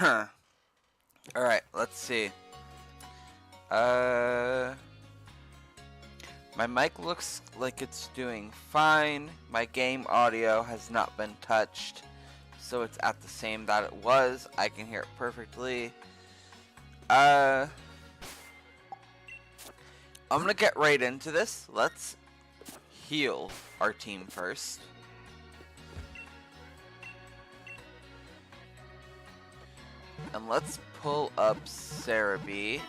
Alright, let's see. My mic looks like it's doing fine. My game audio has not been touched, so it's at the same that it was. I can hear it perfectly. I'm gonna get right into this. Let's heal our team first. And let's pull up Cerebi.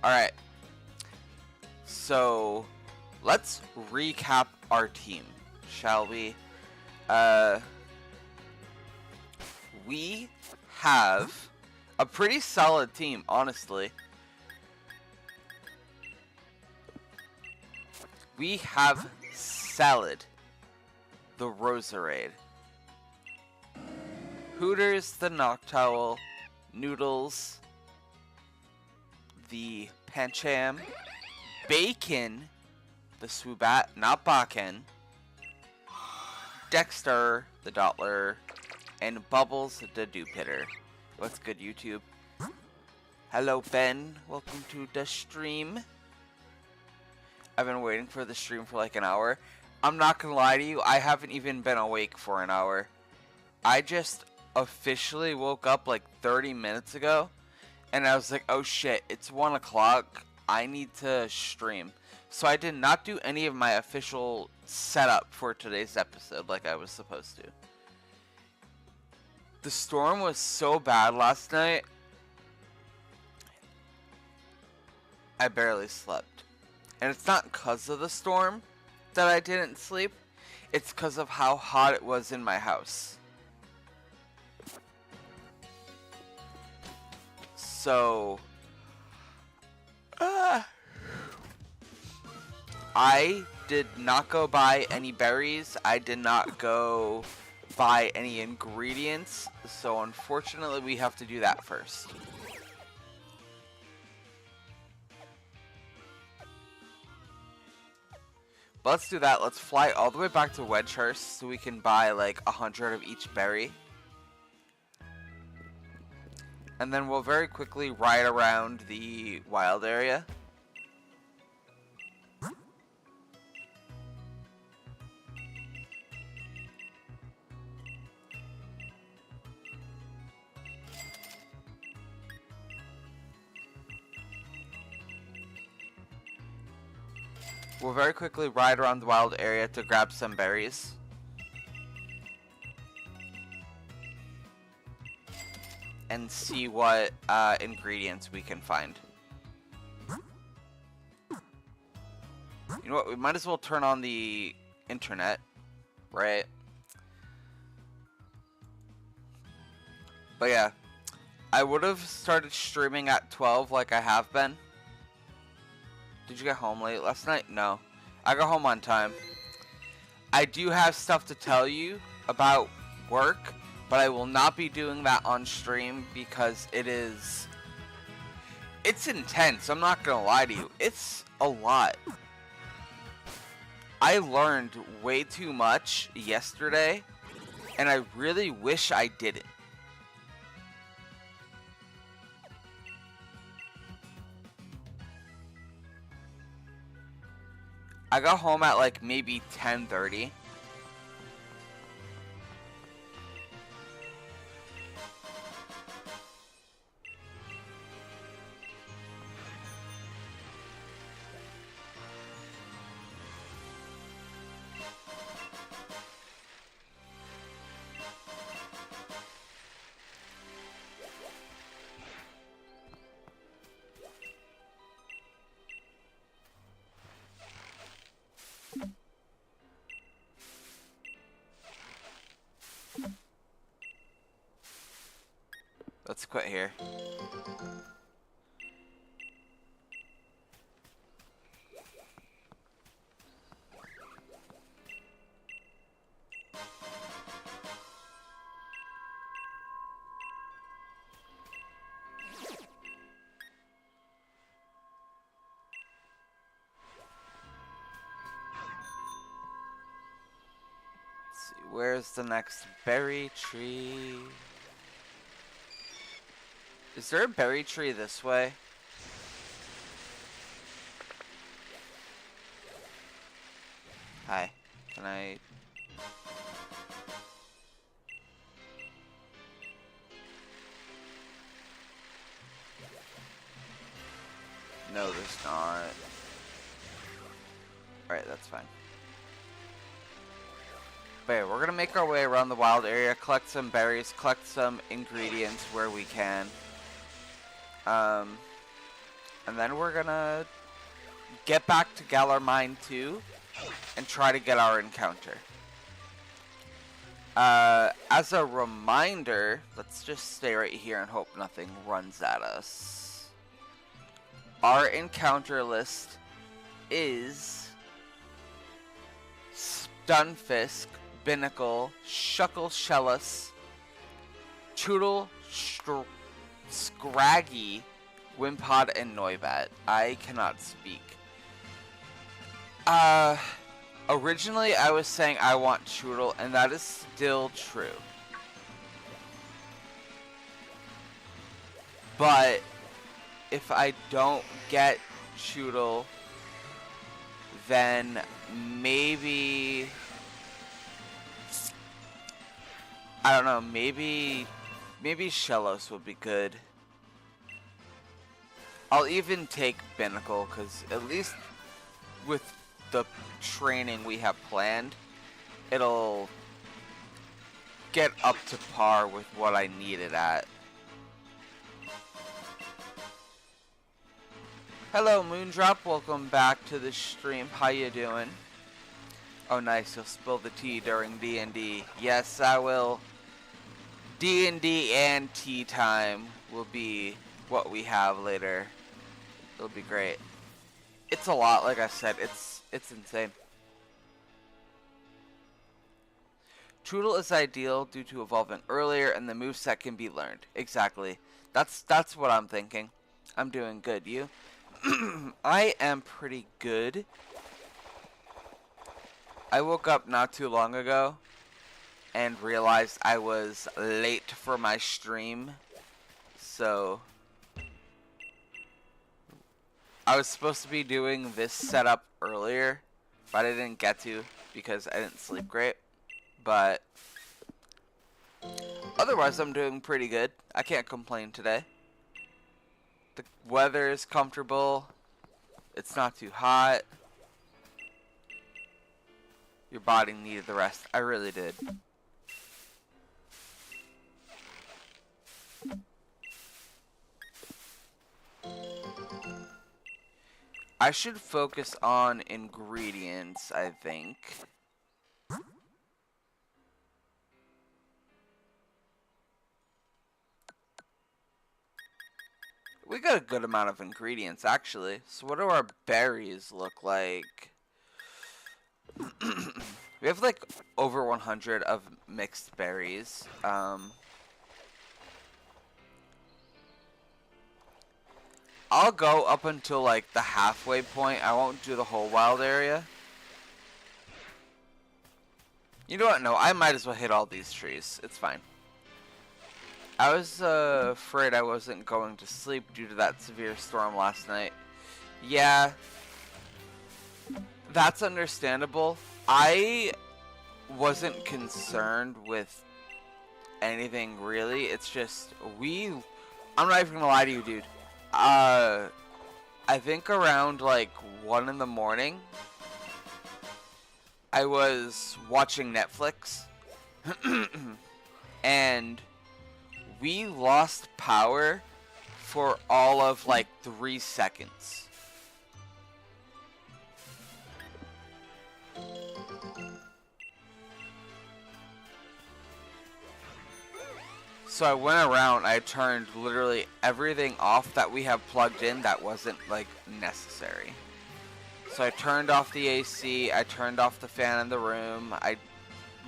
Alright. So, let's recap our team, shall we? We have a pretty solid team, honestly. We have Salad, the Roserade, Hooters, the Noctowl, Noodles, the Pancham, Bacon, the Swoobat, not Bakken, Dexter, the Dottler, and Bubbles, the Dewpitter. What's good, YouTube? Hello, Ben. Welcome to the stream. I've been waiting for the stream for like an hour. I'm not gonna lie to you, I haven't even been awake for an hour. I just officially woke up like 30 minutes ago, and I was like, oh shit, it's 1 o'clock. I need to stream. So I did not do any of my official setup for today's episode like I was supposed to. The storm was so bad last night, I barely slept. And it's not because of the storm that I didn't sleep, it's because of how hot it was in my house. So, I did not go buy any berries. I did not go buy any ingredients. So unfortunately, we have to do that first. But let's do that. Let's fly all the way back to Wedgehurst so we can buy like 100 of each berry. And then we'll very quickly ride around the wild area. We'll very quickly ride around the wild area to grab some berries. And see what ingredients we can find. You know what, we might as well turn on the internet, right? But yeah, I would have started streaming at 12 like I have been. Did you get home late last night? No. I got home on time. I do have stuff to tell you about work, but I will not be doing that on stream because it's intense. I'm not gonna lie to you. It's a lot. I learned way too much yesterday, and I really wish I didn't. I got home at like maybe 10:30. Let's quit here. Where's the next berry tree? Is there a berry tree this way? Hi. Can I... No, there's not. Alright, that's fine. But yeah, we're gonna make our way around the wild area, collect some berries, collect some ingredients where we can. And then we're gonna get back to Galar Mine 2 and try to get our encounter. As a reminder, let's just stay right here and hope nothing runs at us. Our encounter list is Stunfisk, Binnacle, Shuckle-Shellus, Tootle, Scraggy, Wimpod, and Noibat. I cannot speak. Originally I was saying I want Tootle, and that is still true. But if I don't get Tootle, then maybe... I don't know, maybe Shellos would be good. I'll even take Binnacle, because at least with the training we have planned, it'll get up to par with what I need it at. Hello Moondrop, welcome back to the stream. How you doing? Oh nice, you'll spill the tea during D&D. Yes, I will. D&D and tea time will be what we have later. It'll be great. It's a lot, like I said. It's insane. Tootle is ideal due to evolving earlier, and the moveset can be learned. Exactly. That's what I'm thinking. I'm doing good. You? I am pretty good. I woke up not too long ago and realized I was late for my stream. So I was supposed to be doing this setup earlier, but I didn't get to because I didn't sleep great. But otherwise I'm doing pretty good. I can't complain today. The weather is comfortable. It's not too hot. Your body needed the rest. I really did. I should focus on ingredients, I think. We got a good amount of ingredients, actually. So what do our berries look like? We have like over 100 of mixed berries. I'll go up until like the halfway point. I won't do the whole wild area. You know what? No, I might as well hit all these trees. It's fine. I was afraid I wasn't going to sleep due to that severe storm last night. Yeah, that's understandable. I wasn't concerned with anything really. It's just I'm not even gonna lie to you, dude. I think around like 1 in the morning, I was watching Netflix, and we lost power for all of like 3 seconds. So I went around, I turned literally everything off that we have plugged in that wasn't like necessary. So I turned off the AC, I turned off the fan in the room, I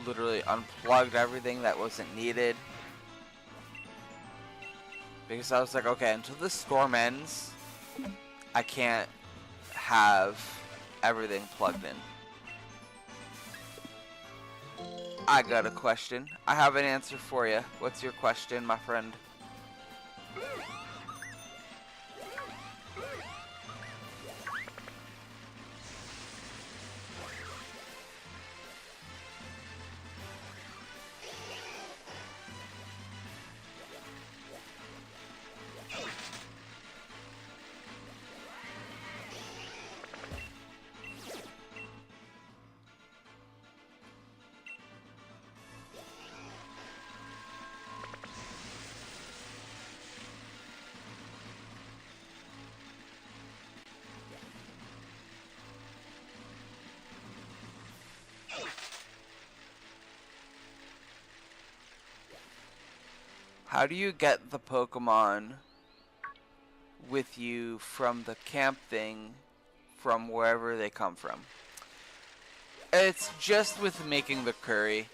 literally unplugged everything that wasn't needed. Because I was like, okay, until this storm ends, I can't have everything plugged in. I got a question. I have an answer for you. What's your question, my friend? How do you get the Pokemon with you from the camp thing from wherever they come from? It's just with making the curry.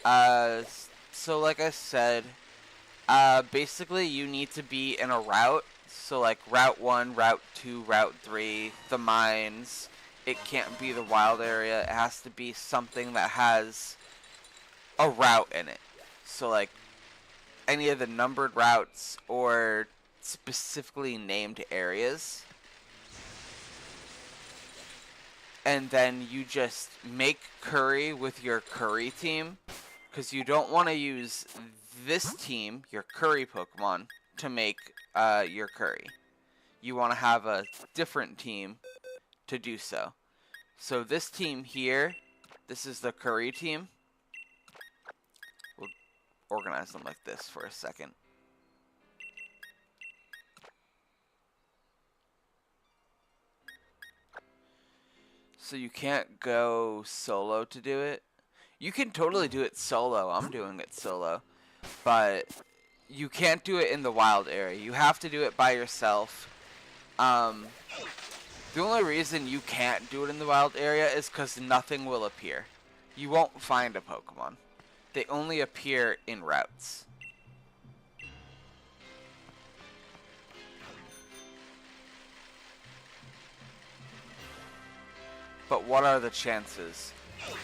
So like I said, basically you need to be in a route. So like Route 1, Route 2, Route 3, the mines. It can't be the wild area. It has to be something that has a route in it. So like any of the numbered routes or specifically named areas. And then you just make curry with your curry team, because you don't want to use this team, your curry Pokemon, to make your curry. You want to have a different team to do so. So this team here, this is the curry team. We'll organize them like this for a second. So you can't go solo to do it. You can totally do it solo. I'm doing it solo. But you can't do it in the wild area. You have to do it by yourself. The only reason you can't do it in the wild area is because nothing will appear. You won't find a Pokemon. They only appear in routes. But what are the chances?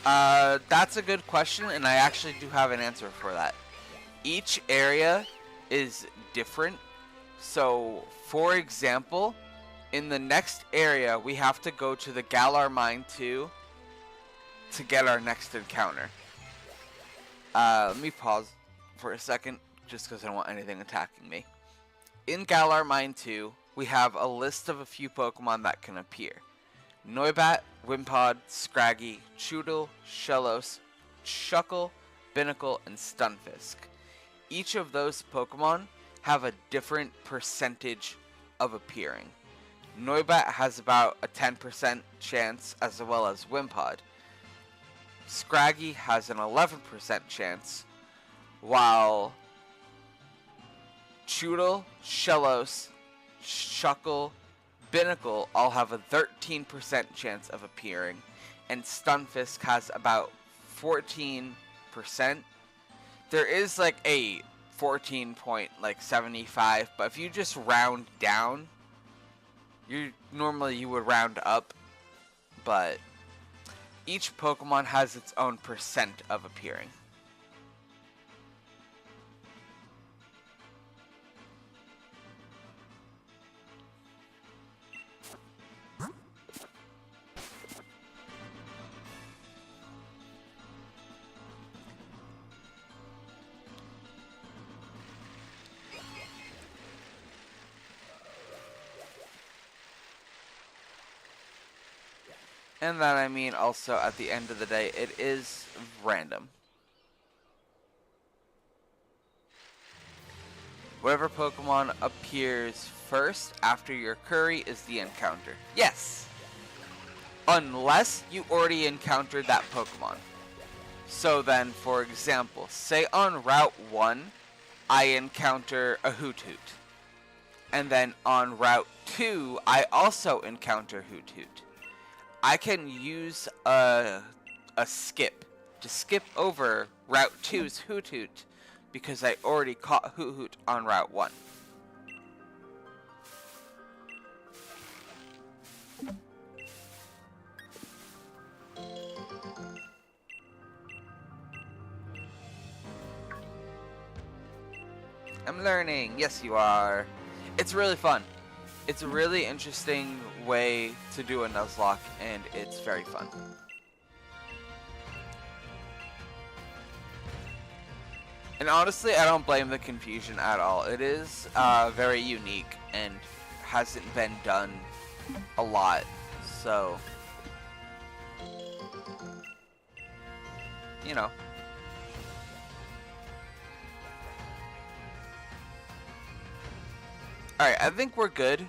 That's a good question, and I actually do have an answer for that. Each area is different. So, for example, in the next area, we have to go to the Galar Mine 2 to get our next encounter. Let me pause for a second, just because I don't want anything attacking me. In Galar Mine 2, we have a list of a few Pokemon that can appear. Noibat, Wimpod, Scraggy, Choodle, Shellos, Shuckle, Binnacle, and Stunfisk. Each of those Pokemon have a different percentage of appearing. Noibat has about a 10% chance, as well as Wimpod. Scraggy has an 11% chance, while Choodle, Shellos, Shuckle, Binnacle all have a 13% chance of appearing, and Stunfisk has about 14%. There is like a 14.75, but if you just round down, normally you would round up, but each Pokemon has its own percent of appearing. And then, I mean, also, at the end of the day, it is random. Whatever Pokemon appears first after your curry is the encounter. Yes! Unless you already encountered that Pokemon. So then, for example, say on Route 1, I encounter a Hoothoot. And then on Route 2, I also encounter Hoothoot. I can use a skip to skip over Route 2's Hoothoot because I already caught Hoothoot on Route 1. I'm learning. Yes, you are. It's really fun. It's a really interesting way to do a Nuzlocke, and it's very fun. And honestly, I don't blame the confusion at all. It is very unique and hasn't been done a lot, so you know. Alright, I think we're good.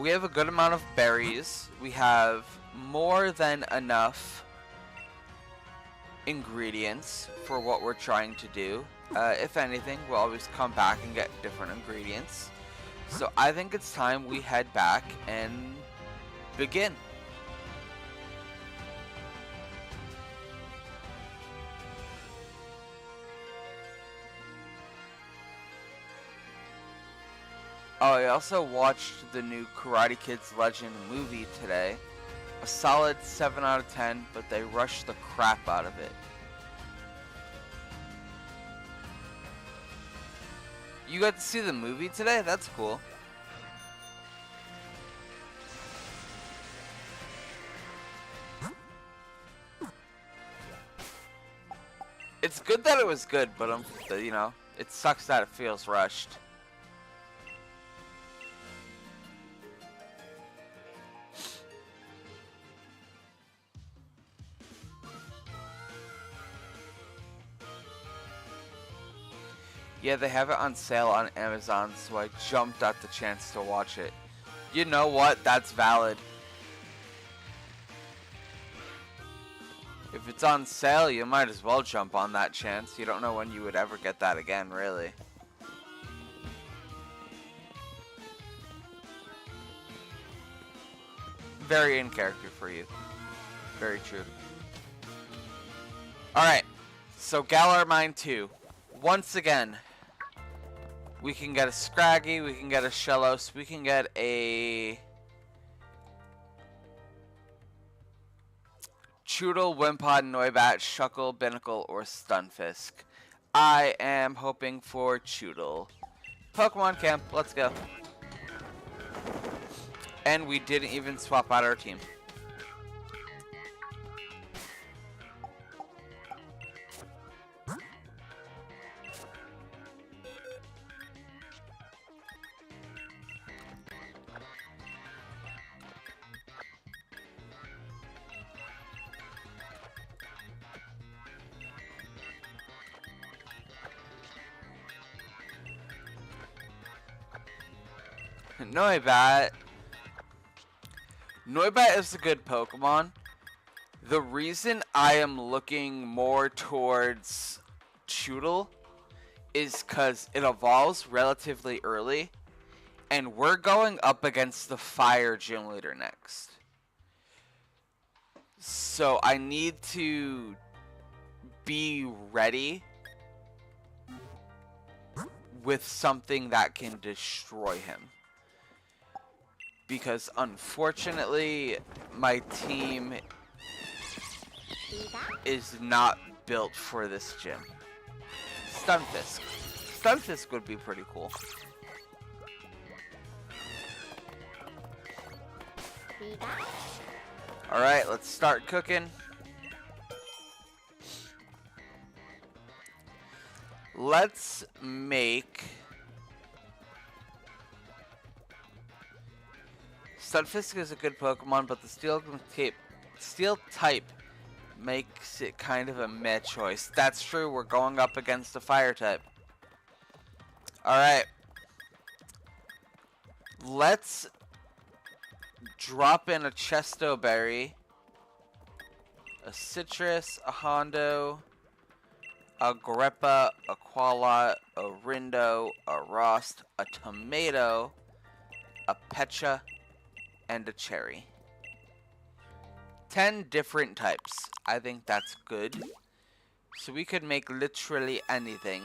We have a good amount of berries. We have more than enough ingredients for what we're trying to do. If anything, we'll always come back and get different ingredients. So I think it's time we head back and begin. Oh, I also watched the new Karate Kid's Legend movie today. A solid 7 out of 10, but they rushed the crap out of it. You got to see the movie today? That's cool. It's good that it was good, but you know, it sucks that it feels rushed. Yeah, they have it on sale on Amazon, so I jumped at the chance to watch it. You know what? That's valid. If it's on sale, you might as well jump on that chance. You don't know when you would ever get that again, really. Very in character for you. Very true. Alright, so Galar Mine 2. Once again, we can get a Scraggy, we can get a Shellos, we can get a Choodle, Wimpod, Noibat, Shuckle, Binnacle, or Stunfisk. I am hoping for Choodle. Pokemon Camp, let's go. And we didn't even swap out our team. Noibat. Noibat is a good Pokemon. The reason I am looking more towards Choodle is because it evolves relatively early, and we're going up against the Fire Gym Leader next. So I need to be ready with something that can destroy him. Because unfortunately, my team is not built for this gym. Stunfisk. Stunfisk would be pretty cool. Alright, let's start cooking. Let's make... Stunfisk is a good Pokemon, but the Steel type makes it kind of a meh choice. That's true, we're going up against a Fire type. Alright. Let's drop in a Chesto Berry, a Citrus, a Hondo, a Greppa, a Qualot, a Rindo, a Rost, a Tomato, a Pecha, and a Cherry. 10 different types. I think that's good. So we could make literally anything.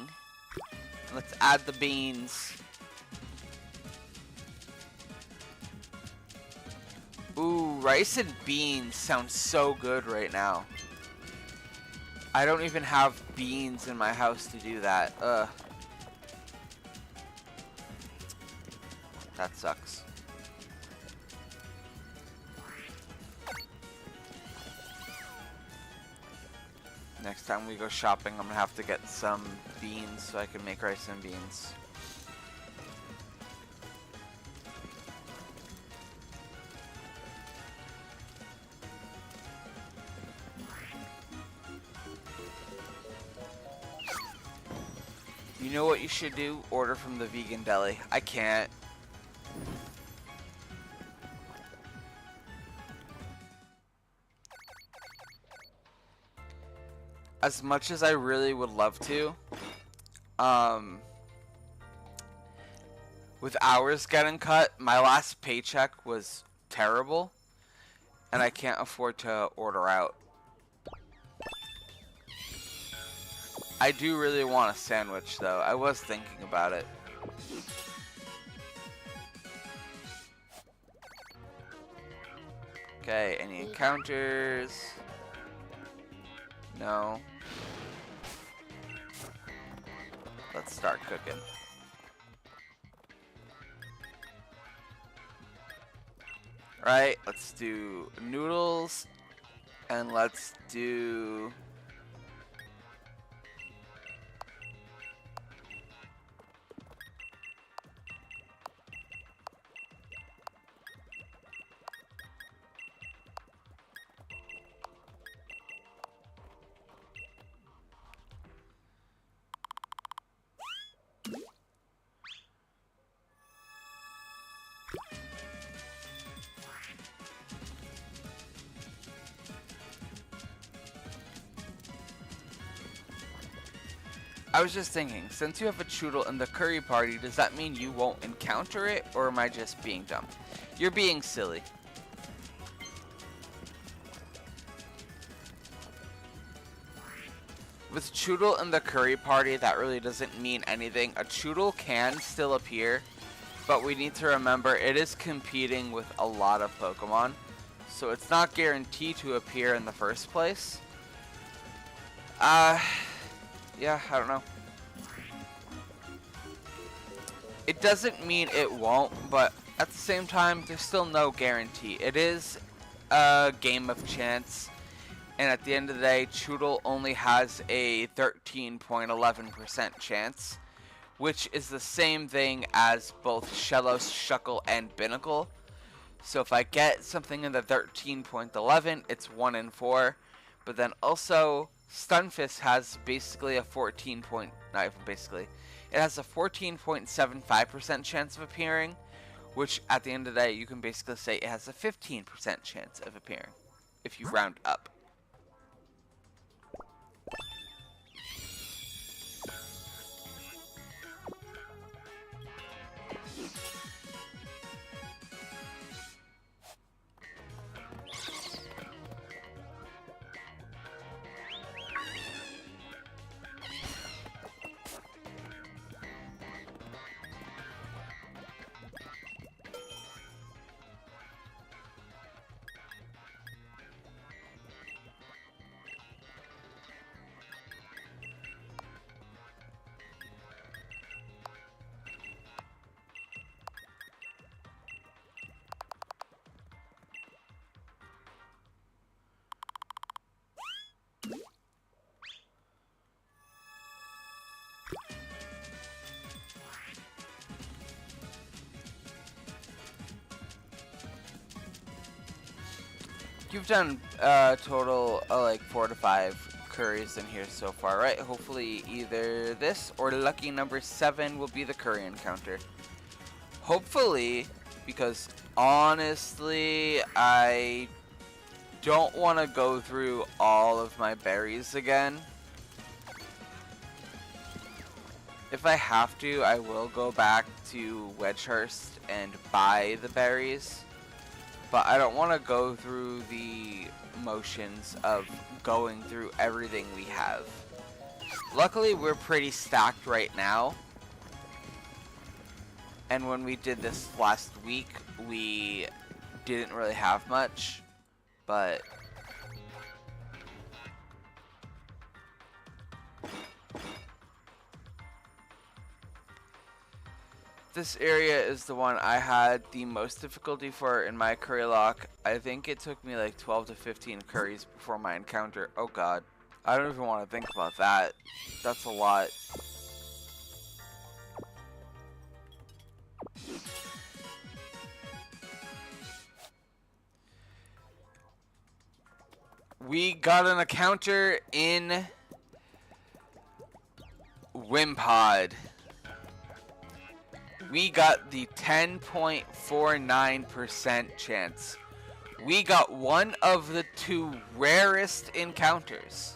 Let's add the beans. Ooh, rice and beans sound so good right now. I don't even have beans in my house to do that. That sucks. Next time we go shopping, I'm gonna have to get some beans so I can make rice and beans. You know what you should do? Order from the vegan deli. I can't. As much as I really would love to, with hours getting cut, my last paycheck was terrible, and I can't afford to order out. I do really want a sandwich, though. I was thinking about it. Okay, any encounters? No. Let's start cooking. Right, let's do noodles, and let's do... I was just thinking, since you have a Choodle in the curry party, does that mean you won't encounter it, or am I just being dumb? You're being silly. With Choodle in the curry party, that really doesn't mean anything. A Choodle can still appear, but we need to remember it is competing with a lot of Pokemon, so it's not guaranteed to appear in the first place. Yeah, I don't know. It doesn't mean it won't, but at the same time, there's still no guarantee. It is a game of chance, and at the end of the day, Choodle only has a 13.11% chance, which is the same thing as both Shellos, Shuckle, and Binnacle. So if I get something in the 13.11, it's 1 in 4, but then also Stunfisk has basically a 14.75% chance of appearing, which at the end of the day, you can basically say it has a 15% chance of appearing, if you round up. You've done a total of like 4 to 5 curries in here so far, right? Hopefully either this or lucky number 7 will be the curry encounter. Hopefully, because honestly, I don't want to go through all of my berries again. If I have to, I will go back to Wedgehurst and buy the berries. But I don't want to go through the motions of going through everything we have. Luckily, we're pretty stacked right now. And when we did this last week, we didn't really have much. But This area is the one I had the most difficulty for in my Currylocke. I think it took me like 12 to 15 curries before my encounter. Oh god. I don't even want to think about that. That's a lot. We got an encounter in Wimpod. We got the 10.49% chance. We got one of the two rarest encounters.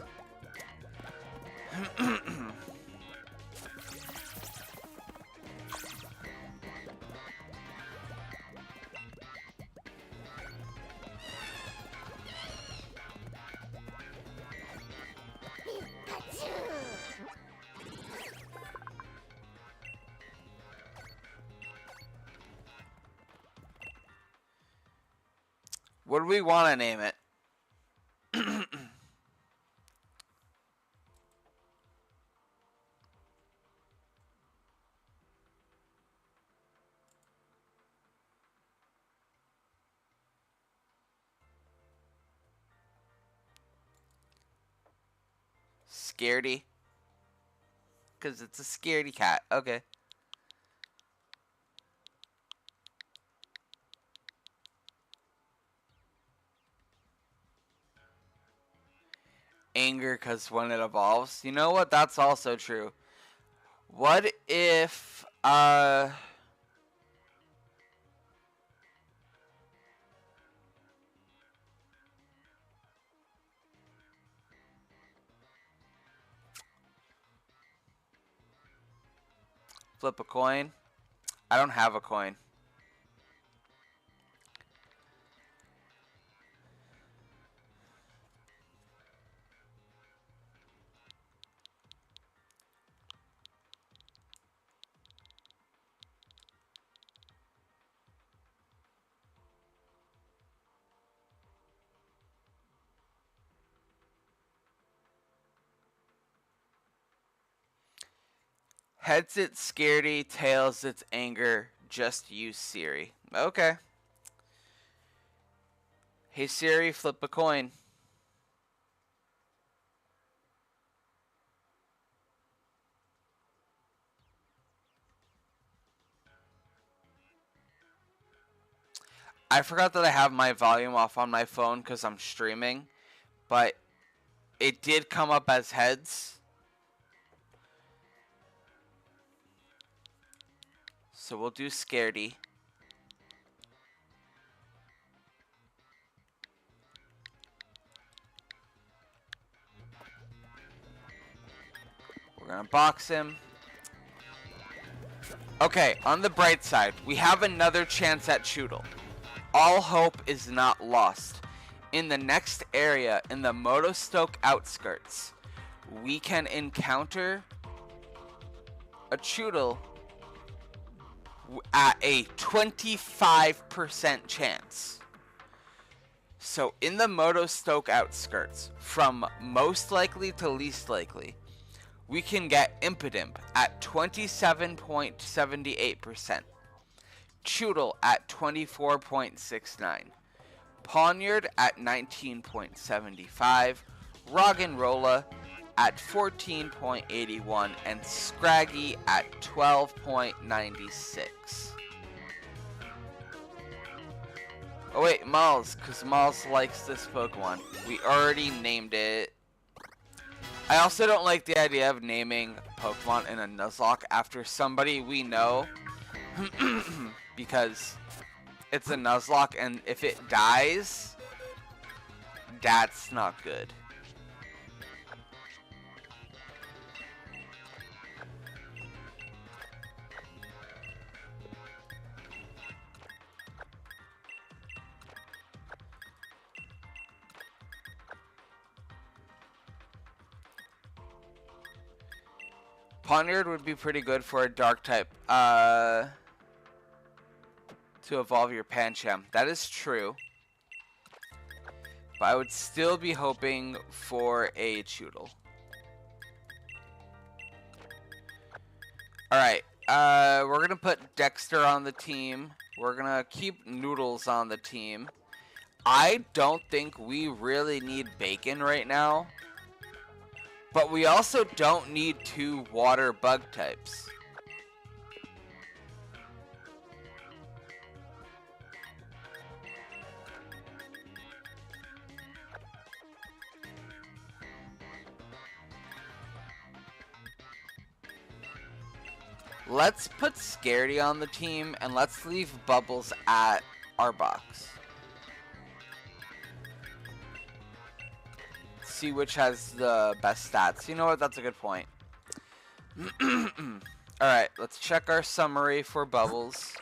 What do we want to name it? Scaredy? Because it's a scaredy cat. Okay. Anger because when it evolves. You know what? That's also true. What if, flip a coin? I don't have a coin. Heads it's scaredy, tails it's anger. Just use Siri. Okay. Hey Siri, flip a coin. I forgot that I have my volume off on my phone because I'm streaming, but it did come up as heads. So we'll do scaredy. We're gonna box him. Okay, on the bright side, we have another chance at Choodle. All hope is not lost. In the next area, in the Motostoke outskirts, we can encounter a Choodle at a 25% chance. So in the Motostoke outskirts, from most likely to least likely, we can get Impidimp at 27.78%. Choodle at 24.69, Pawniard at 19.75, Roggenrola at 14.81, and Scraggy at 12.96. Oh wait, Miles, because Miles likes this Pokemon. We already named it. I also don't like the idea of naming Pokemon in a Nuzlocke after somebody we know. Because it's a Nuzlocke, and if it dies, that's not good. Pawniard would be pretty good for a dark type. To evolve your Pancham. That is true. But I would still be hoping for a Choodle. Alright, We're gonna put Dexter on the team. We're gonna keep Noodles on the team. I don't think we really need Bacon right now. But we also don't need 2 water bug types. Let's put Scaredy on the team, and let's leave Bubbles at our box. See which has the best stats. You know what? That's a good point. Alright, let's check our summary for Bubbles.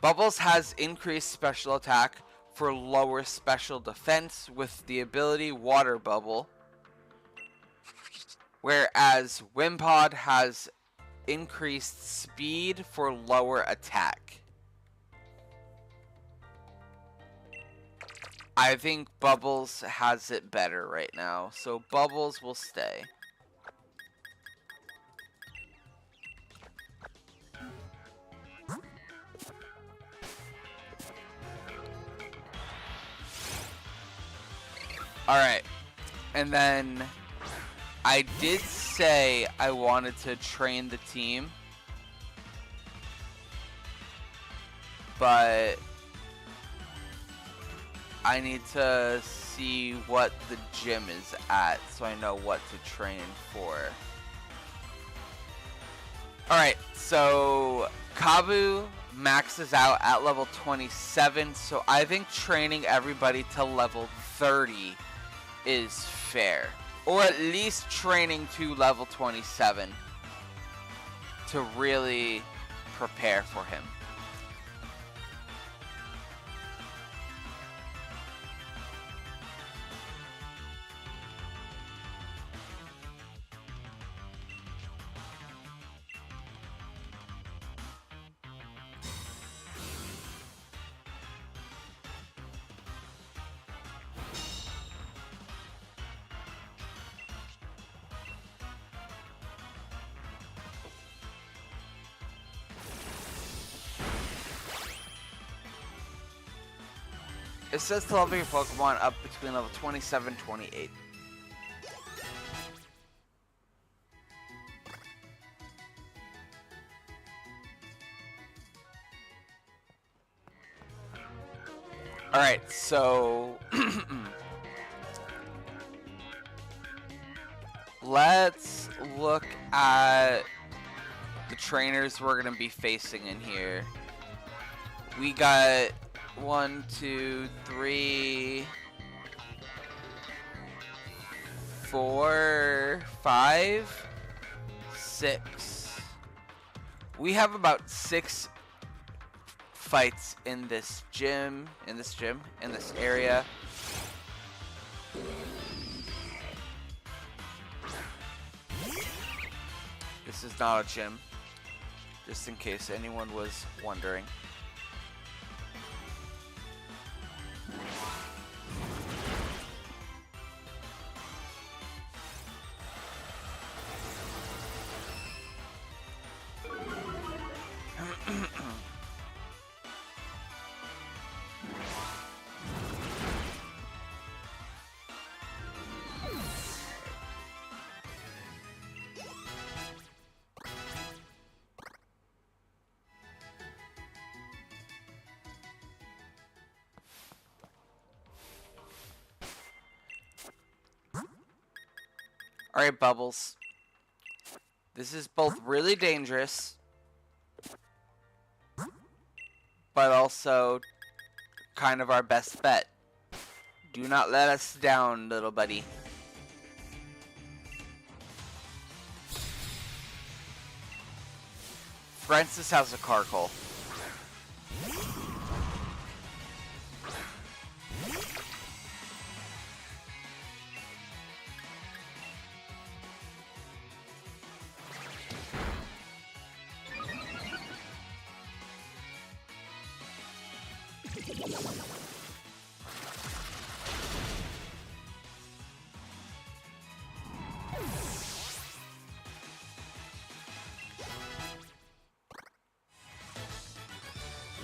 Bubbles has increased special attack for lower special defense with the ability Water Bubble. Whereas Wimpod has increased speed for lower attack. I think Bubbles has it better right now, so Bubbles will stay. Alright, and then I did say I wanted to train the team, but I need to see what the gym is at so I know what to train for. Alright, so Kabu maxes out at level 27, so I think training everybody to level 30 is fair. Or at least training to level 27 to really prepare for him. It says to level your Pokemon up between level 27 and 28. Alright, so let's look at the trainers we're going to be facing in here. We got 1, 2, 3, 4, 5, 6. We have about 6 fights in this gym, in this area. This is not a gym, just in case anyone was wondering. Alright, Bubbles. This is both really dangerous, but also kind of our best bet. Do not let us down, little buddy. Francis has a Carkol.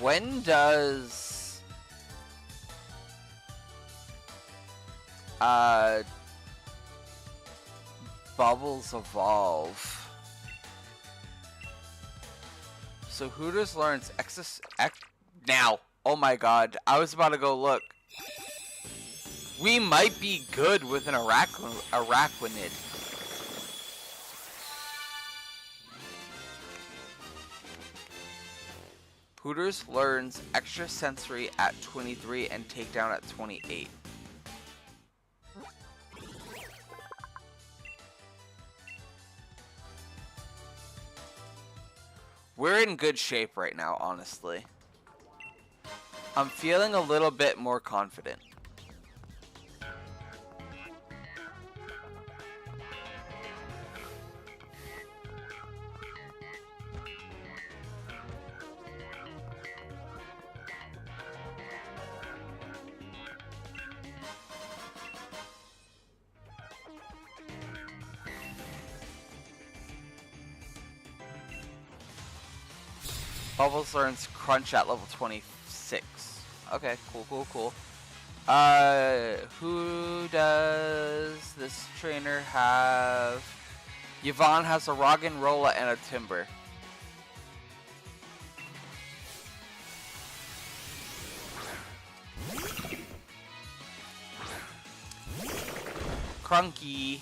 When does Bubbles evolve? So Hooters learns now. Oh my god, I was about to go look. We might be good with an Araquanid. Hooters learns extrasensory at 23 and takedown at 28. We're in good shape right now, honestly. I'm feeling a little bit more confident. Bubbles learns Crunch at level 26. Okay, cool. Who does this trainer have? Yvonne has a Roggenrola and a Timber. Crunky.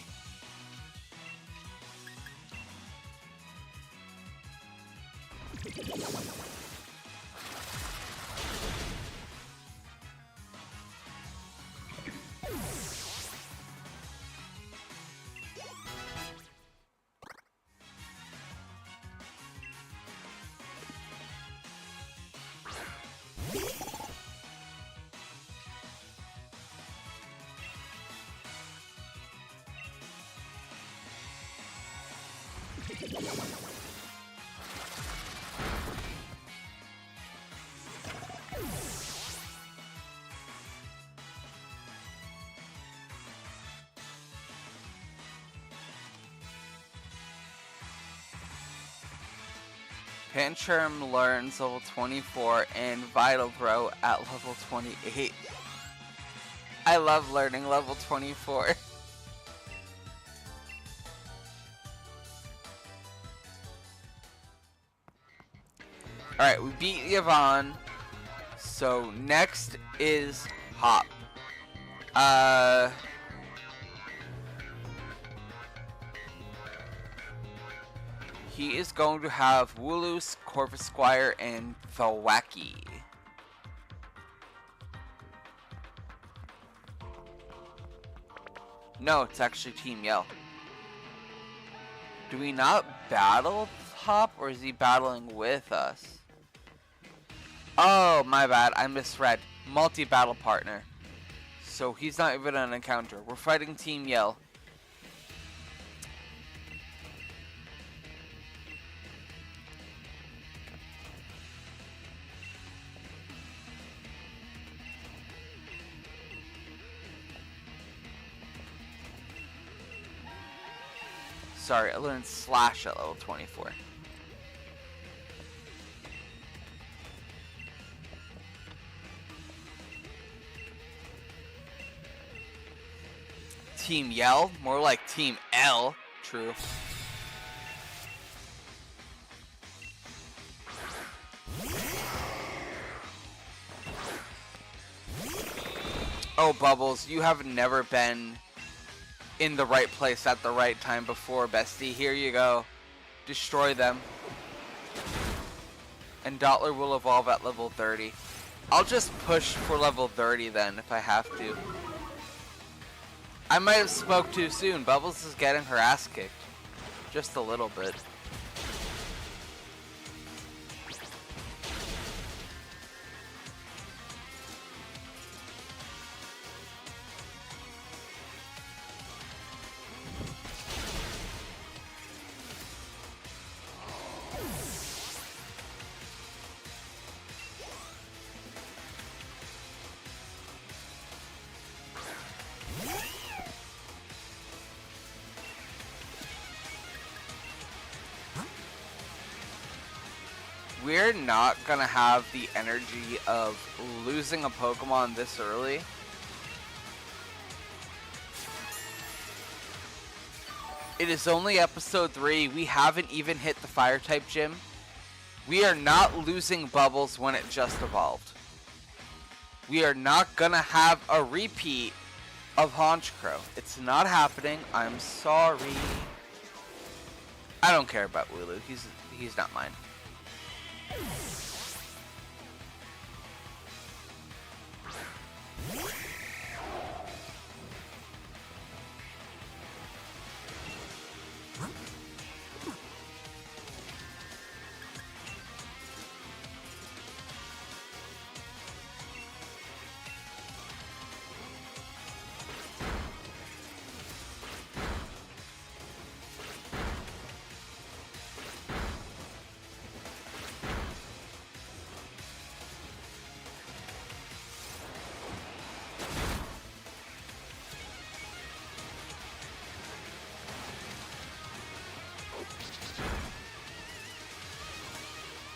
Panchurm learns level 24 and Vital Throw at level 28. I love learning level 24. Alright, we beat Yvonne. So next is Hop. He is going to have Wooloo, Corvusquire, and Thwackey. No, it's actually Team Yell. Do we not battle Hop, or is he battling with us? Oh, my bad. I misread. Multi-battle partner. So he's not even an encounter. We're fighting Team Yell. Sorry, I learned Slash at level 24. Team Yell? More like Team L. True. Oh, Bubbles, you have never been in the right place at the right time before, bestie. Here you go. Destroy them. And Dottler will evolve at level 30. I'll just push for level 30 then, if I have to. I might have spoke too soon. Bubbles is getting her ass kicked. Just a little bit. we're not gonna have the energy of losing a Pokemon this early. It is only episode 3. We haven't even hit the fire type gym. We are not losing Bubbles when it just evolved. We are not gonna have a repeat of Honchkrow. It's not happening. I'm sorry. I don't care about Wooloo. He's not mine.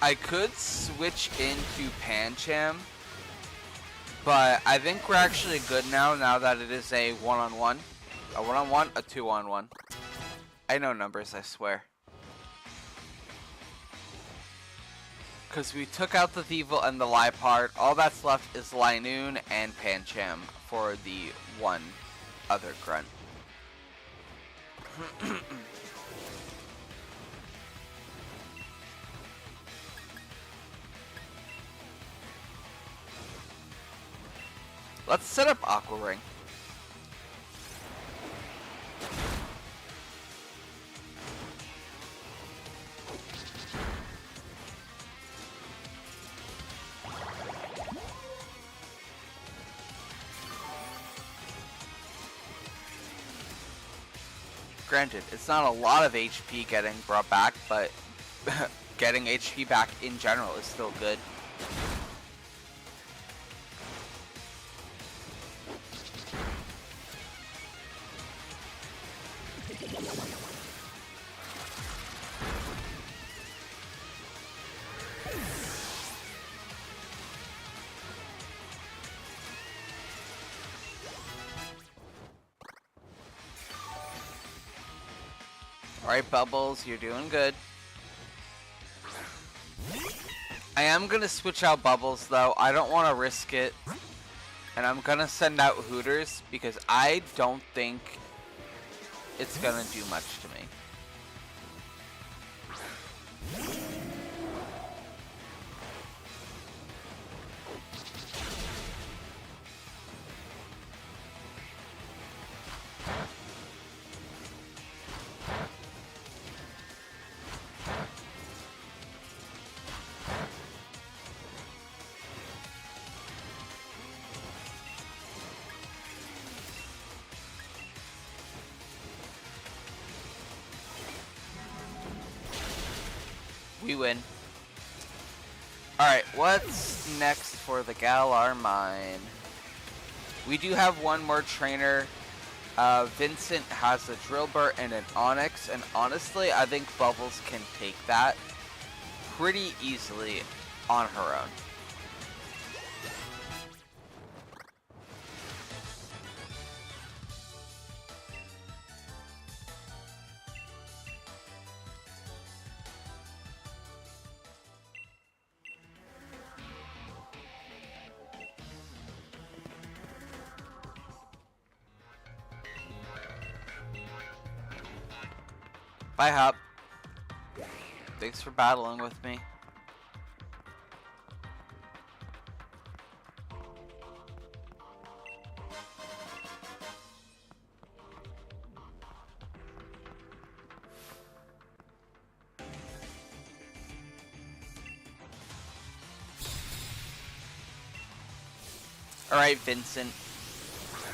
I could switch into Pancham, but I think we're actually good now that it is a one-on-one. A one-on-one, a two-on-one. I know numbers, I swear. Because we took out the Thievul and the Liepard. All that's left is Linoon and Pancham for the one other grunt. Let's set up Aqua Ring. Granted, it's not a lot of HP getting brought back, but getting HP back in general is still good. Alright, Bubbles, you're doing good. I am gonna switch out Bubbles, though. I don't want to risk it. And I'm gonna send out Hooters, because I don't think it's gonna do much to me. We win. Alright, what's next for the Galar Mine? We do have one more trainer. Vincent has a Drillbur and an Onyx, and honestly, I think Bubbles can take that pretty easily on her own. Bye, Hop. Thanks for battling with me. Alright, Vincent.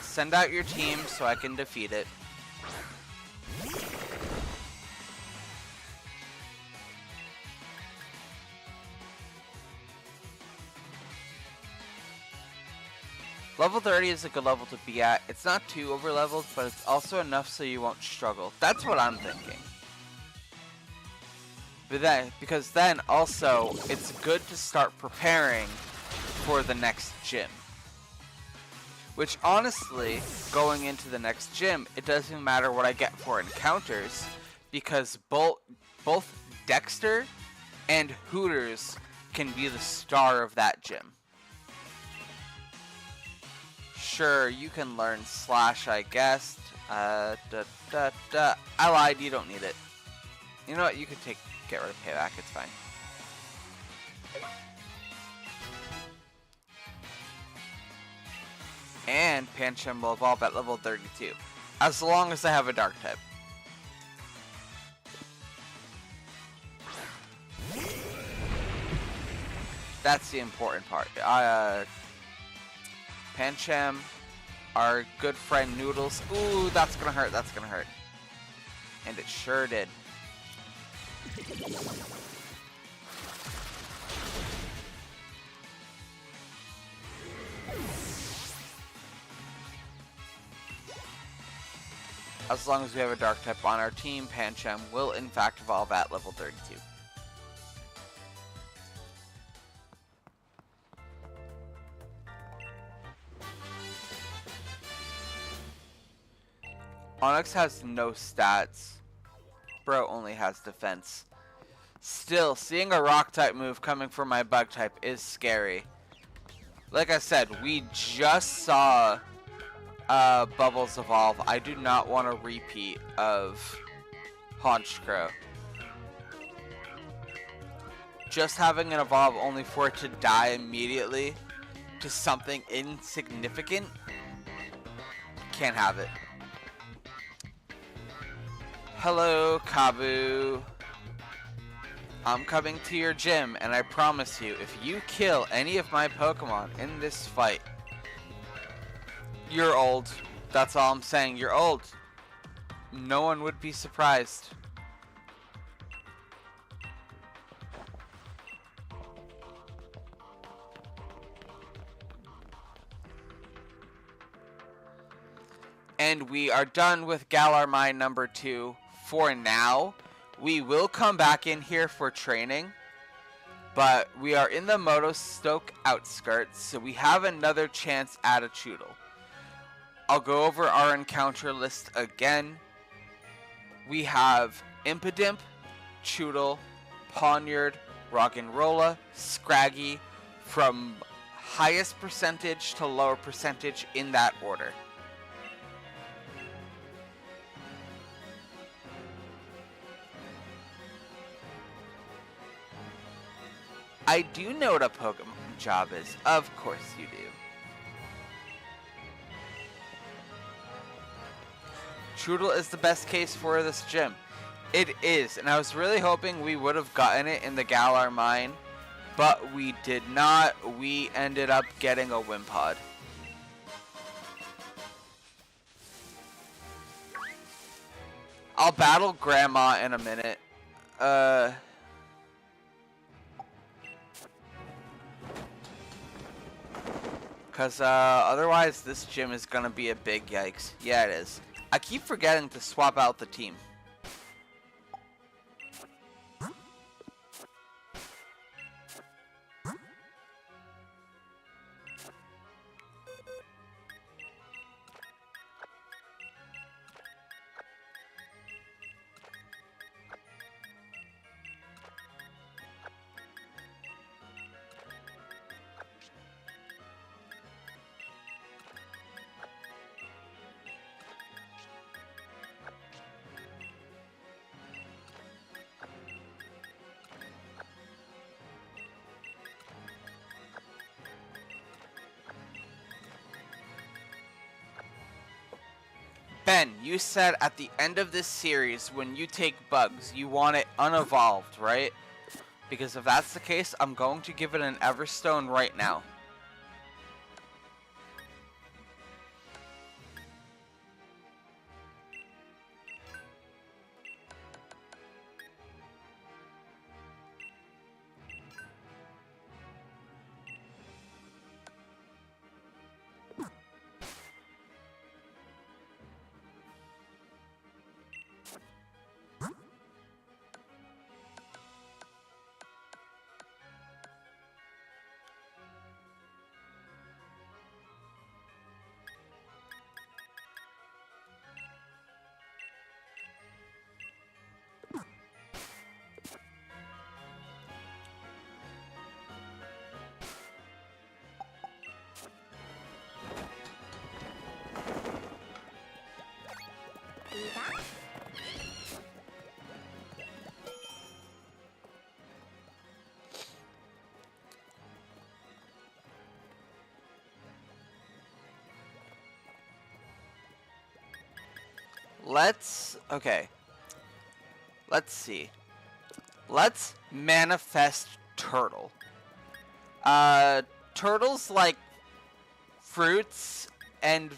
Send out your team so I can defeat it. Level 30 is a good level to be at. It's not too over leveled, but it's also enough so you won't struggle. That's what I'm thinking. But then, because then also it's good to start preparing for the next gym. Which honestly, going into the next gym, it doesn't matter what I get for encounters, because both Dexter and Hooters can be the star of that gym. Sure, you can learn Slash, I guess. I lied, you don't need it. You know what, you could get rid of Payback, it's fine. And Pancham will evolve at level 32, as long as I have a Dark type. That's the important part. Pancham, our good friend Noodles. Ooh, that's gonna hurt, that's gonna hurt. And it sure did. As long as we have a Dark type on our team, Pancham will in fact evolve at level 32. Onyx has no stats. Bro only has defense. Still, seeing a rock type move coming from my bug type is scary. Like I said, we just saw Bubbles evolve. I do not want a repeat of Honchkrow. Just having it evolve only for it to die immediately to something insignificant, can't have it. Hello, Kabu. I'm coming to your gym, and I promise you, if you kill any of my Pokemon in this fight, you're old. That's all I'm saying. You're old. No one would be surprised. And we are done with Galar Mine number 2 for now. We will come back in here for training, but we are in the Motostoke outskirts, so we have another chance at a Choodle. I'll go over our encounter list again. We have Impidimp, Choodle, Pawniard, Roggenrola, Scraggy, from highest percentage to lower percentage in that order. I do know what a Pokemon job is. Of course you do. Choodle is the best case for this gym. It is, and I was really hoping we would have gotten it in the Galar Mine, but we did not. We ended up getting a Wimpod. I'll battle Grandma in a minute. Because otherwise this gym is going to be a big yikes. Yeah, it is. I keep forgetting to swap out the team. Ben, you said at the end of this series, when you take bugs, you want it unevolved, right? Because if that's the case, I'm going to give it an Everstone right now. Okay. Let's see. Let's manifest turtle. Turtles like fruits and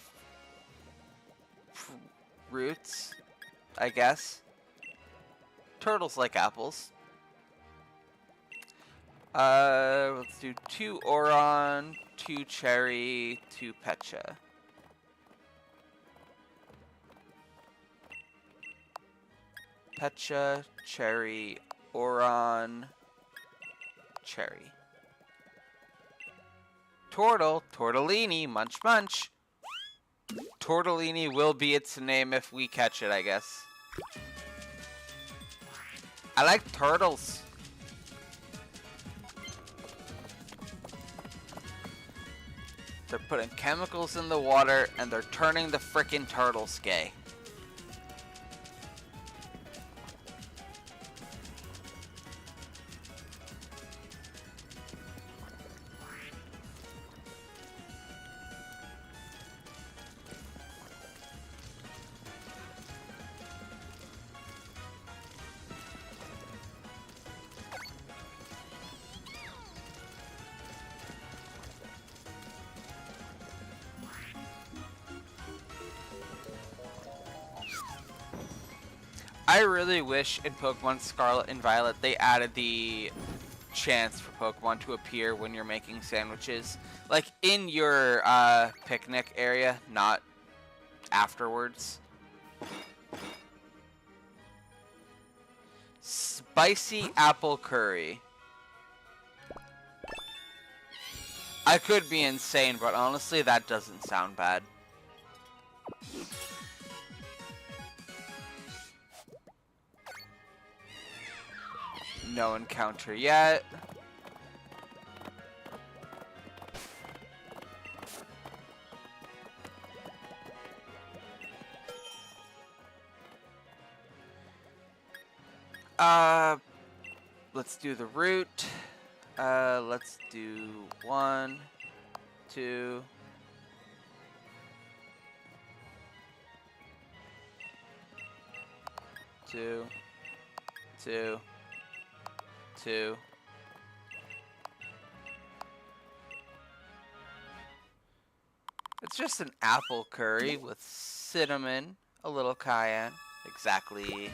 roots, I guess. Turtles like apples. Let's do 2 Oron, 2 Cherry, 2 Pecha. Pecha, Cherry, Oron, Cherry. Turtle, Tortellini, munch munch. Tortellini will be its name if we catch it, I guess. I like turtles. They're putting chemicals in the water and they're turning the frickin' turtles gay. I really wish in Pokemon Scarlet and Violet they added the chance for Pokemon to appear when you're making sandwiches. Like in your picnic area, not afterwards. Spicy apple curry. I could be insane, but honestly that doesn't sound bad. No encounter yet. Let's do the route. Let's do 1, 2. Two. It's just an apple curry with cinnamon, a little cayenne. Exactly.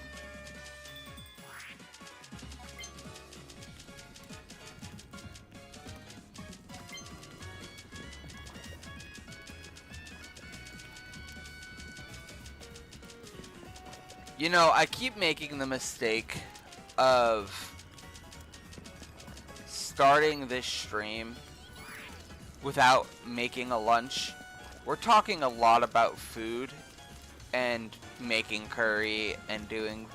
You know, I keep making the mistake of starting this stream without making a lunch. We're talking a lot about food and making curry and doing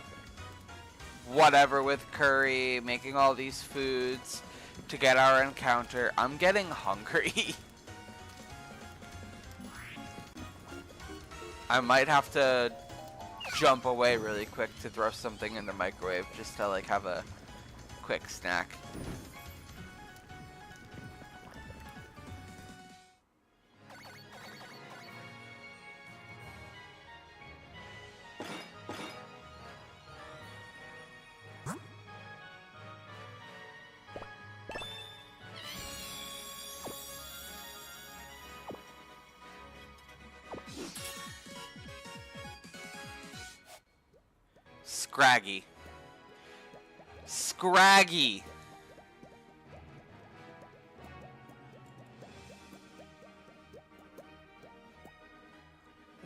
whatever with curry, making all these foods to get our encounter. I'm getting hungry. I might have to jump away really quick to throw something in the microwave just to like have a quick snack. Scraggy. Scraggy.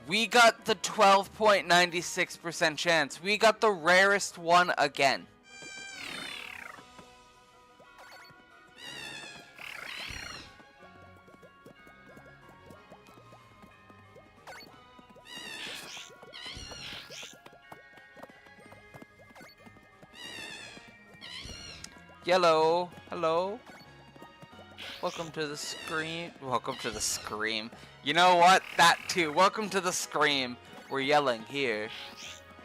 We got the 12.96% chance. We got the rarest one again. Yellow, hello. Welcome to the scream. Welcome to the scream. You know what? That too. Welcome to the scream. We're yelling here.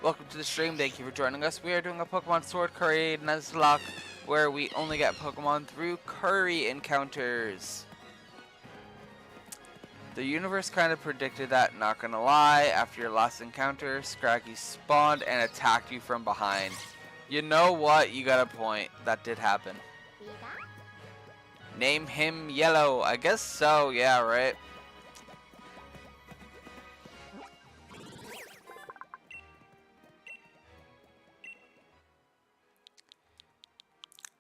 Welcome to the stream. Thank you for joining us. We are doing a Pokemon Sword Curry Nuzlocke where we only get Pokemon through curry encounters. The universe kind of predicted that, not gonna lie. After your last encounter, Scraggy spawned and attacked you from behind. You know what? You got a point. That did happen. Name him Yellow. I guess so, yeah, right?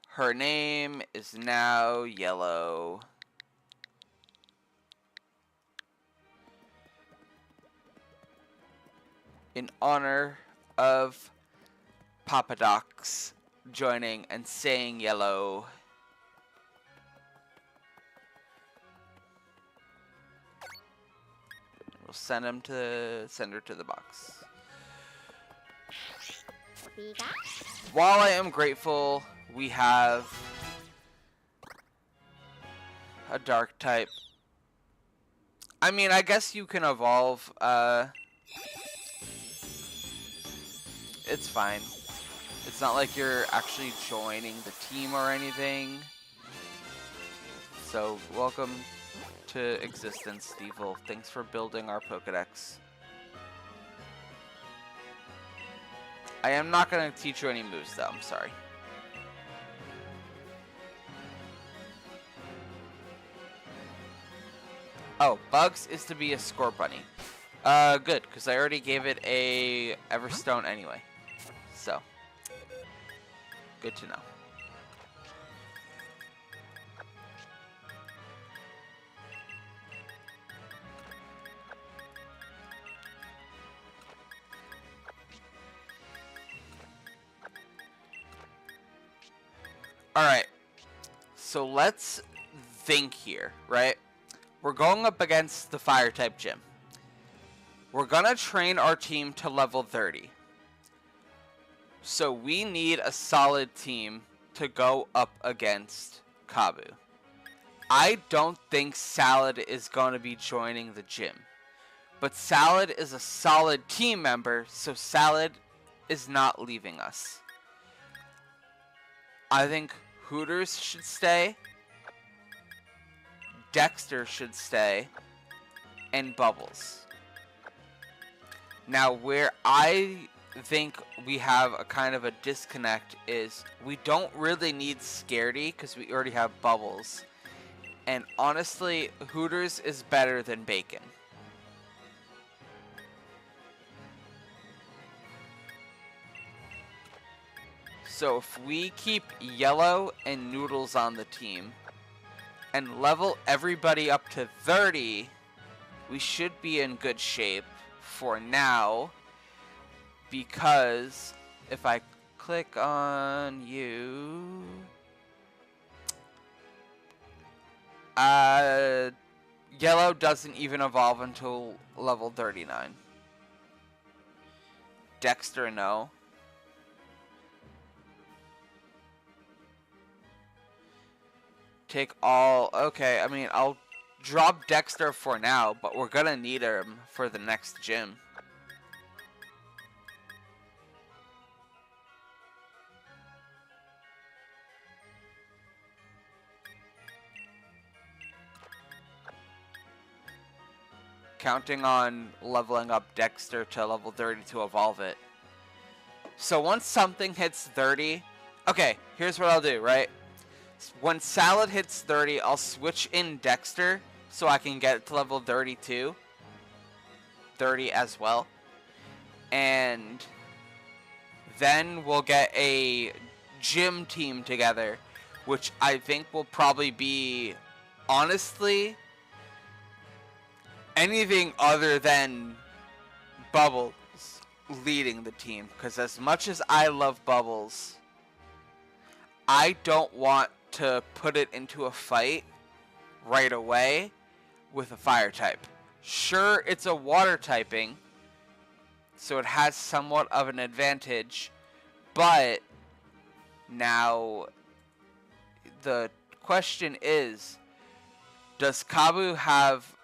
Her name is now Yellow. In honor of Papadox joining and saying Yellow. We'll send her to the box. While I am grateful, we have a dark type. I mean, I guess you can evolve. It's fine. It's not like you're actually joining the team or anything. So, welcome to existence, Stevel. Thanks for building our Pokedex. I am not going to teach you any moves, though. I'm sorry. Oh, Bugs is to be a Scorbunny. Good, because I already gave it a Everstone anyway. So, good to know. Alright, so let's think here, right? We're going up against the Fire-type gym. We're gonna train our team to level 30. So we need a solid team to go up against Kabu. I don't think Salad is going to be joining the gym. But Salad is a solid team member, so Salad is not leaving us. I think Hooters should stay, Dexter should stay, and Bubbles. Now, where I think we have a kind of a disconnect is we don't really need Scaredy because we already have Bubbles. And honestly, Hooters is better than Bacon. So if we keep Yellow and Noodles on the team and level everybody up to 30, we should be in good shape for now. Because if I click on you, Yellow doesn't even evolve until level 39. Dexter, no. Take all, okay, I mean, I'll drop Dexter for now, but we're gonna need him for the next gym. Counting on leveling up Dexter to level 30 to evolve it. So once something hits 30, okay, here's what I'll do, right? When Salad hits 30, I'll switch in Dexter so I can get it to level 32. 30 as well. And then we'll get a gym team together, which I think will probably be, honestly, anything other than Bubbles leading the team. Because as much as I love Bubbles, I don't want to put it into a fight right away with a fire type. Sure, it's a water typing, so it has somewhat of an advantage, but now the question is, does Kabu have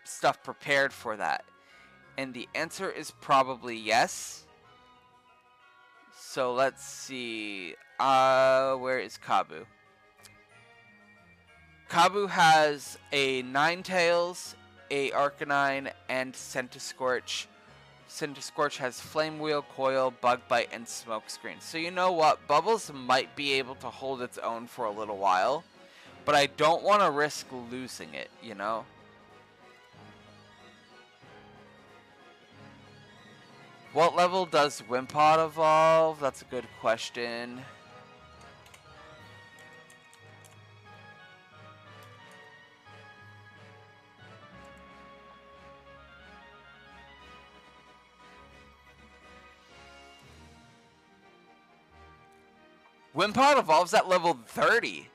stuff prepared for that? And the answer is probably yes. So let's see. Where is Kabu? Kabu has a Ninetales, a Arcanine, and Centiskorch. Centiskorch has Flame Wheel, Coil, Bug Bite, and Smokescreen. So you know what? Bubbles might be able to hold its own for a little while, but I don't want to risk losing it, you know? What level does Wimpod evolve? That's a good question. Wimpod evolves at level 30.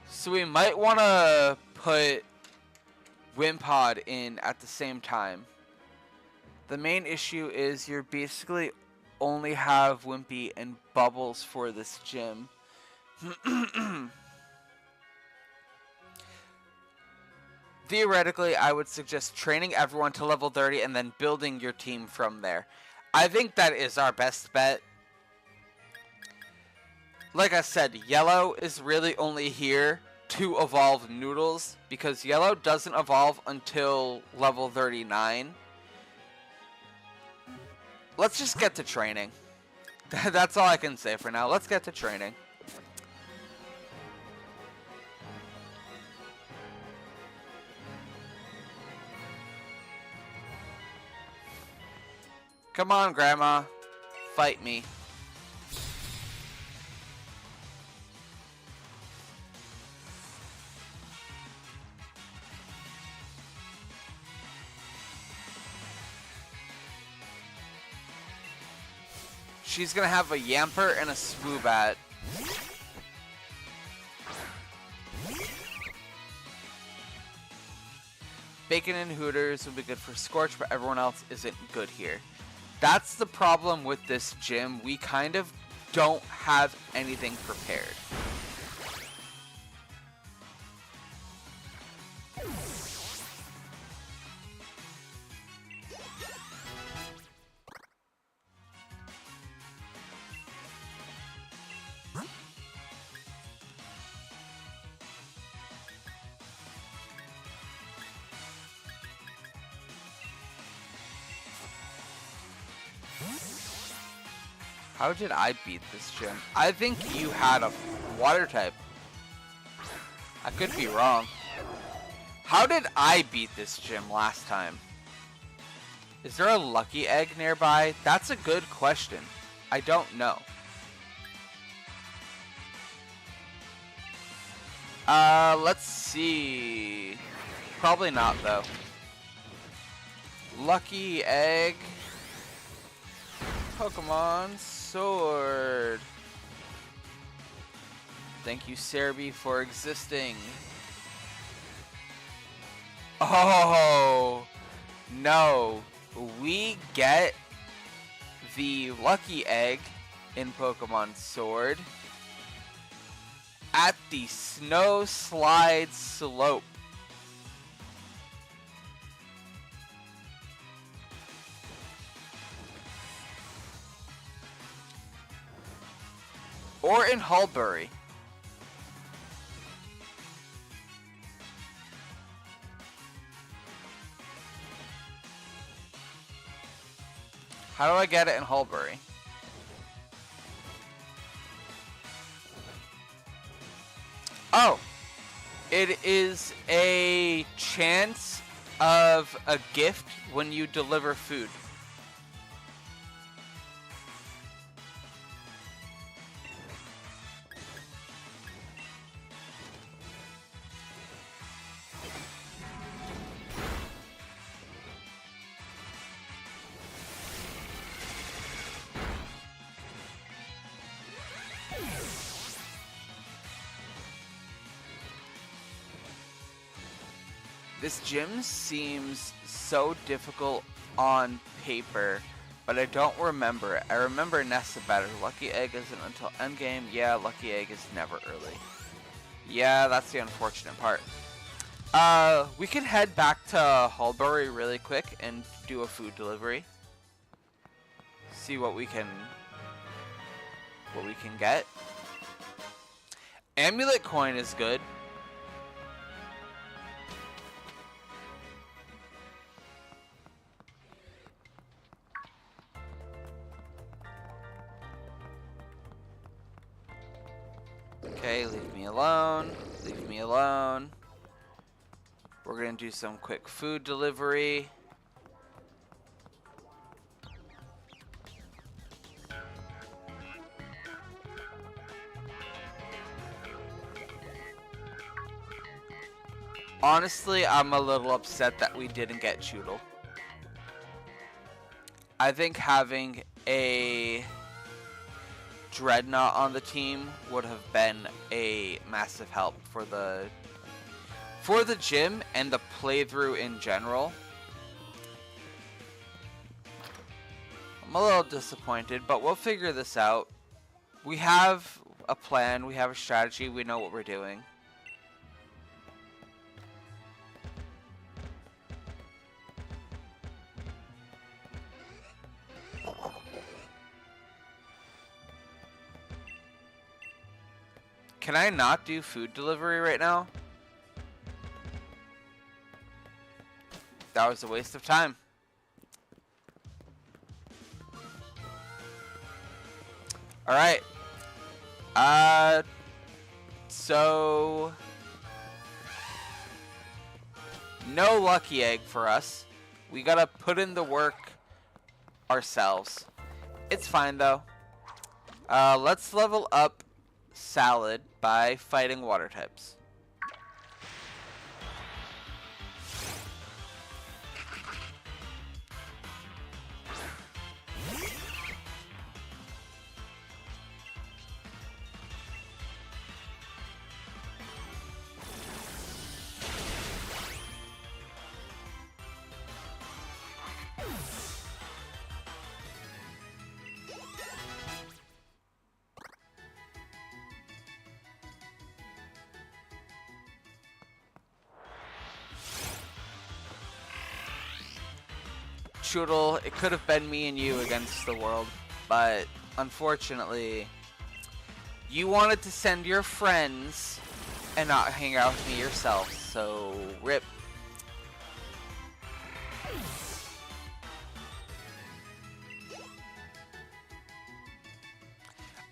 So we might want to put Wimpod in at the same time. The main issue is you basically only have Wimpy and Bubbles for this gym. Theoretically, I would suggest training everyone to level 30 and then building your team from there. I think that is our best bet. Like I said, Yellow is really only here to evolve Noodles, because Yellow doesn't evolve until level 39. Let's just get to training. That's all I can say for now. Let's get to training. Come on, Grandma. Fight me. She's gonna have a Yamper and a Swoobat. Bacon and Hooters would be good for Scorch, but everyone else isn't good here. That's the problem with this gym. We kind of don't have anything prepared. How did I beat this gym? I think you had a water type. I could be wrong. How did I beat this gym last time? Is there a lucky egg nearby? That's a good question. I don't know. Let's see. Probably not, though. Lucky egg. Pokemon Sword. Thank you, Cerebi, for existing. Oh, no. We get the lucky egg in Pokemon Sword at the Snow Slide Slope. Or in Hulbury. How do I get it in Hulbury? Oh! It is a chance of a gift when you deliver food. This gym seems so difficult on paper, but I don't remember it. I remember Nessa better. Lucky Egg isn't until endgame. Yeah, Lucky Egg is never early. Yeah, that's the unfortunate part. We can head back to Hulbury really quick and do a food delivery. See what we can get. Amulet coin is good. Okay, leave me alone. Leave me alone. We're gonna do some quick food delivery. Honestly, I'm a little upset that we didn't get Choodle. I think having a Dreadnought on the team would have been a massive help for the gym and the playthrough in general. I'm a little disappointed, but we'll figure this out. We have a plan, we have a strategy, we know what we're doing. Can I not do food delivery right now? That was a waste of time. Alright. So no lucky egg for us. We gotta put in the work ourselves. It's fine though. Let's level up Salad by fighting water types. Choodle, it could have been me and you against the world, but unfortunately, you wanted to send your friends and not hang out with me yourself, so rip.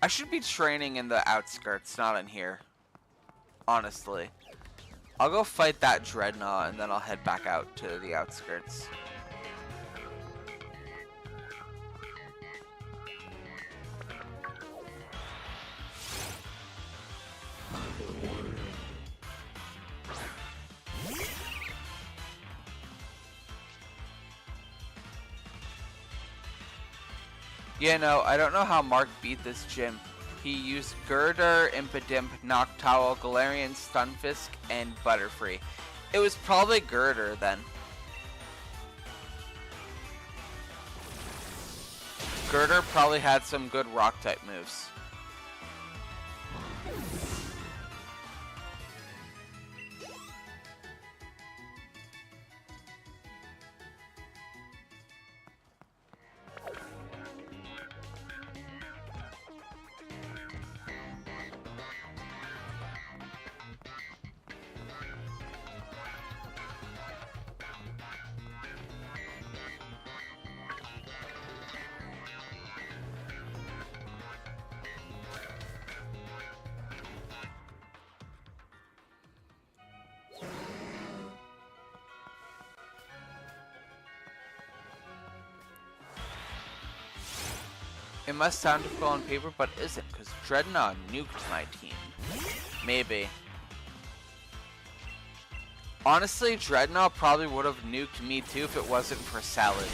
I should be training in the outskirts, not in here. Honestly. I'll go fight that Dreadnought and then I'll head back out to the outskirts. Yeah, no, I don't know how Mark beat this gym. He used Girder, Impidimp, Noctowl, Galarian, Stunfisk, and Butterfree. It was probably Girder then. Girder probably had some good rock type moves. It must sound difficult on paper, but isn't, because Dreadnought nuked my team. Maybe. Honestly, Dreadnought probably would have nuked me too if it wasn't for Salad.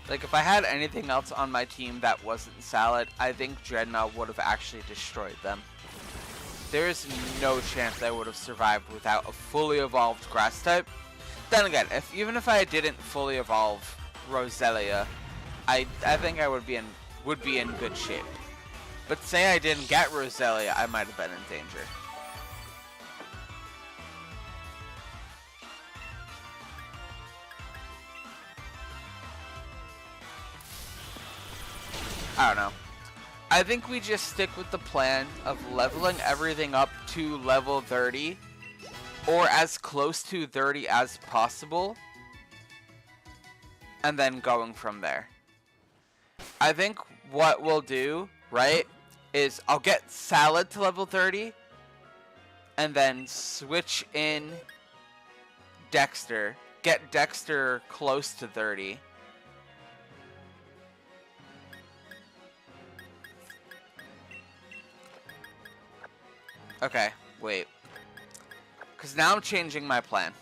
Like, if I had anything else on my team that wasn't Salad, I think Dreadnought would have actually destroyed them. There is no chance I would have survived without a fully evolved grass type. Then again, even if I didn't fully evolve Roselia, I think I would be in good shape. But say I didn't get Roselia, I might have been in danger. I don't know. I think we just stick with the plan of leveling everything up to level 30 or as close to 30 as possible and then going from there. I think what we'll do, right, is I'll get Salad to level 30 and then switch in Dexter. Get Dexter close to 30. Okay, wait. Because now I'm changing my plan.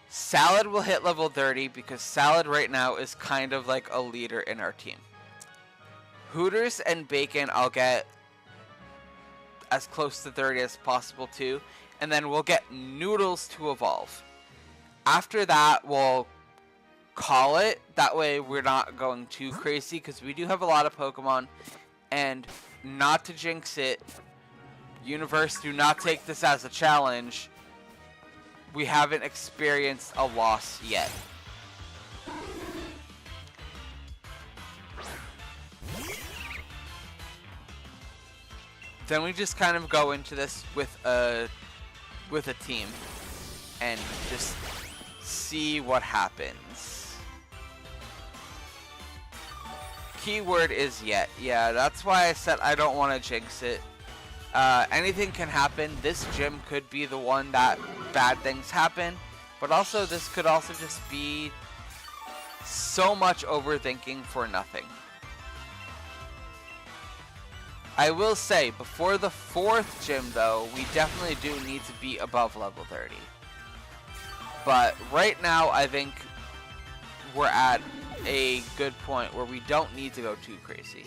Salad will hit level 30 because Salad right now is kind of like a leader in our team. Hooters and Bacon I'll get as close to 30 as possible too. And then we'll get Noodles to evolve. After that, we'll call it. That way we're not going too crazy because we do have a lot of Pokemon. And not to jinx it, Universe, do not take this as a challenge. We haven't experienced a loss yet. Then we just kind of go into this with a team and just see what happens. Keyword is yet. Yeah, that's why I said I don't want to jinx it. Anything can happen. This gym could be the one that bad things happen, but also this could also just be so much overthinking for nothing. I will say, before the 4th gym though, we definitely do need to be above level 30. But right now, I think we're at a good point where we don't need to go too crazy.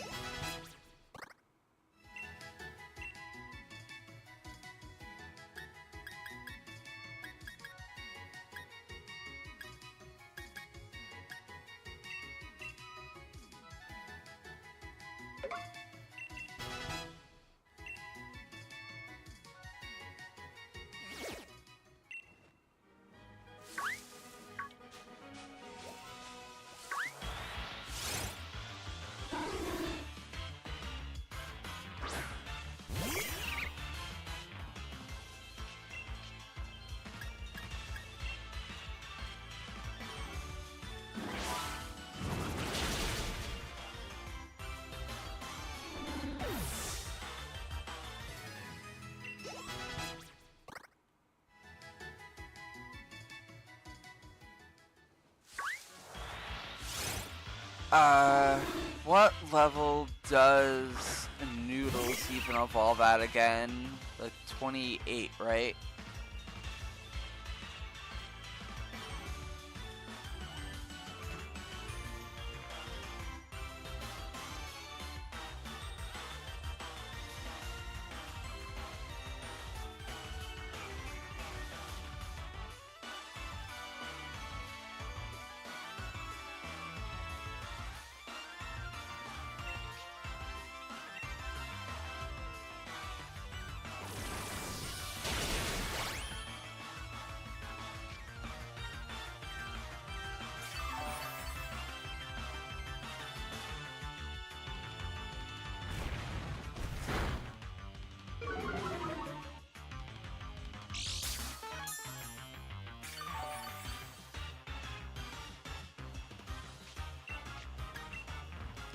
What level does Noodles even evolve at again? Like 28, right?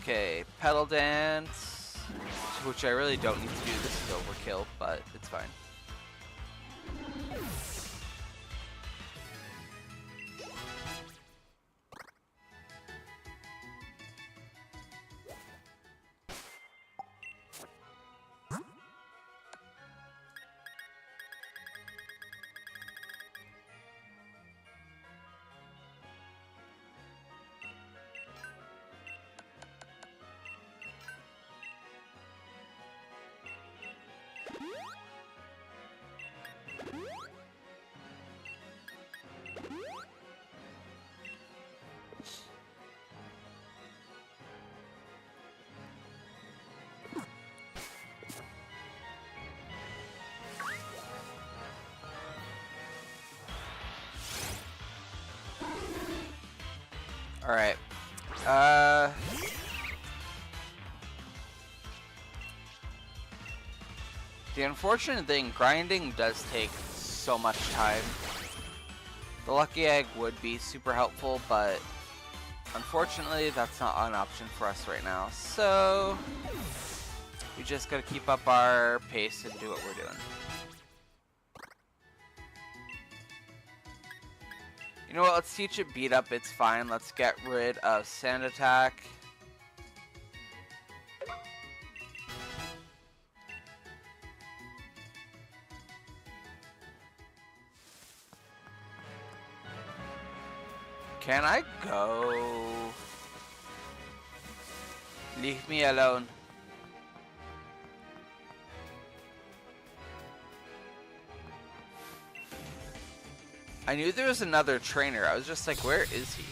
Okay, Pedal Dance, which I really don't need to do. This is overkill, but it's fine. Alright. The unfortunate thing, grinding does take so much time. The lucky egg would be super helpful, but unfortunately that's not an option for us right now. So we just gotta keep up our pace and do what we're doing. You know what, let's teach it beat up, it's fine. Let's get rid of sand attack. Can I go? Leave me alone. I knew there was another trainer. I was just like, where is he?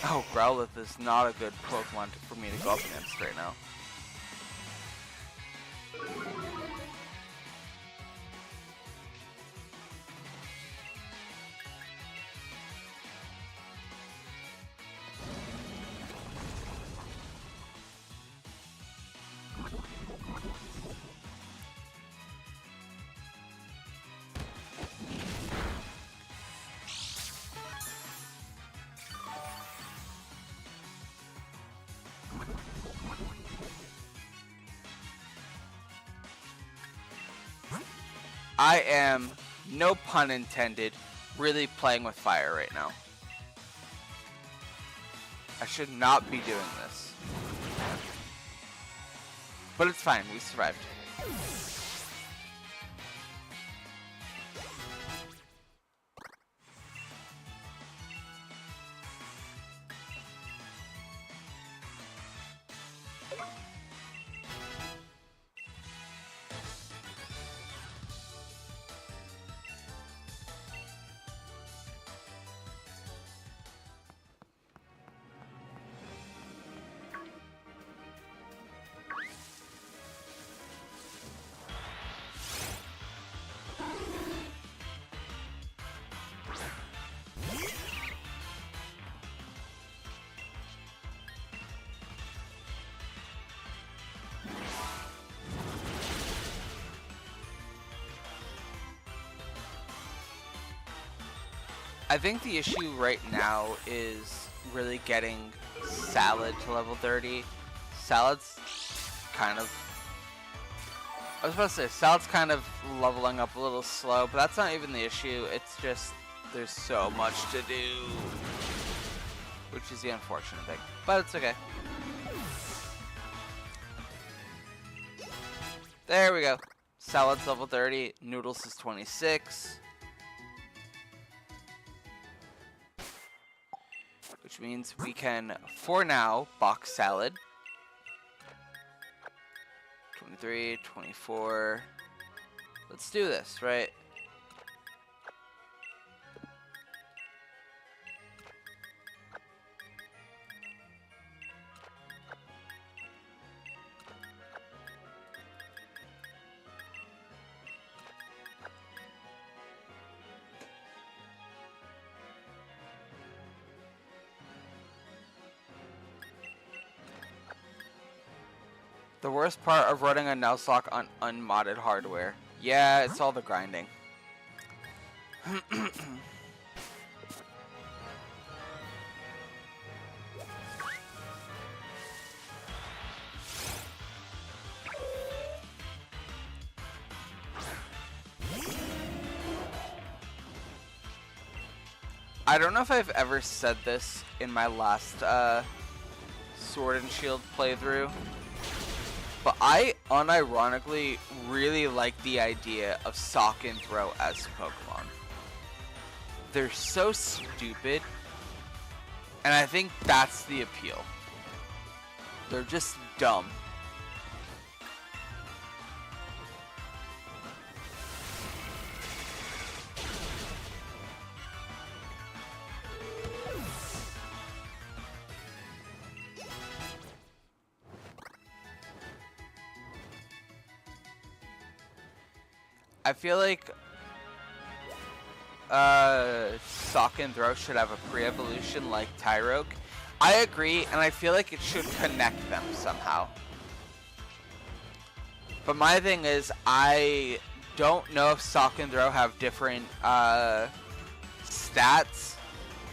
Oh, Growlithe is not a good Pokemon for me to go up against right now. I am, no pun intended, really playing with fire right now. I should not be doing this. But it's fine, we survived. I think the issue right now is really getting Salad to level 30. Salad's kind of... I was about to say, Salad's kind of leveling up a little slow, but that's not even the issue. It's just, there's so much to do. Which is the unfortunate thing. But it's okay. There we go. Salad's level 30. Noodles is 26. Which means we can, for now, box Salad. 23, 24. Let's do this, right? The worst part of running a Nuzlocke on unmodded hardware. Yeah, it's all the grinding. I don't know if I've ever said this in my last Sword and Shield playthrough, but I unironically really like the idea of Sock and Throw as Pokemon. They're so stupid, and I think that's the appeal. They're just dumb. I feel like Sock and Throw should have a pre-evolution like Tyrogue. I agree, and I feel like it should connect them somehow. But my thing is, I don't know if Sock and Throw have different stats.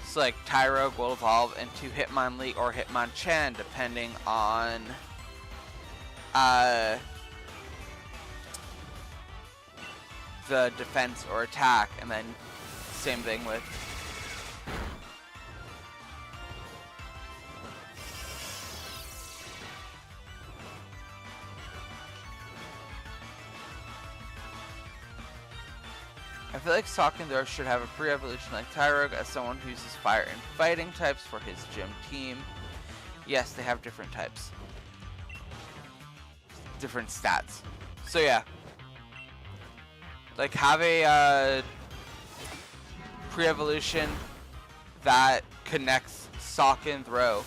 So like Tyrogue will evolve into Hitmonlee or Hitmonchan depending on the defense or attack, and then same thing with I feel like Sock and Throw should have a pre-evolution like Tyrogue as someone who uses fire and fighting types for his gym team. Yes, they have different types. Different stats. So yeah. Like have a pre-evolution that connects Sock and Throw.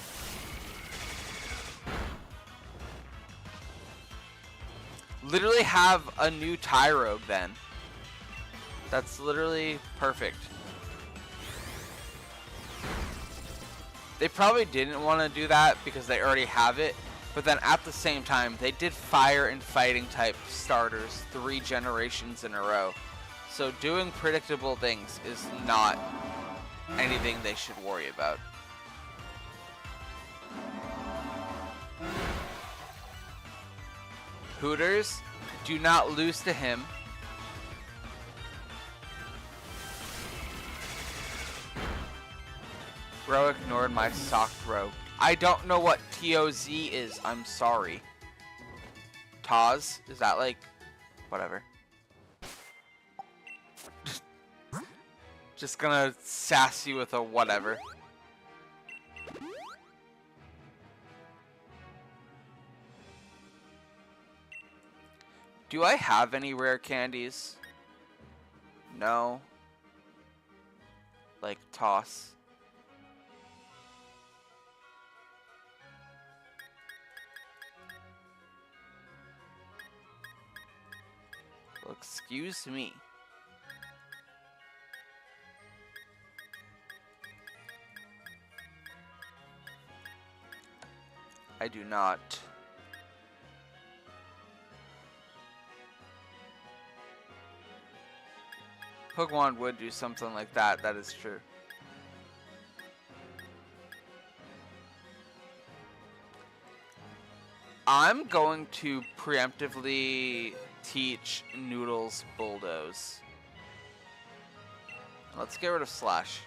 Literally have a new Tyrogue then. That's literally perfect. They probably didn't want to do that because they already have it, but then at the same time, they did fire and fighting type starters 3 generations in a row. So doing predictable things is not anything they should worry about. Hooters, do not lose to him. Bro ignored my sock throw. I don't know what TOZ is. I'm sorry. Taz? Is that like... whatever. Just gonna sass you with a whatever. Do I have any rare candies? No. Like toss. Well, excuse me. I do not. Pokemon would do something like that, that is true. I'm going to preemptively teach Noodles Bulldoze. Let's get rid of Slash.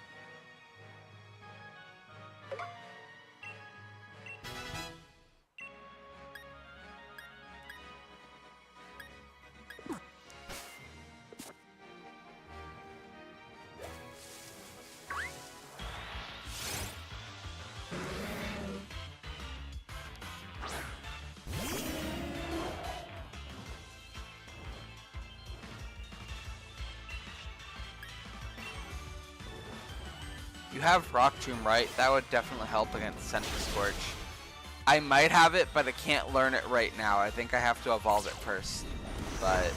You have Rock Tomb, right? That would definitely help against Sentry Scorch. I might have it, but I can't learn it right now. I think I have to evolve it first. But...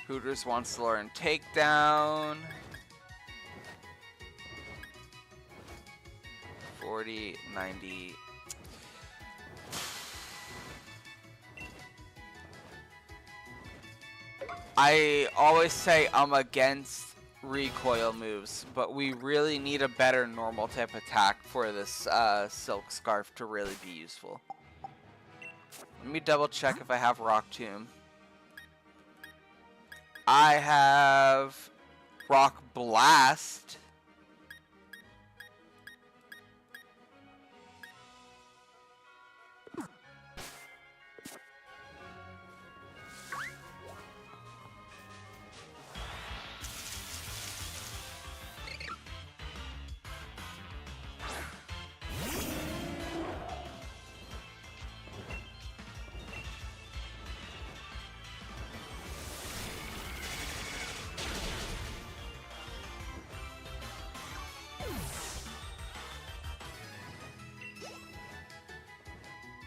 Hooters wants to learn Takedown. 40, 90. I always say I'm against recoil moves, but we really need a better normal type attack for this Silk Scarf to really be useful. Let me double check if I have Rock Tomb. I have Rock Blast.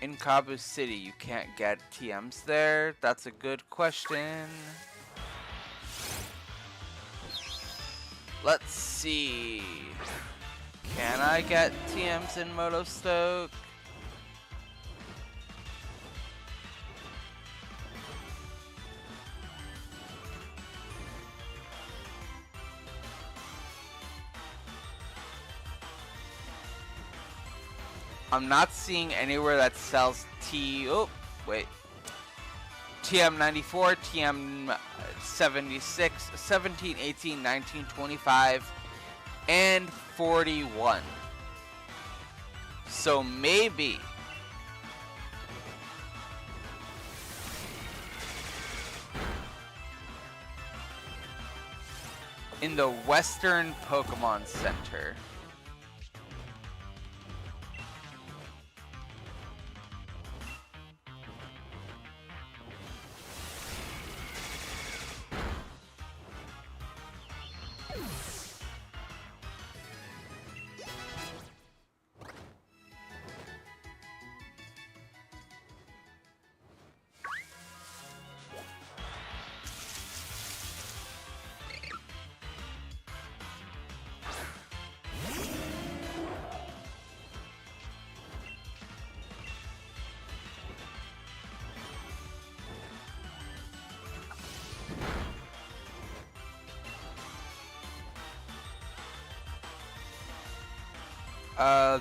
In Kabu City, you can't get TMs there? That's a good question. Let's see. Can I get TMs in Motostoke? I'm not seeing anywhere that sells oh, wait. TM94, TM76, 17, 18, 19, 25, and 41. So maybe in the Western Pokemon Center.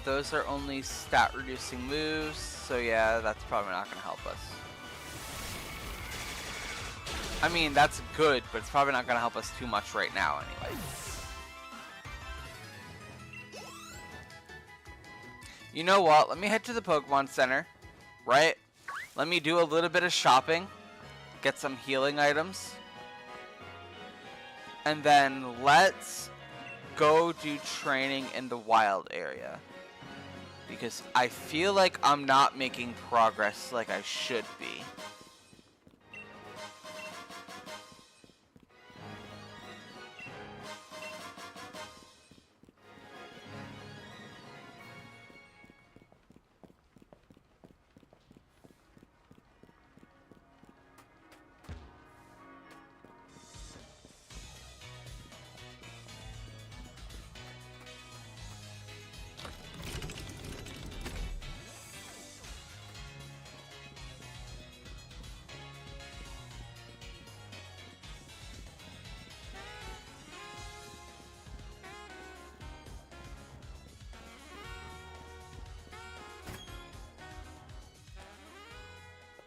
Those are only stat reducing moves, so yeah, that's probably not gonna help us. I mean, that's good, but it's probably not gonna help us too much right now anyway. You know what? Let me head to the Pokemon Center, right? Let me do a little bit of shopping, get some healing items, and then let's go do training in the wild area. Because I feel like I'm not making progress like I should be.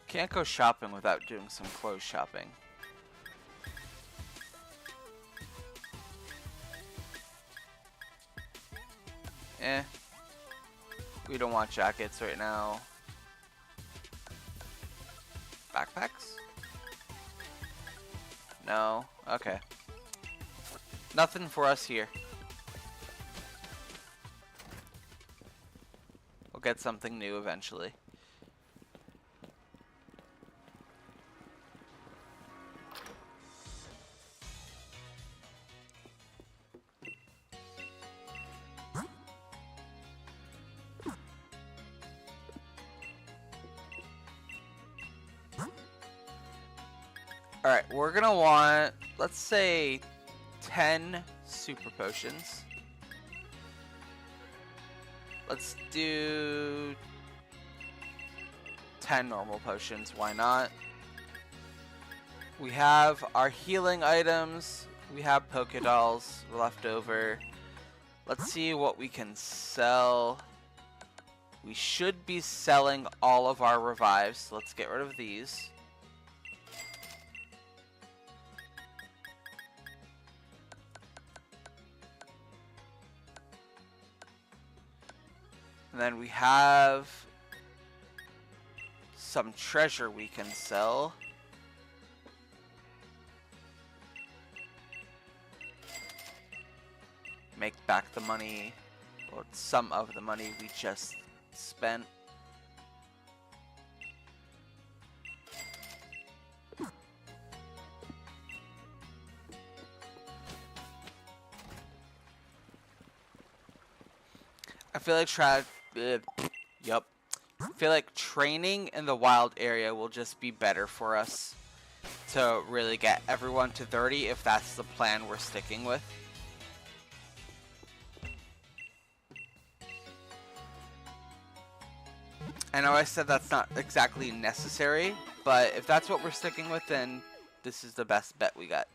Can't go shopping without doing some clothes shopping. We don't want jackets right now. Backpacks? No? Okay. Nothing for us here. We'll get something new eventually. Alright, we're gonna want, let's say, 10 super potions. Let's do 10 normal potions, why not? We have our healing items, we have Pokédolls left over. Let's see what we can sell. We should be selling all of our revives, so let's get rid of these. And then we have some treasure we can sell. Make back the money, or some of the money we just spent. I feel like feel like training in the wild area will just be better for us to really get everyone to 30 if that's the plan we're sticking with. I know I said that's not exactly necessary, but if that's what we're sticking with, then this is the best bet we got.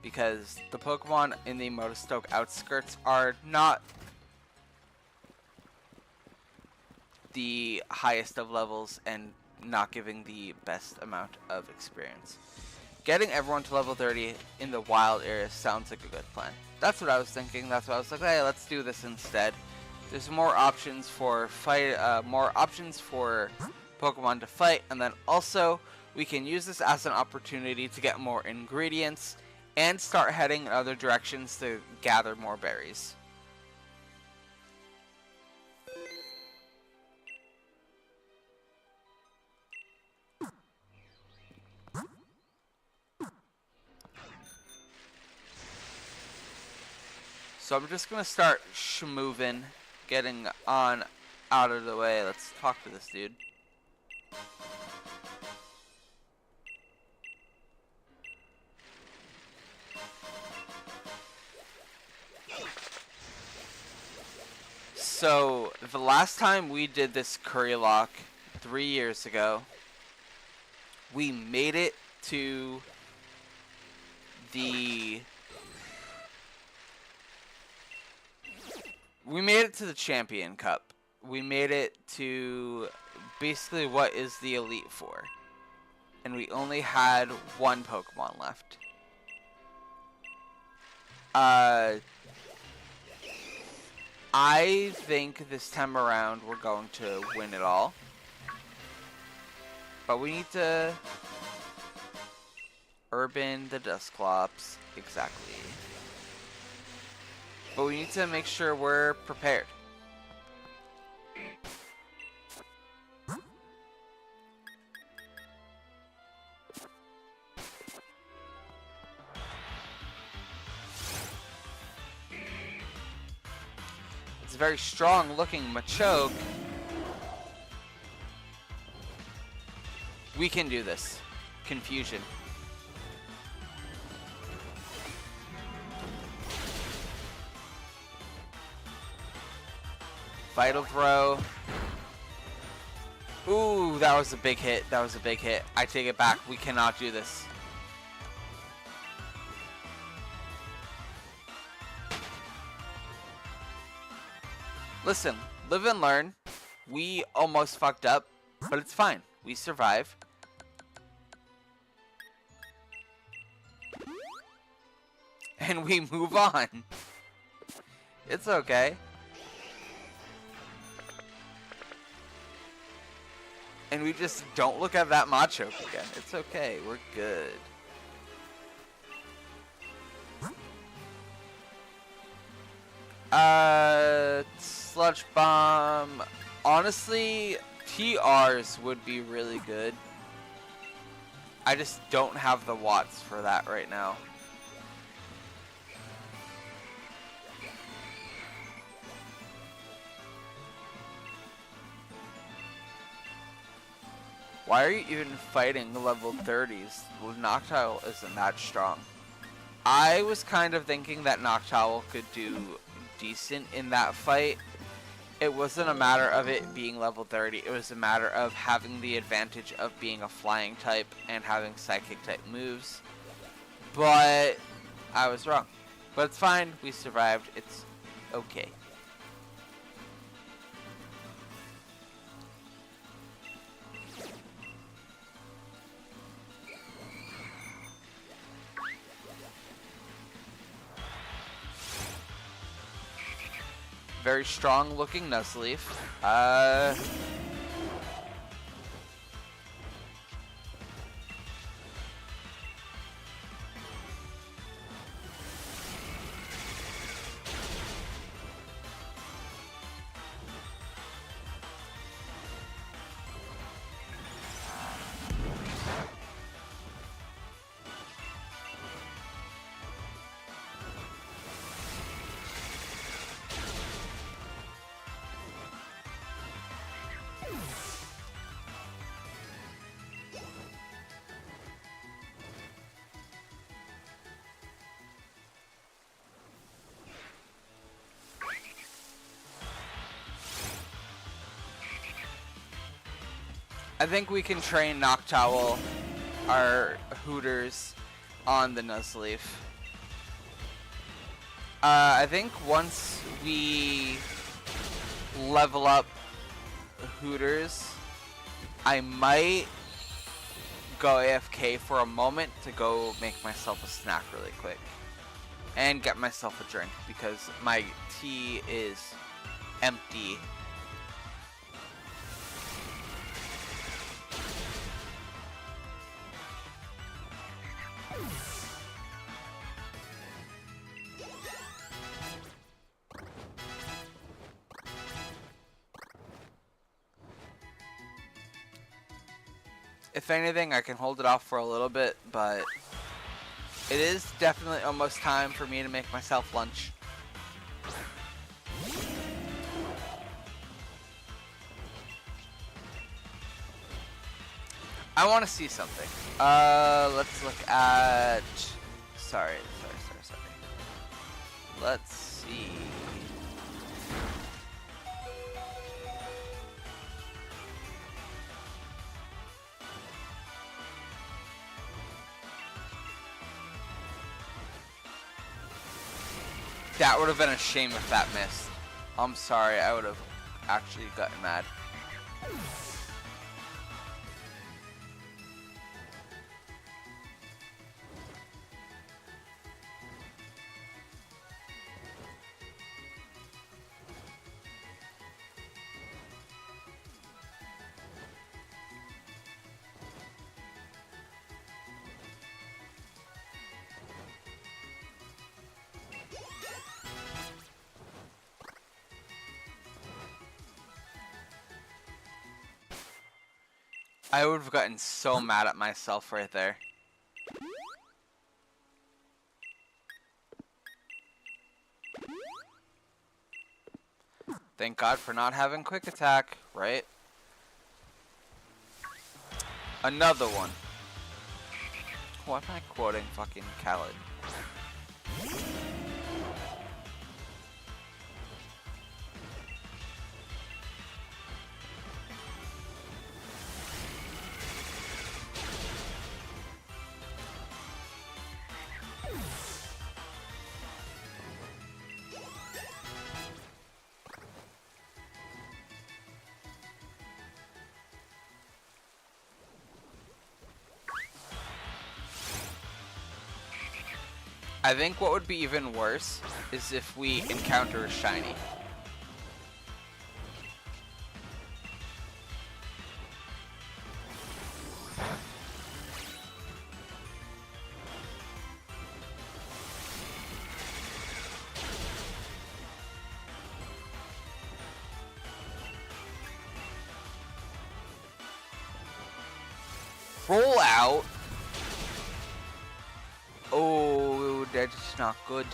Because the Pokemon in the Nuzlocke outskirts are not the highest of levels and not giving the best amount of experience. Getting everyone to level 30 in the wild area sounds like a good plan. That's what I was thinking. That's why I was like, hey, let's do this instead. There's more options for Pokemon to fight, and then also we can use this as an opportunity to get more ingredients and start heading in other directions to gather more berries. So I'm just gonna start moving, getting on out of the way. Let's talk to this dude. So the last time we did this Currylocke 3 years ago, we made it to the Champion Cup. We made it to basically what is the Elite Four. And we only had one Pokemon left. I think this time around we're going to win it all. But we need to urban the Dusclops. Exactly. But we need to make sure we're prepared. It's a very strong looking Machoke. We can do this. Confusion. Vital Throw. Ooh, that was a big hit. That was a big hit. I take it back. We cannot do this. Listen, live and learn. We almost fucked up, but it's fine. We survive. And we move on. It's okay. And we just don't look at that Machoke again. It's okay. We're good. Sludge Bomb. Honestly, TRs would be really good. I just don't have the watts for that right now. Why are you even fighting level 30s? Well, Noctowl isn't that strong. I was kind of thinking that Noctowl could do decent in that fight. It wasn't a matter of it being level 30. It was a matter of having the advantage of being a flying type and having psychic type moves. But I was wrong. But it's fine. We survived. It's okay. Very strong looking Nuzleaf. I think we can train Noctowl, our Hooters, on the Nuzleaf. I think once we level up Hooters, I might go AFK for a moment to go make myself a snack really quick. And get myself a drink because my tea is empty. If anything, I can hold it off for a little bit, but it is definitely almost time for me to make myself lunch. I want to see something. Let's look at... Sorry. Let's see. That would have been a shame if that missed. I'm sorry, I would have actually gotten mad. I would have gotten so mad at myself right there. Thank God for not having quick attack, right? Another one. Why am I quoting fucking Khaled? I think what would be even worse is if we encounter a shiny. Roll out. Oh, that's not good.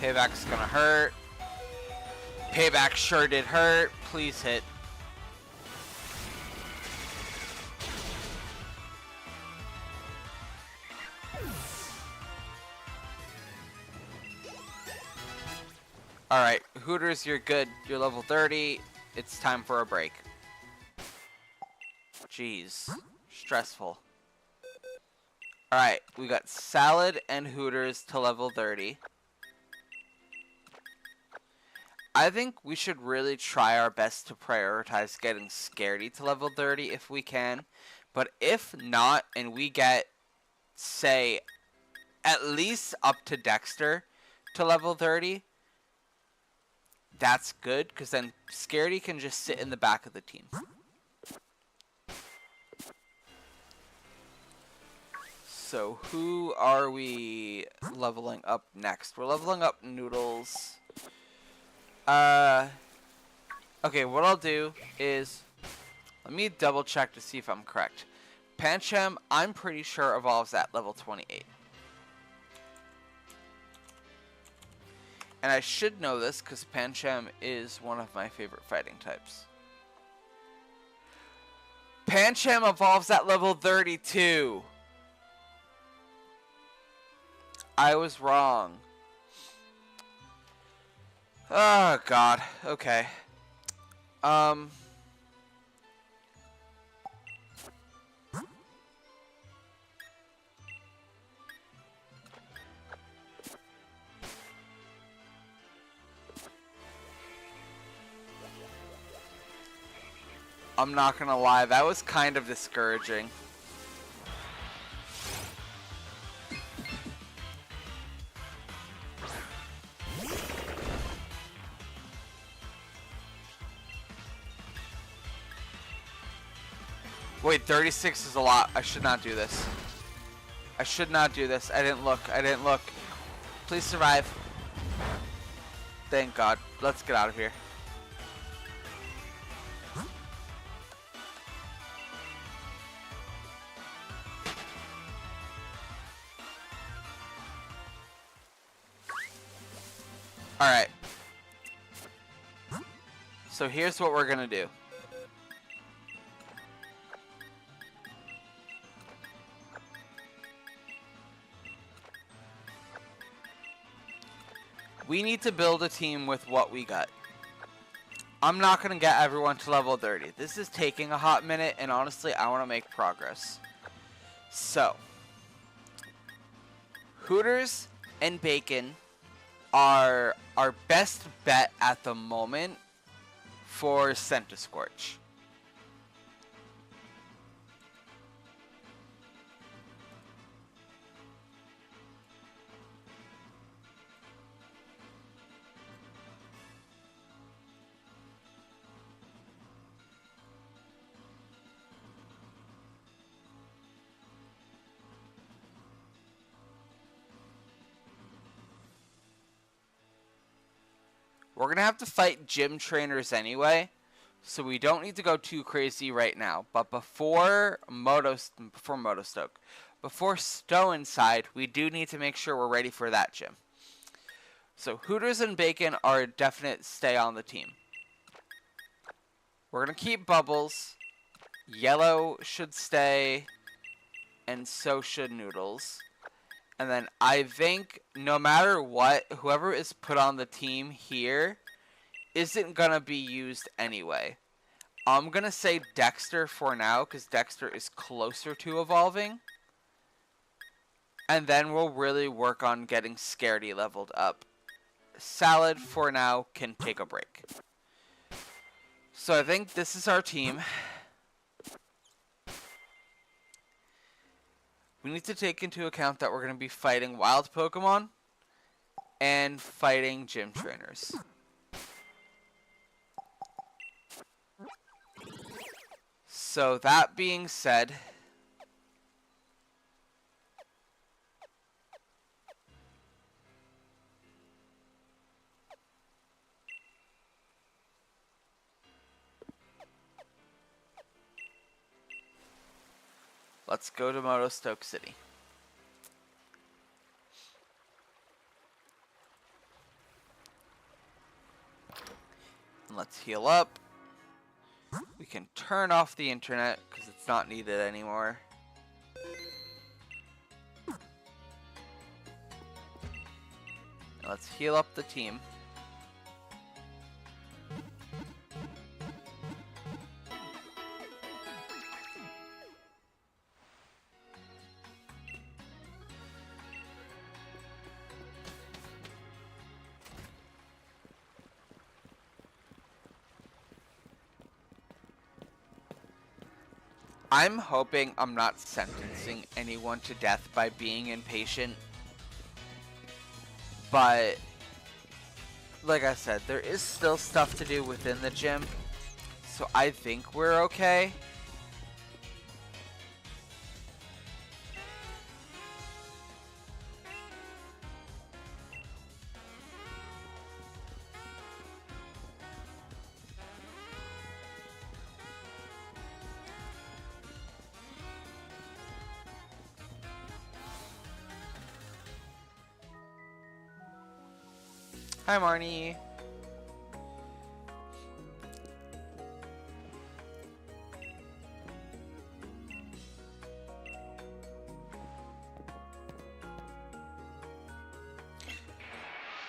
Payback's gonna hurt. Payback sure did hurt. Please hit. Alright, Hooters, you're good. You're level 30. It's time for a break. Jeez. Stressful. Alright, we got Salad and Hooters to level 30. I think we should really try our best to prioritize getting Scaredy to level 30 if we can. But if not, and we get, say, at least up to Dexter to level 30, that's good, because then Scaredy can just sit in the back of the team. So who are we leveling up next? We're leveling up Noodles. Okay, what I'll do is, let me double check to see if I'm correct. Pancham, I'm pretty sure, evolves at level 28. And I should know this because Pancham is one of my favorite fighting types. Pancham evolves at level 32. I was wrong. Oh, God. Okay. I'm not gonna lie, that was kind of discouraging. Wait, 36 is a lot. I should not do this. I should not do this. I didn't look. I didn't look. Please survive. Thank God. Let's get out of here. Alright. So here's what we're gonna do. We need to build a team with what we got. I'm not going to get everyone to level 30. This is taking a hot minute, and honestly, I want to make progress. So, Hooters and Bacon are our best bet at the moment for Centiskorch. We're going to have to fight gym trainers anyway, so we don't need to go too crazy right now. But before Motostoke, before Stoinside, we do need to make sure we're ready for that gym. So Hooters and Bacon are a definite stay on the team. We're going to keep Bubbles. Yellow should stay, and so should Noodles. And then I think no matter what, whoever is put on the team here isn't going to be used anyway. I'm going to say Dexter for now because Dexter is closer to evolving. And then we'll really work on getting Scaredy leveled up. Salad for now can take a break. So I think this is our team. We need to take into account that we're going to be fighting wild Pokemon and fighting gym trainers. So that being said, let's go to Motostoke City. And let's heal up. We can turn off the internet because it's not needed anymore. And let's heal up the team. I'm hoping I'm not sentencing anyone to death by being impatient, but like I said, there is still stuff to do within the gym, so I think we're okay. Hi, Marnie.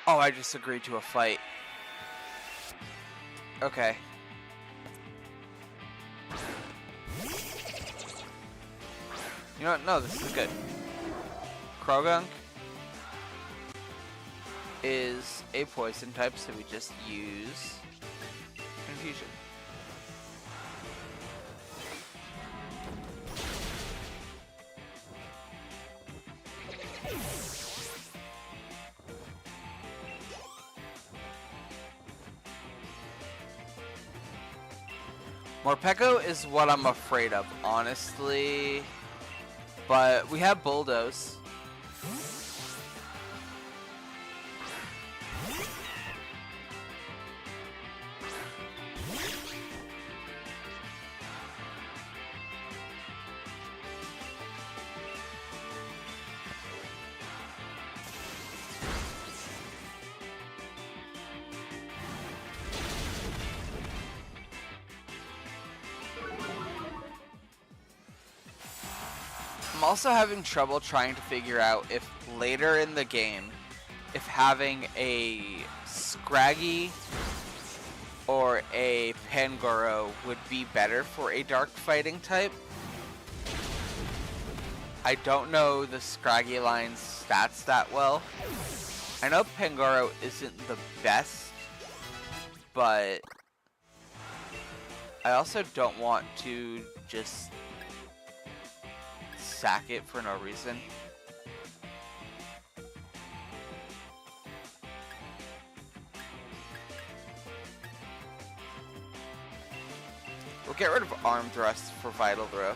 Oh, I just agreed to a fight. Okay. You know what? No, this is good. Krogunk is a poison type, so we just use Confusion. Morpeko is what I'm afraid of, honestly. But we have Bulldoze. I'm also having trouble trying to figure out if later in the game, if having a Scraggy or a Pangoro would be better for a dark fighting type. I don't know the Scraggy line's stats that well. I know Pangoro isn't the best, but I also don't want to just sack it for no reason. We'll get rid of Arm Thrust for Vital Throw.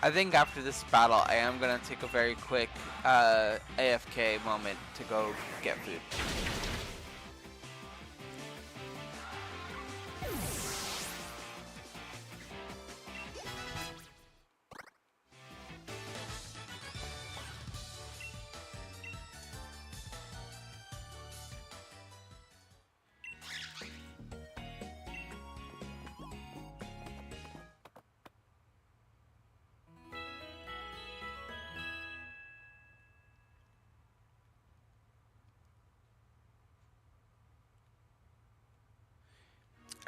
I think after this battle, I am going to take a very quick AFK moment to go get food.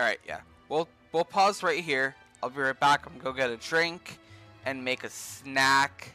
Alright, yeah. We'll pause right here. I'll be right back. I'm gonna go get a drink and make a snack.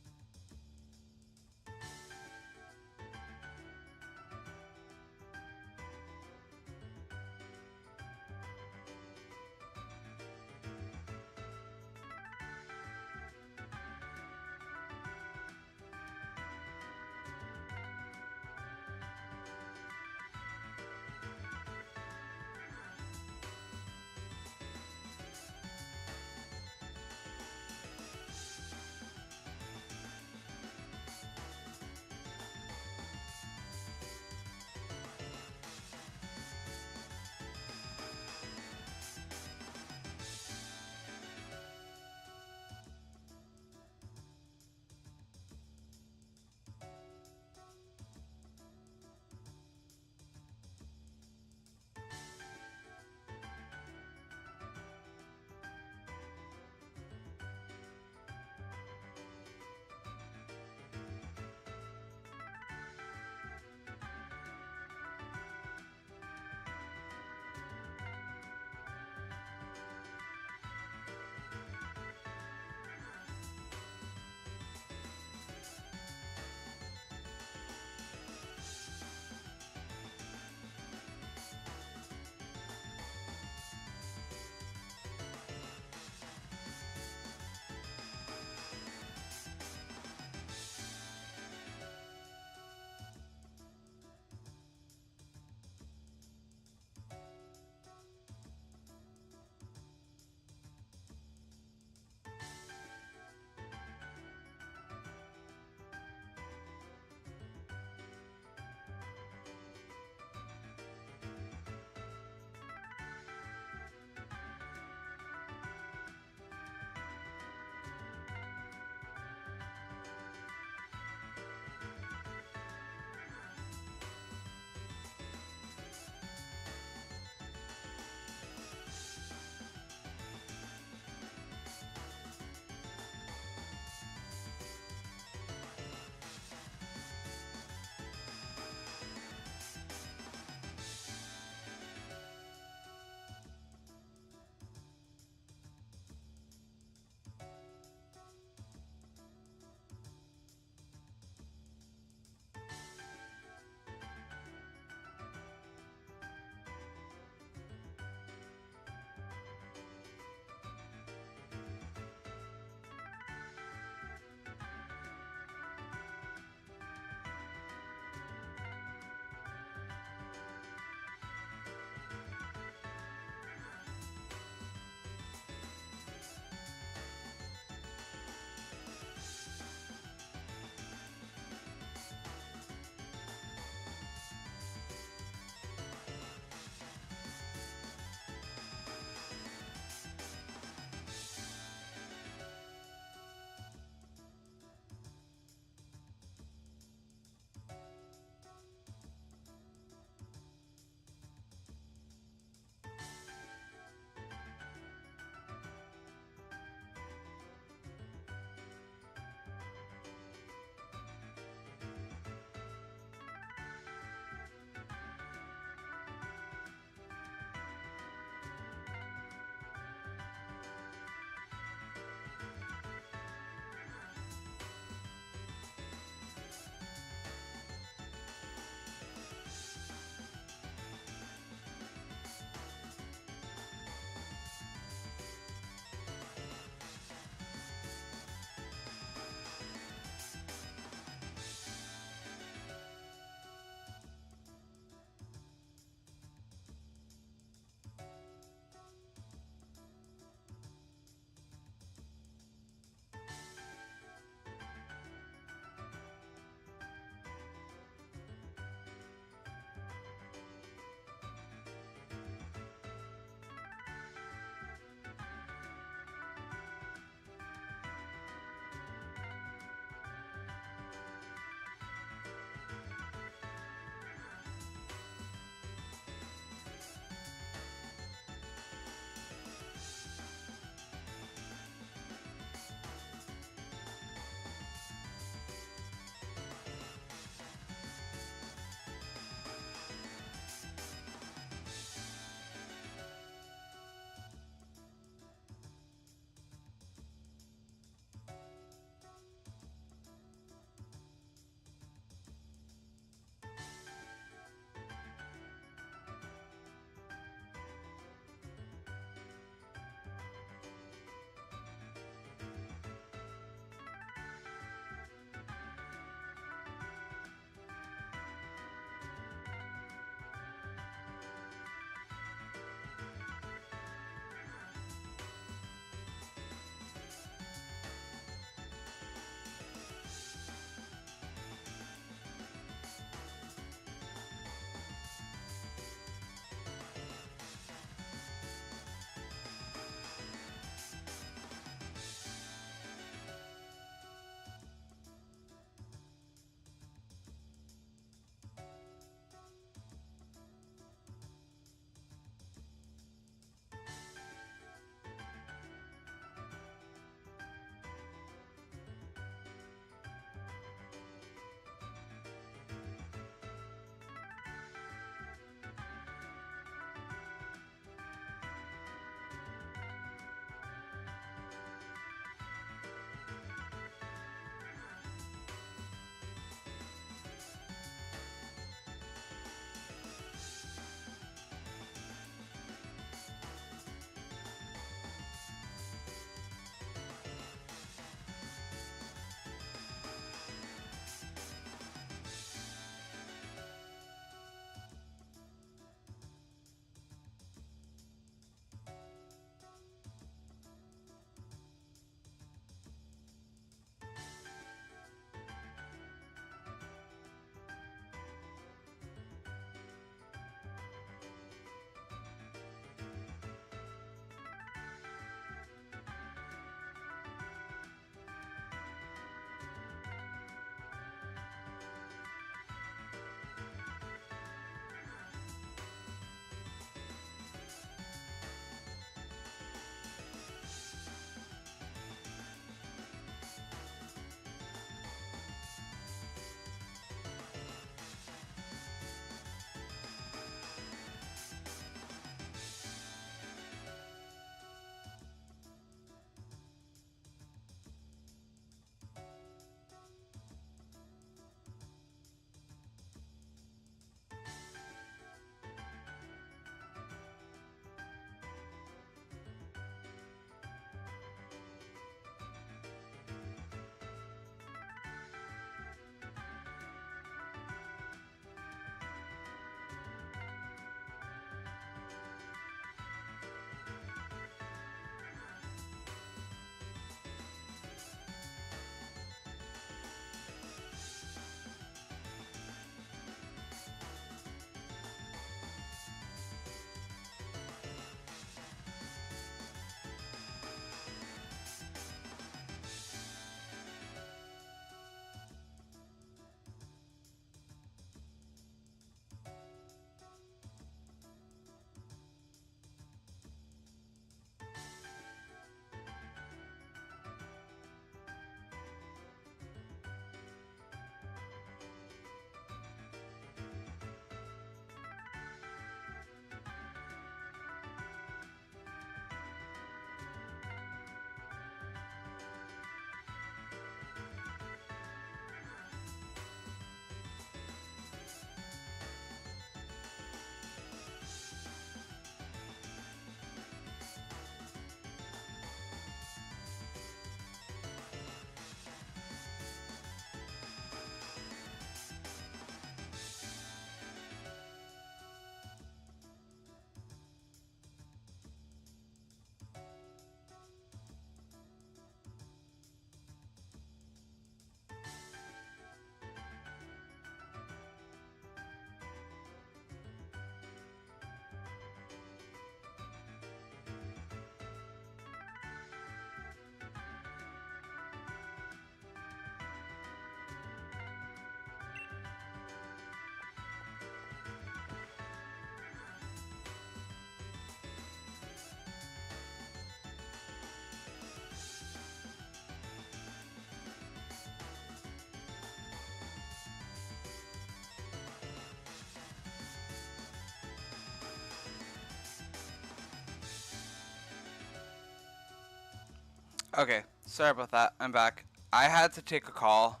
Okay, sorry about that. I'm back. I had to take a call.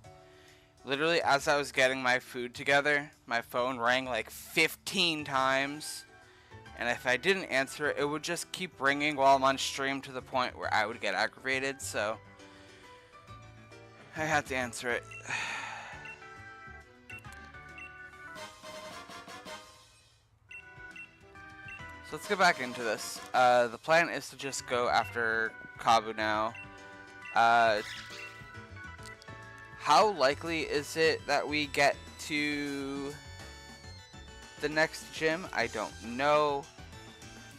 Literally, as I was getting my food together, my phone rang like 15 times. And if I didn't answer it, it would just keep ringing while I'm on stream to the point where I would get aggravated. So I had to answer it. So let's get back into this. The plan is to just go after Kabu now. How likely is it that we get to the next gym? I don't know,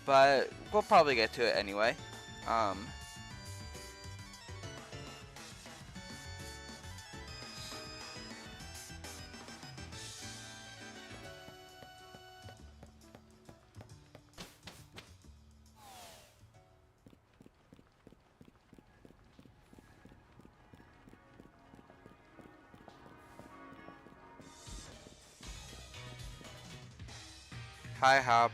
but we'll probably get to it anyway. Hi, Hop.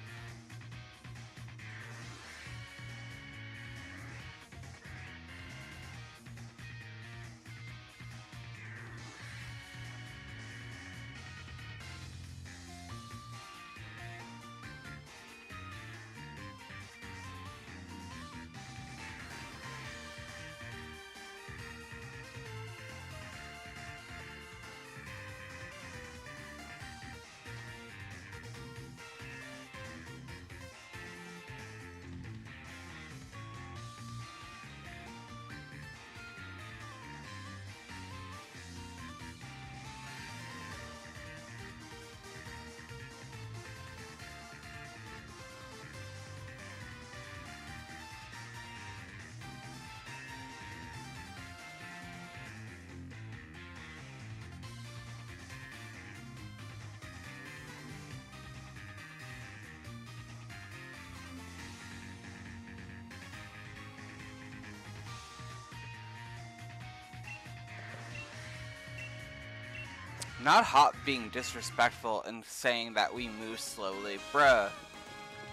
Not Hop being disrespectful and saying that we move slowly. Bruh,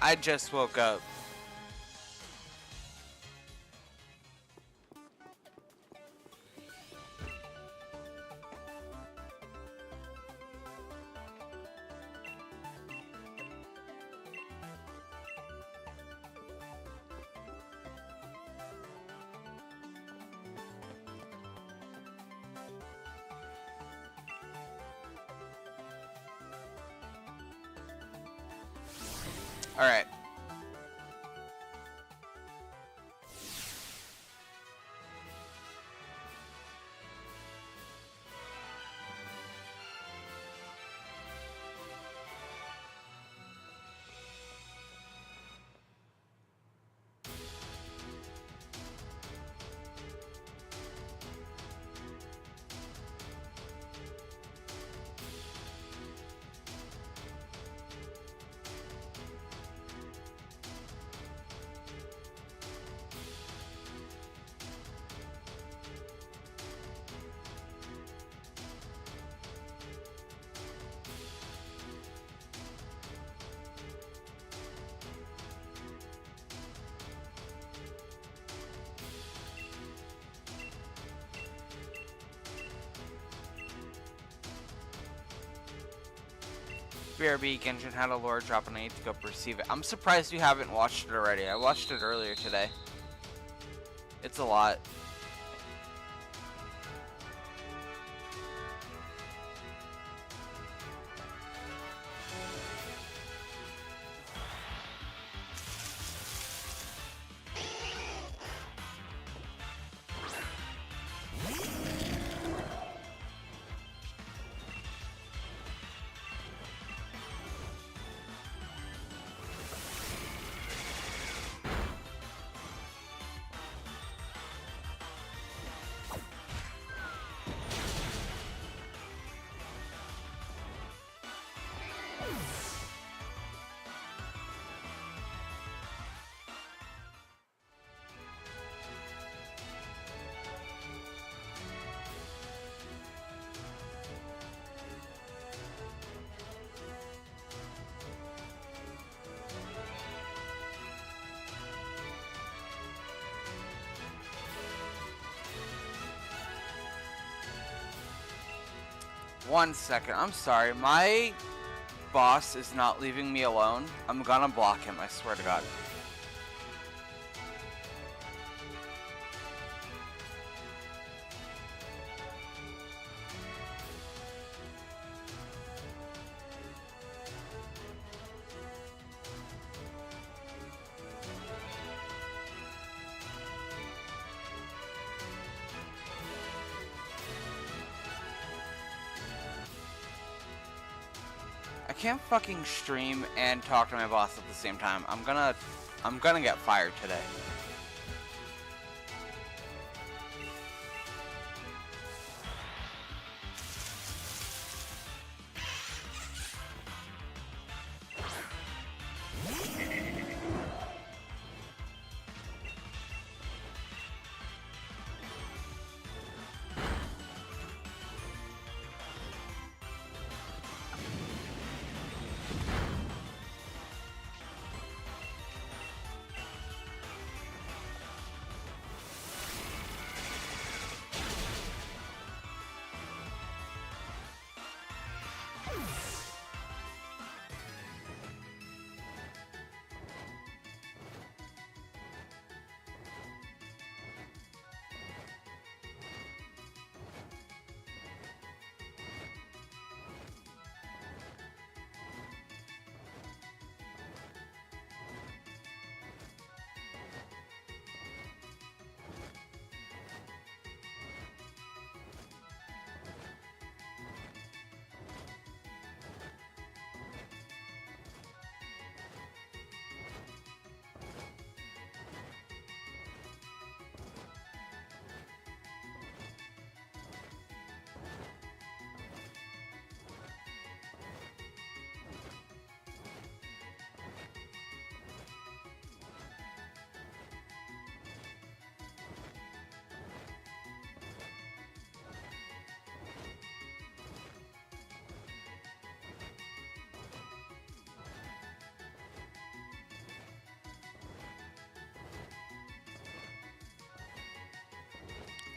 I just woke up. Alright. BRB Genshin had a lore drop and I need to go perceive it. I'm surprised you haven't watched it already. I watched it earlier today. It's a lot. 1 second. I'm sorry. My boss is not leaving me alone. I'm gonna block him, I swear to God. I can't fucking stream and talk to my boss at the same time. I'm gonna get fired today.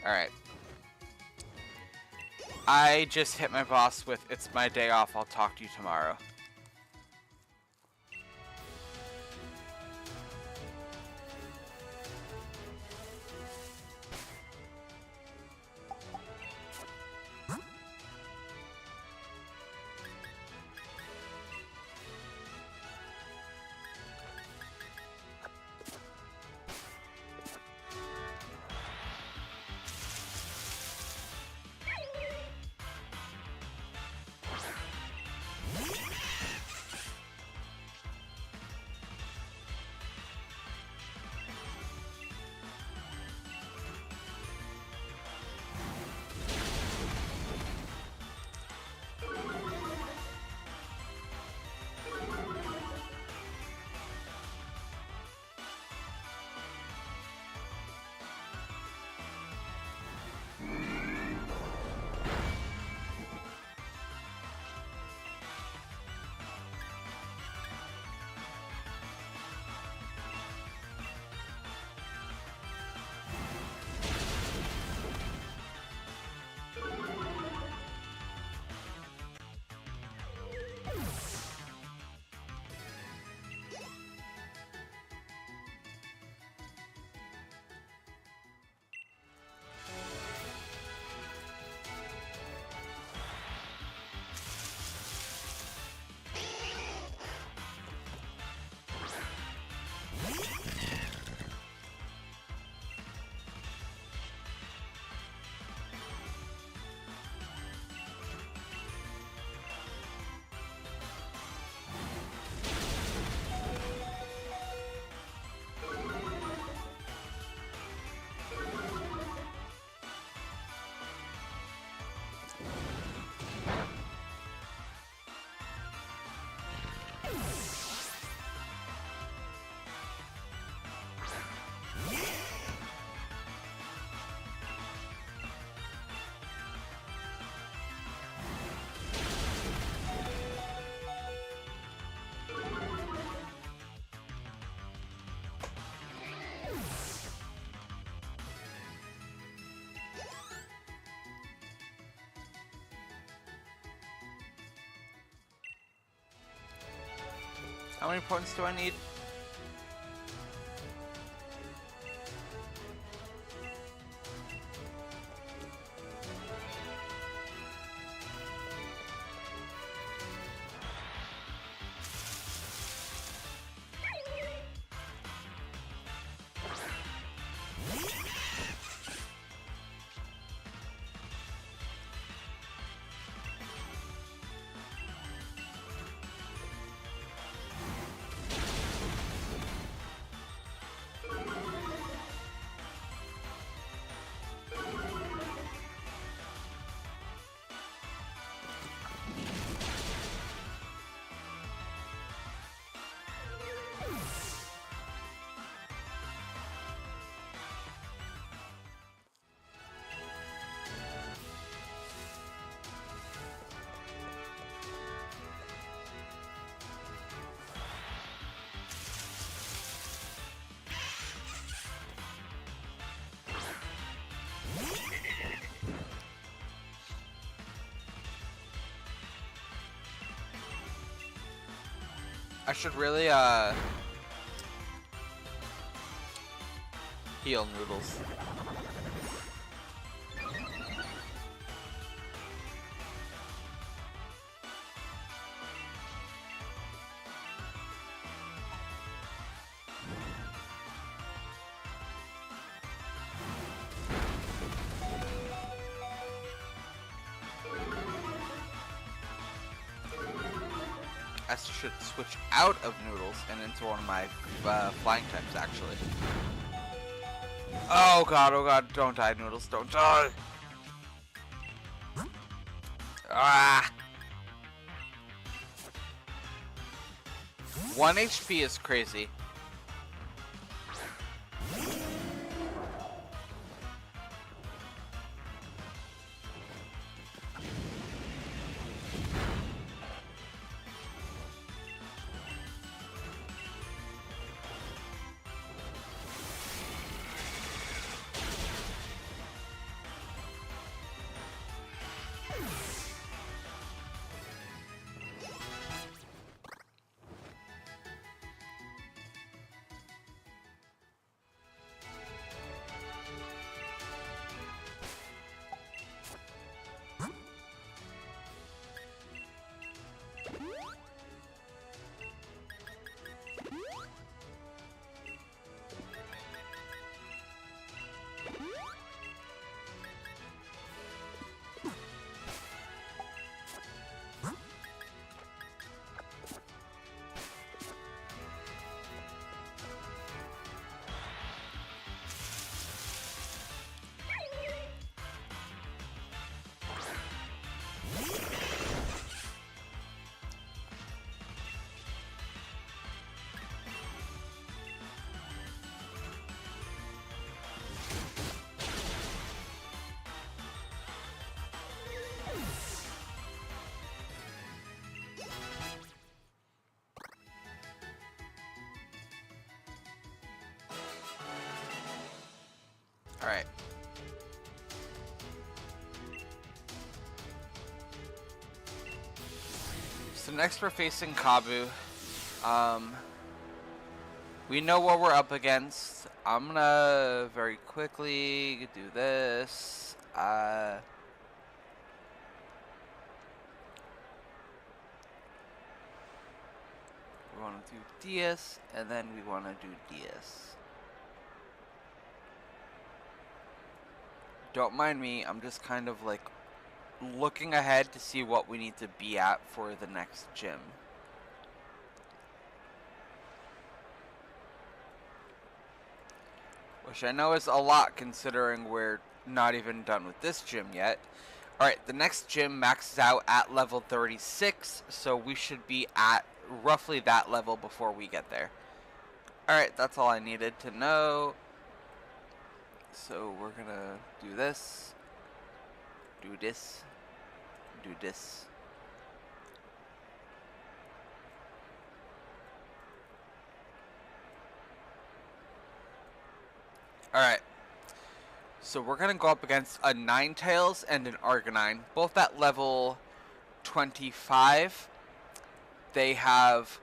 Alright. I just hit my boss with, "It's my day off, I'll talk to you tomorrow." How many points do I need? I should really heal Noodles. I should switch out of Noodles and into one of my flying types, actually. Oh god, don't die, Noodles, don't die! Ah! 1 HP is crazy. Alright. So next we're facing Kabu. We know what we're up against. I'm gonna very quickly do this. We want to do DS, and then we want to do DS. Don't mind me, I'm just kind of like looking ahead to see what we need to be at for the next gym. Which I know is a lot considering we're not even done with this gym yet. Alright, the next gym maxes out at level 36, so we should be at roughly that level before we get there. Alright, that's all I needed to know. So we're gonna do this, do this, do this. Alright, so we're gonna go up against a Ninetales and an Arcanine, both at level 25. They have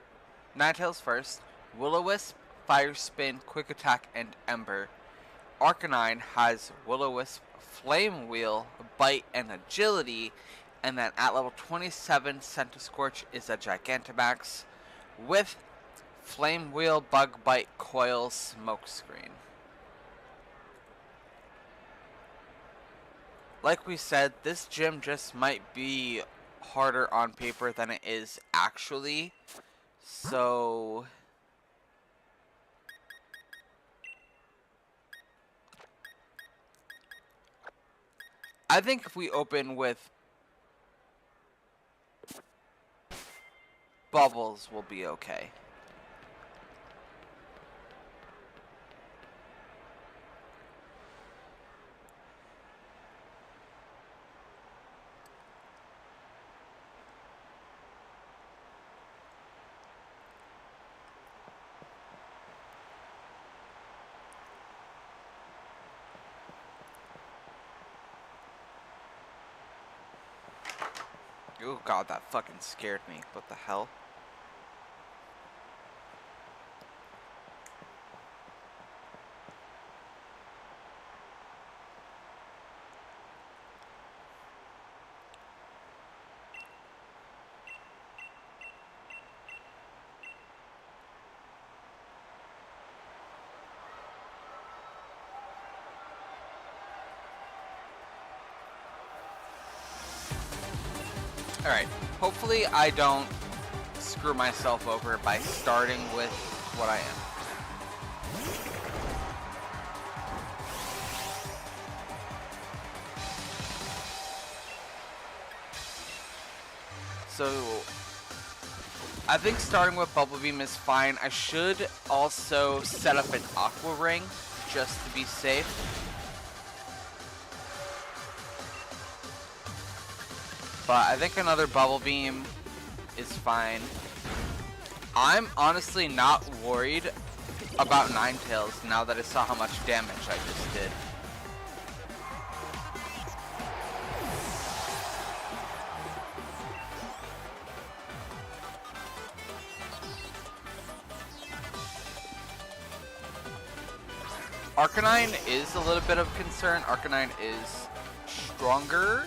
Ninetales first. Will-O-Wisp, Fire Spin, Quick Attack, and Ember. Arcanine has Will-O-Wisp, Flame Wheel, Bite, and Agility. And then at level 27, Centiskorch is a Gigantamax with Flame Wheel, Bug Bite, Coil, Smokescreen. Like we said, this gym just might be harder on paper than it is actually. So I think if we open with Bubbles, we'll be okay. Oh god, that fucking scared me. What the hell? Alright, hopefully I don't screw myself over by starting with what I am. So, I think starting with Bubble Beam is fine. I should also set up an Aqua Ring just to be safe. But I think another Bubble Beam is fine. I'm honestly not worried about Ninetales now that I saw how much damage I just did. Arcanine is a little bit of concern. Arcanine is stronger.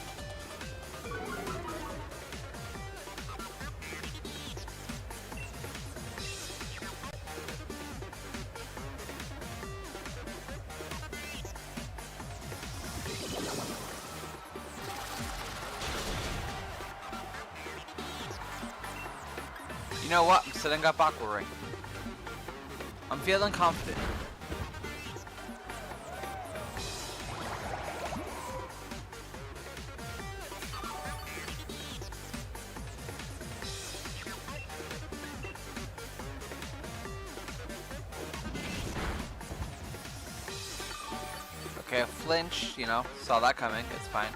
You know what? I'm setting up Aqua Ring. I'm feeling confident. Okay, a flinch, you know, saw that coming, it's fine.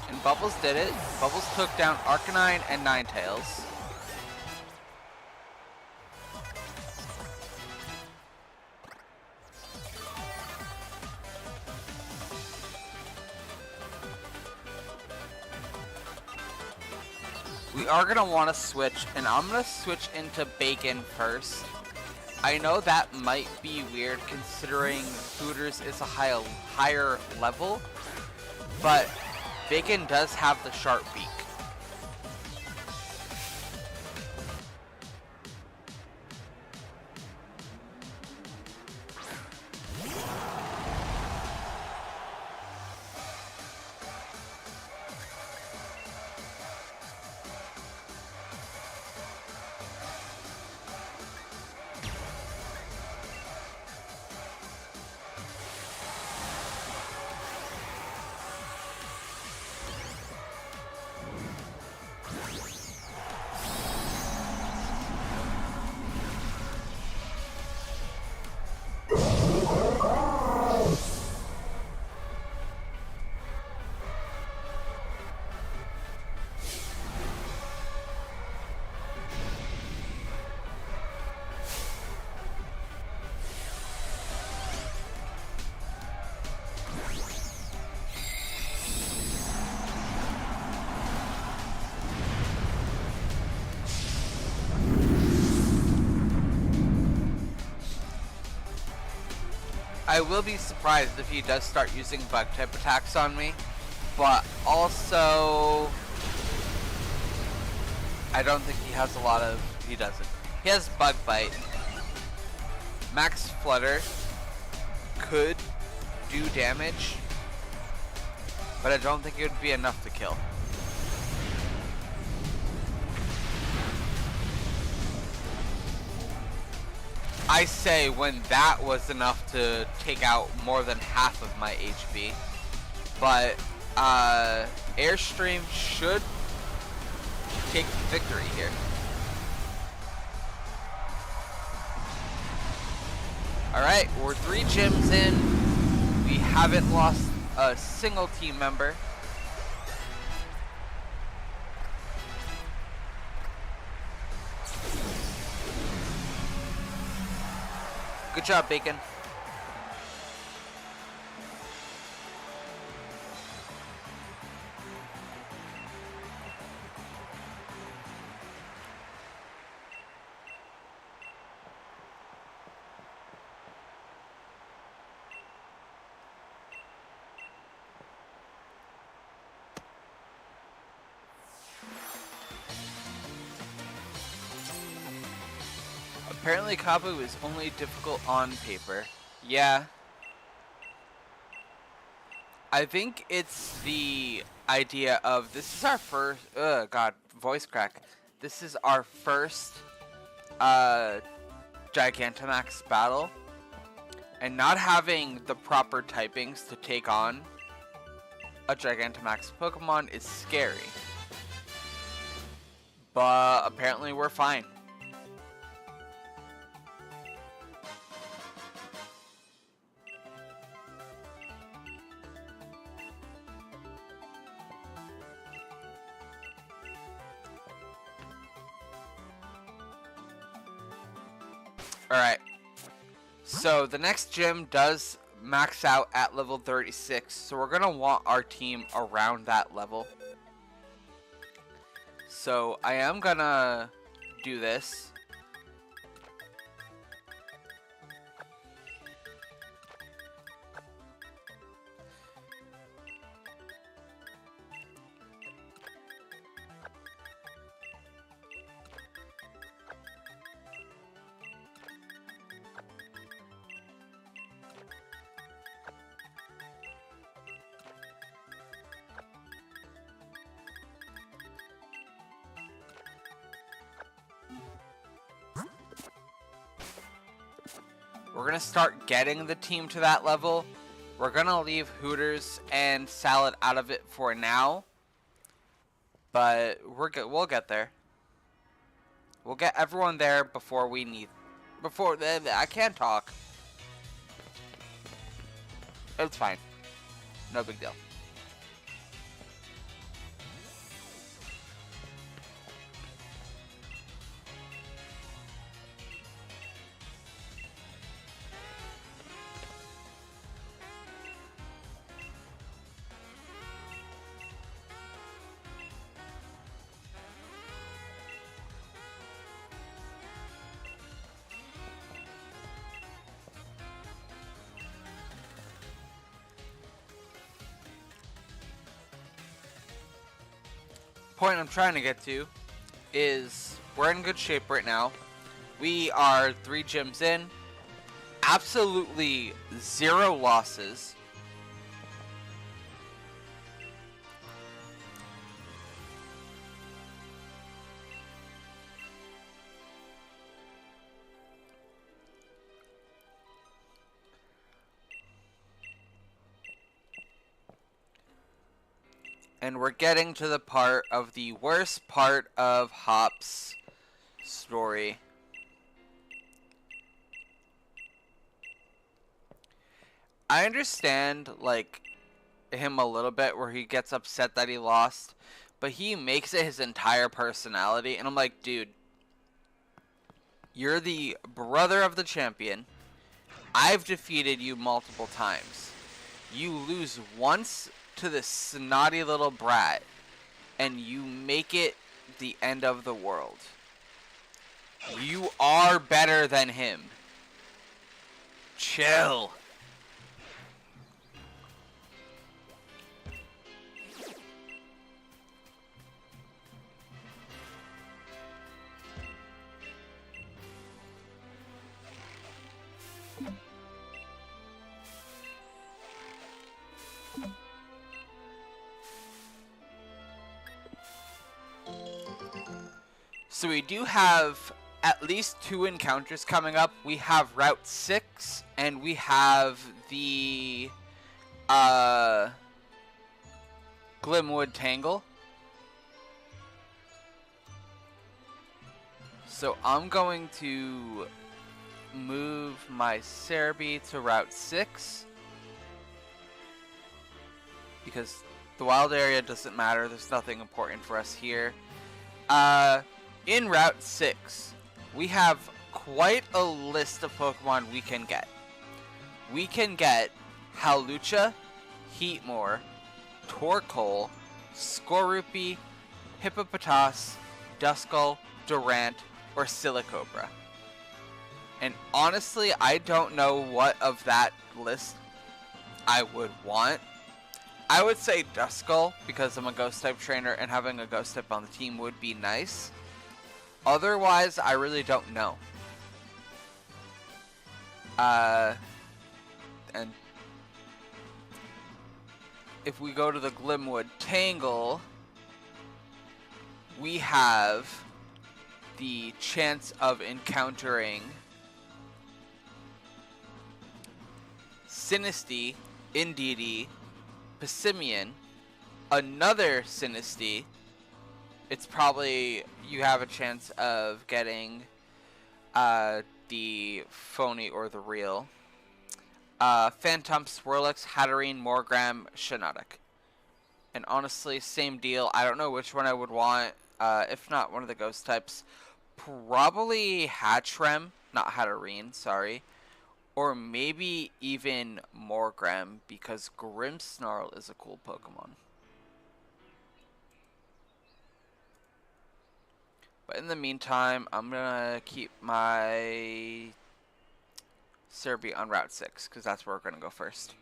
And Bubbles did it. Bubbles took down Arcanine and Ninetales. We are going to want to switch, and I'm going to switch into Bacon first. I know that might be weird considering Hooters is a higher level, but Bacon does have the sharp beak. I will be surprised if he does start using bug type attacks on me, but also I don't think he has a lot of. He doesn't. He has bug bite. Max flutter could do damage, but I don't think it would be enough to kill. I say when that was enough to take out more than half of my HP. But Airstream should take victory here. Alright, we're 3 gyms in. We haven't lost a single team member. Good job, Bacon. Apparently Kabu is only difficult on paper. Yeah. I think it's the idea of this is our first god, voice crack. This is our first Gigantamax battle, and not having the proper typings to take on a Gigantamax Pokemon is scary. But apparently we're fine. Alright, so the next gym does max out at level 36, so we're going to want our team around that level. So I am going to do this. We're going to start getting the team to that level. We're going to leave Hooters and Salad out of it for now. But we'll get there. We'll get everyone there before we need... I can't talk. It's fine. No big deal. Point I'm trying to get to is we're in good shape right now. We are 3 gyms in, absolutely 0 losses. And we're getting to the part of the worst part of Hop's story. I understand, like, him a little bit where he gets upset that he lost, but he makes it his entire personality, and I'm like, dude, you're the brother of the champion. I've defeated you multiple times. You lose once to this snotty little brat, and you make it the end of the world. You are better than him. Chill. So we do have at least 2 encounters coming up. We have Route 6, and we have the Glimwood Tangle. So I'm going to move my Cerebi to Route 6 because the wild area doesn't matter. There's nothing important for us here. In Route 6, we have quite a list of Pokemon we can get. We can get Hawlucha, Heatmore, Torkoal, Skorupi, Hippopotas, Duskull, Durant, or Silicobra. And honestly, I don't know what of that list I would want. I would say Duskull because I'm a ghost type trainer and having a ghost type on the team would be nice. Otherwise, I really don't know. And if we go to the Glimwood Tangle, we have the chance of encountering Sinistea, Indeedee, Passimian, another Sinistea. It's probably, you have a chance of getting the phony or the real. Phantom, Swirlix, Hatterene, Morgram, Shiinotic. And honestly, same deal. I don't know which one I would want. If not one of the ghost types. Probably Hattrem, not Hatterene, sorry. Or maybe even Morgram, because Grimmsnarl is a cool Pokemon. But in the meantime, I'm gonna keep my Cerebi on Route 6, because that's where we're gonna go first.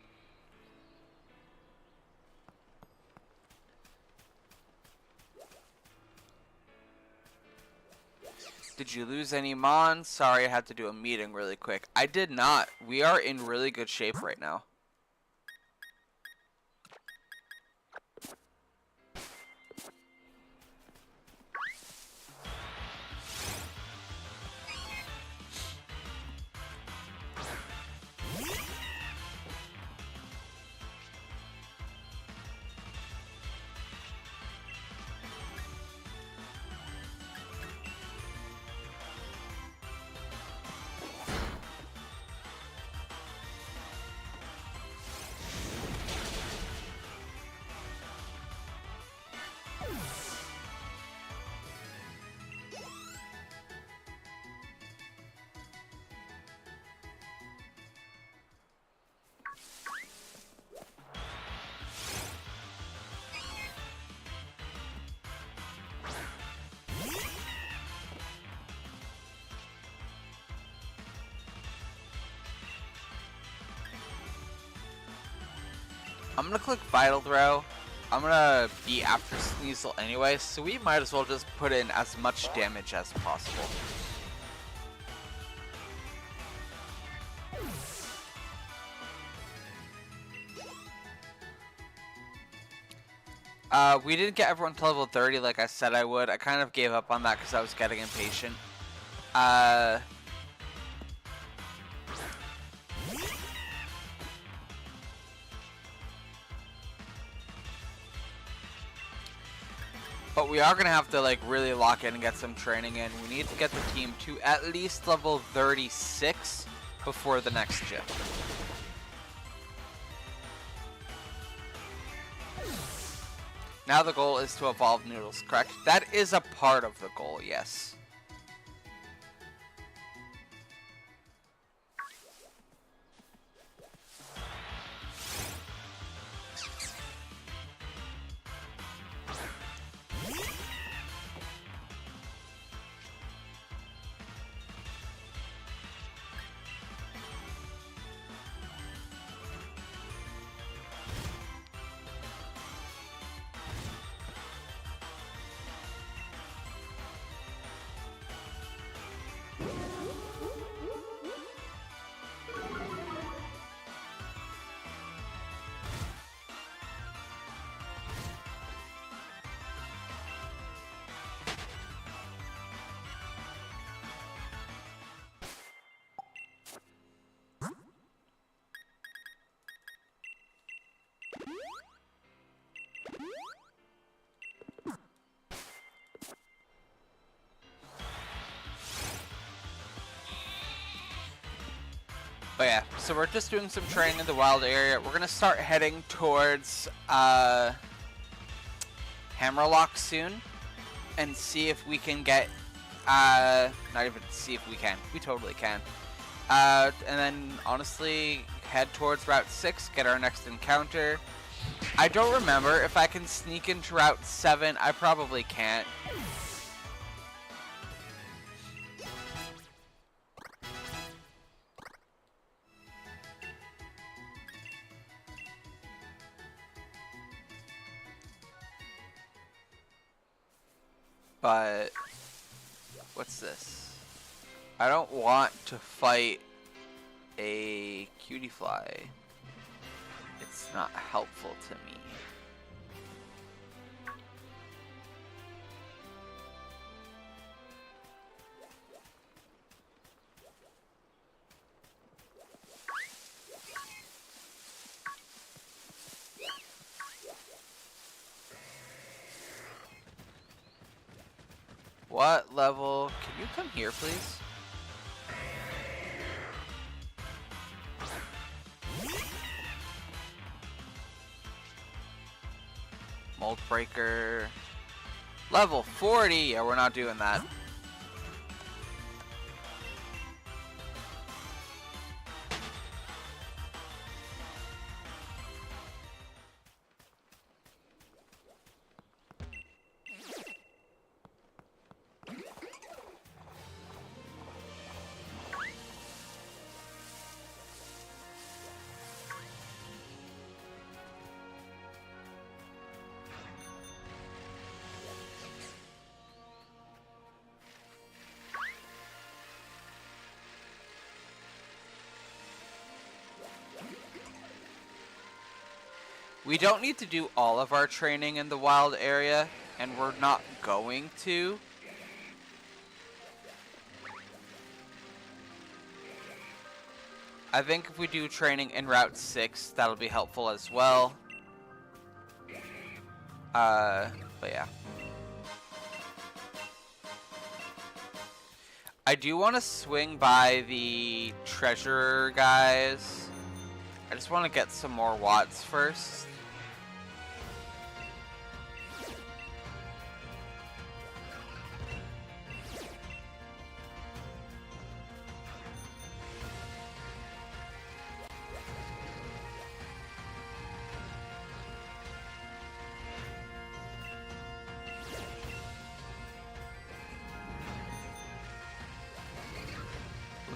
Did you lose any Mon? Sorry, I had to do a meeting really quick. I did not. We are in really good shape right now. I'm gonna click Vital Throw. I'm gonna be after Sneasel anyway, so we might as well just put in as much damage as possible. We didn't get everyone to level 30 like I said I would. I kind of gave up on that because I was getting impatient. But we are going to have to like really lock in and get some training in. We need to get the team to at least level 36 before the next gym. Now the goal is to evolve Noodles, correct? That is a part of the goal, yes. But yeah, so we're just doing some training in the wild area. We're gonna start heading towards Hammerlock soon, and see if we can get. Not even see if we can. We totally can. And then honestly, head towards Route 6, get our next encounter. I don't remember if I can sneak into Route 7. I probably can't. But what's this? I don't want to fight a cutie fly. It's not helpful to me. What level? Can you come here, please? Mold Breaker. Level 40! Yeah, we're not doing that. We don't need to do all of our training in the wild area, and we're not going to. I think if we do training in Route 6, that'll be helpful as well. But yeah. I do want to swing by the treasurer guys. I just want to get some more watts first.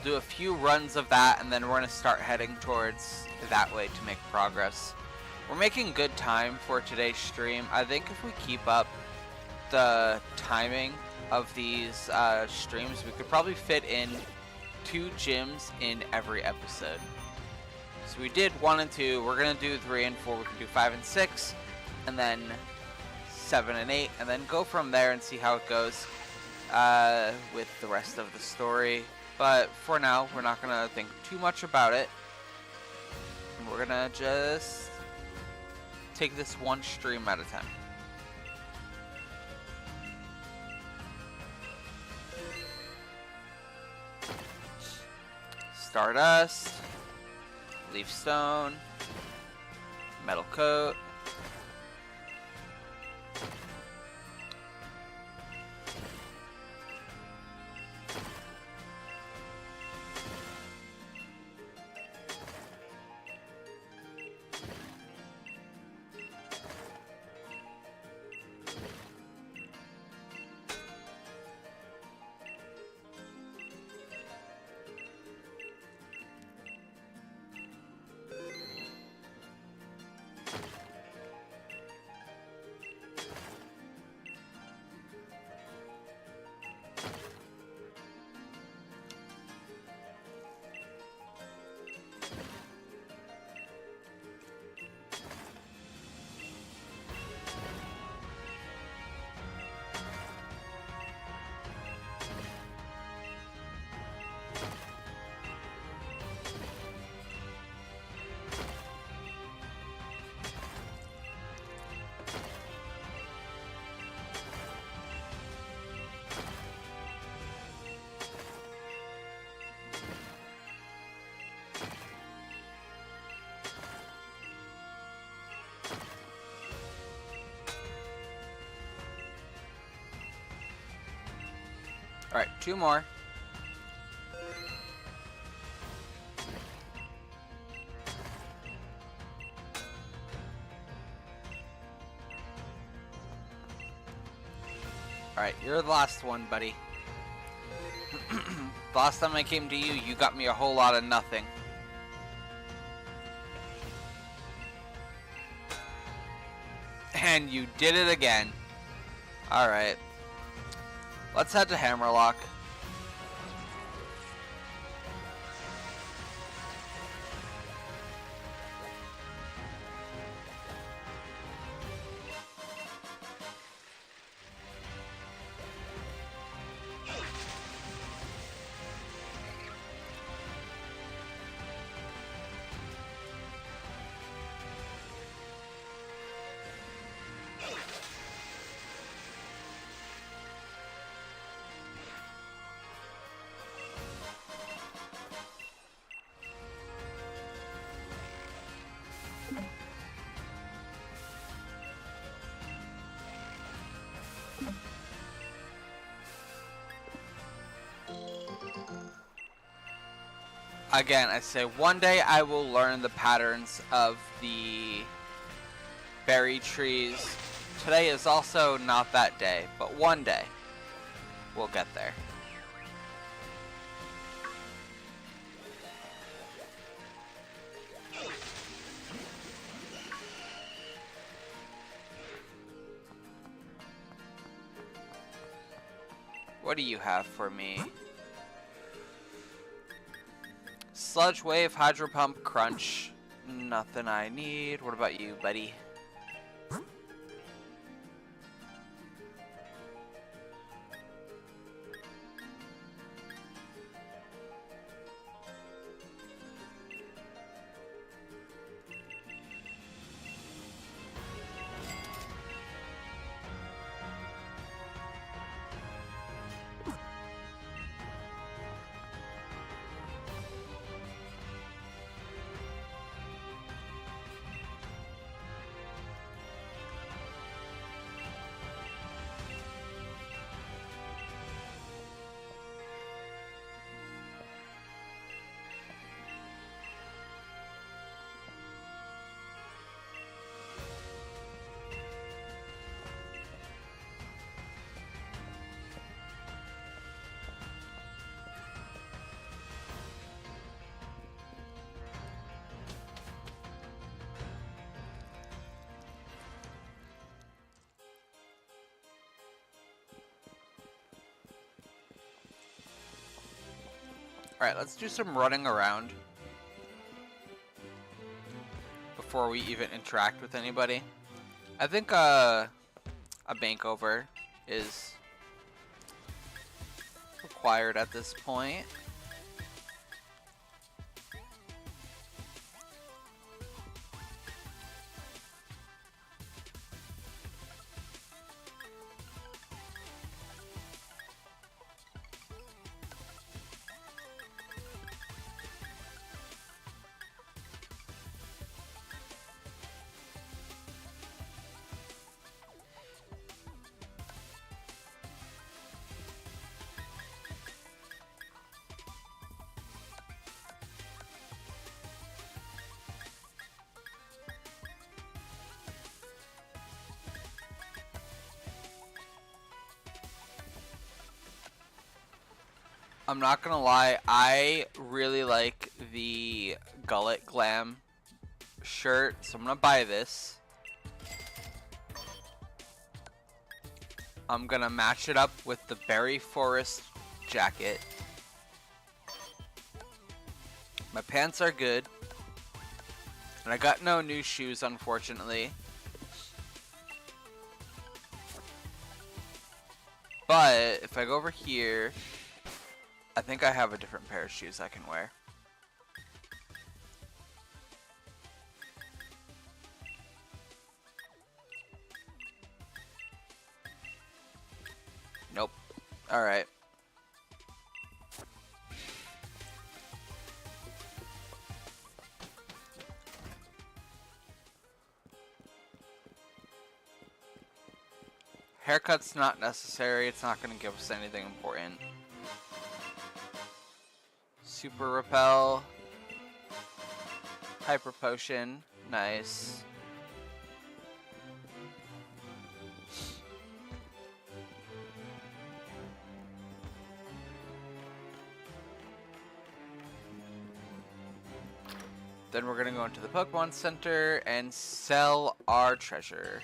Do a few runs of that, and then we're going to start heading towards that way to make progress. We're making good time for today's stream. I think if we keep up the timing of these streams, we could probably fit in 2 gyms in every episode. So we did 1 and 2. We're going to do 3 and 4. We can do 5 and 6, and then 7 and 8, and then go from there and see how it goes with the rest of the story. But for now, we're not going to think too much about it. We're going to just take this one stream at a time. Stardust, Leaf Stone, Metal Coat. Alright, 2 more. Alright, you're the last one, buddy. Last time I came to you, you got me a whole lot of nothing. And you did it again. Alright. Let's head to Hammerlock. Again, I say one day I will learn the patterns of the berry trees. Today is also not that day, but one day we'll get there. What do you have for me? Sludge Wave, Hydro Pump, Crunch. Nothing I need. What about you, buddy? Alright, let's do some running around before we even interact with anybody. I think a bankover is required at this point. I'm not gonna lie, I really like the Gullet Glam shirt, so I'm gonna buy this. I'm gonna match it up with the Berry Forest jacket. My pants are good. And I got no new shoes, unfortunately. But if I go over here, I think I have a different pair of shoes I can wear. Nope. Alright. Haircut's not necessary. It's not going to give us anything important. Super Repel. Hyper Potion. Nice. Then we're gonna go into the Pokemon Center and sell our treasure.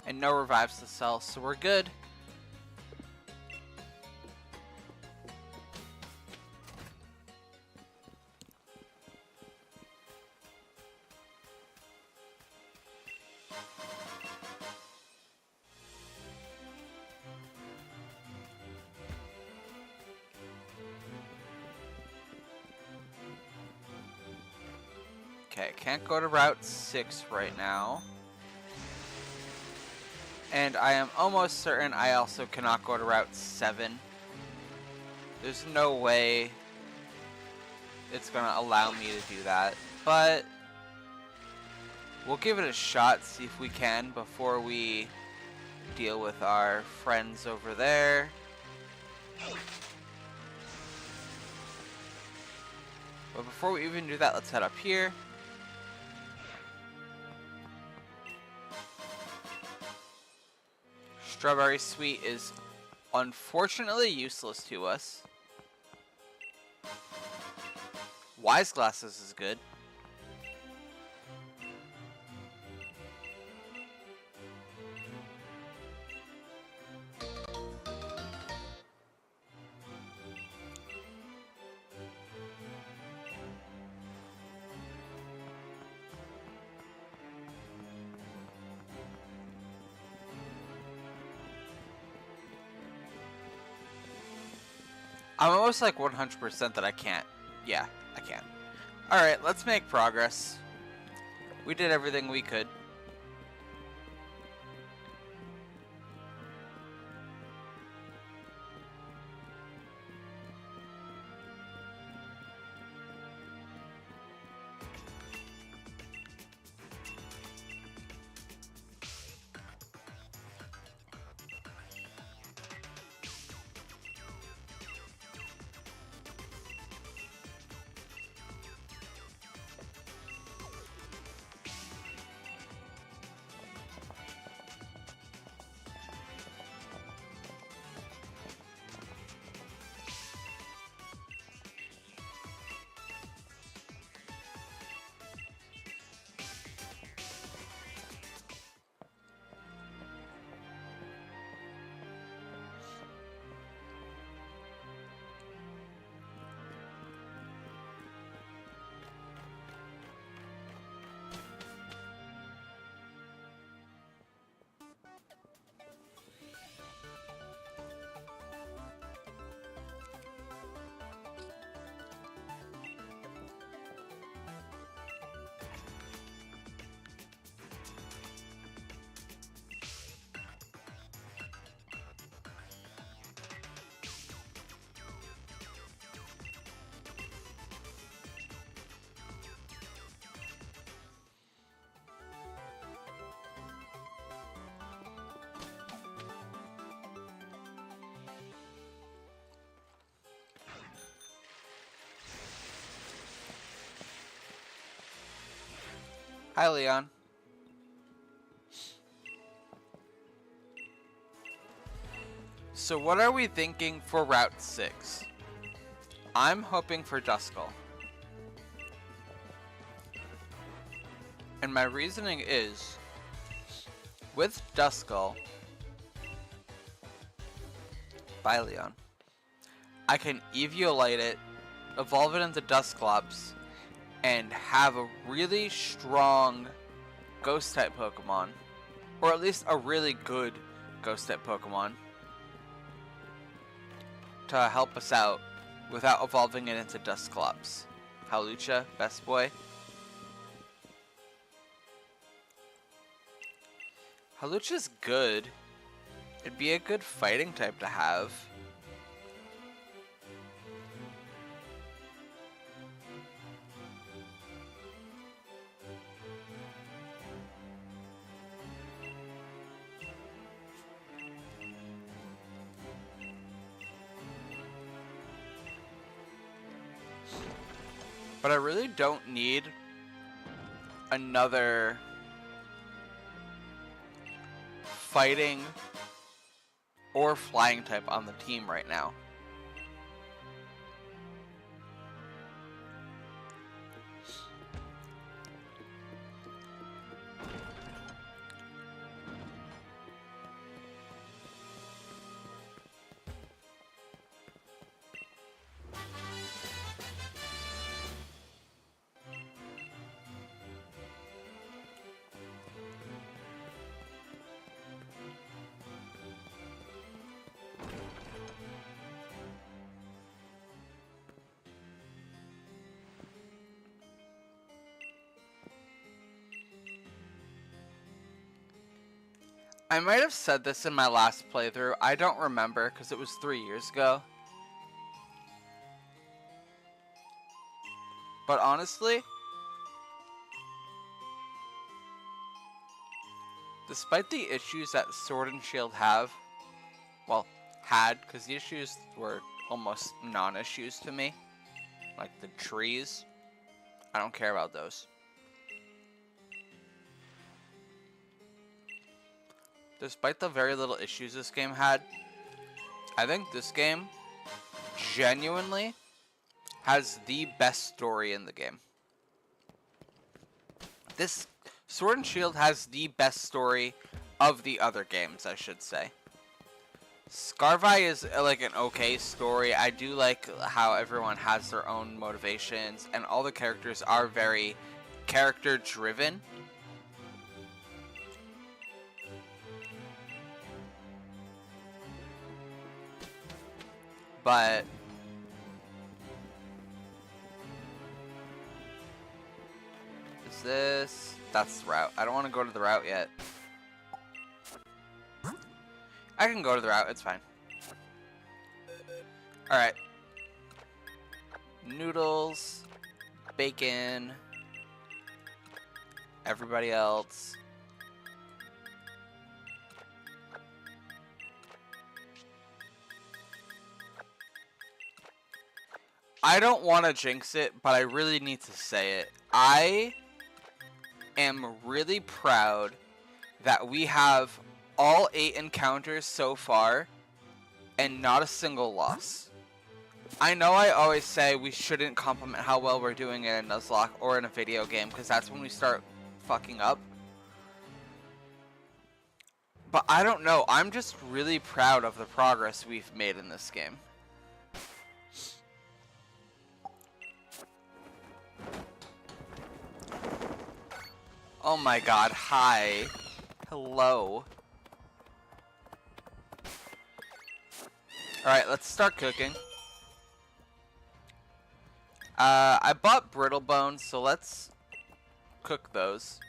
And no revives to sell, so we're good. Okay, can't go to Route 6 right now. And I am almost certain I also cannot go to Route 7. There's no way it's gonna allow me to do that. But we'll give it a shot, see if we can before we deal with our friends over there. But before we even do that, let's head up here. Strawberry Sweet is unfortunately useless to us. Wise Glasses is good. I'm almost like 100% that I can't. Yeah, I can. Alright, let's make progress. We did everything we could. Hi, Leon. So what are we thinking for Route 6? I'm hoping for Duskull. And my reasoning is, with Duskull, bye Leon, I can Eviolite it, evolve it into Dusclops, and have a really strong Ghost-type Pokemon. Or at least a really good Ghost-type Pokemon to help us out without evolving it into Dusclops. Hawlucha, best boy. Hawlucha's good. It'd be a good fighting type to have. But I really don't need another fighting or flying type on the team right now. I might have said this in my last playthrough. I don't remember because it was 3 years ago. But honestly, despite the issues that Sword and Shield have, well, had, because the issues were almost non-issues to me, like the trees, I don't care about those. Despite the very little issues this game had, I think this game genuinely has the best story in the game. This Sword and Shield has the best story of the other games, I should say. Scarvi is like an okay story. I do like how everyone has their own motivations and all the characters are very character driven. But is this? That's the route. I don't want to go to the route yet. I can go to the route. It's fine. All right. Noodles, bacon, everybody else. I don't want to jinx it, but I really need to say it. I am really proud that we have all 8 encounters so far and not a single loss. I know I always say we shouldn't compliment how well we're doing in a Nuzlocke or in a video game because that's when we start fucking up. But I don't know. I'm just really proud of the progress we've made in this game. Oh my god, hi. Hello. Alright, let's start cooking. I bought brittle bones, so let's cook those.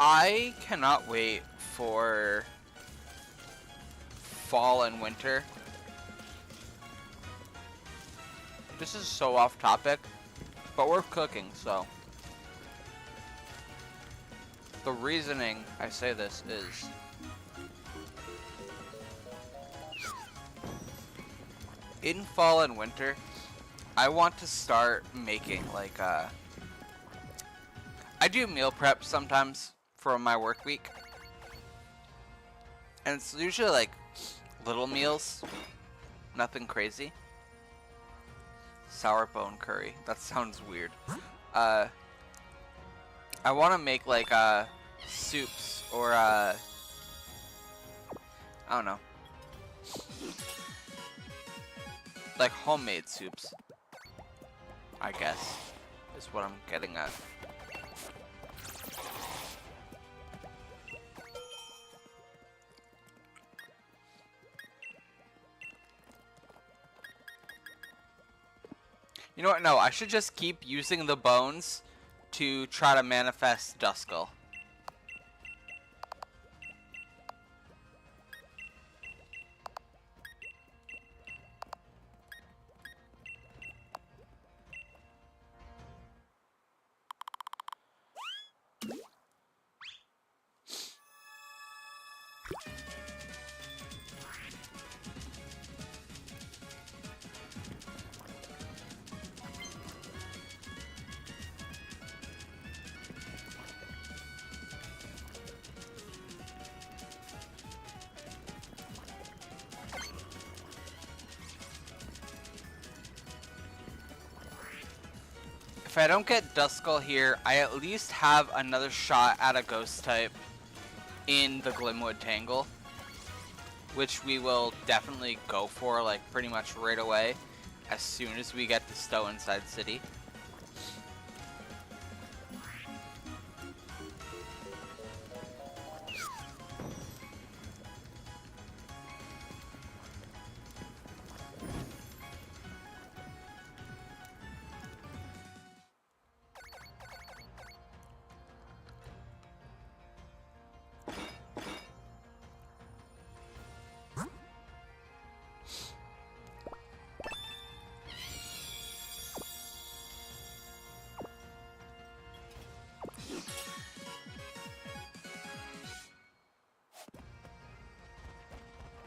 I cannot wait for fall and winter. This is so off topic, but we're cooking, so. The reasoning I say this is in fall and winter, I want to start making like I do meal prep sometimes for my work week. And it's usually like little meals. Nothing crazy. Sour bone curry. That sounds weird. I want to make like soups or I don't know. Like homemade soups, I guess, is what I'm getting at. You know what? No, I should just keep using the bones to try to manifest Duskull. If I don't get Duskull here, I at least have another shot at a ghost type in the Glimwood Tangle, which we will definitely go for like pretty much right away as soon as we get to Stow Inside City.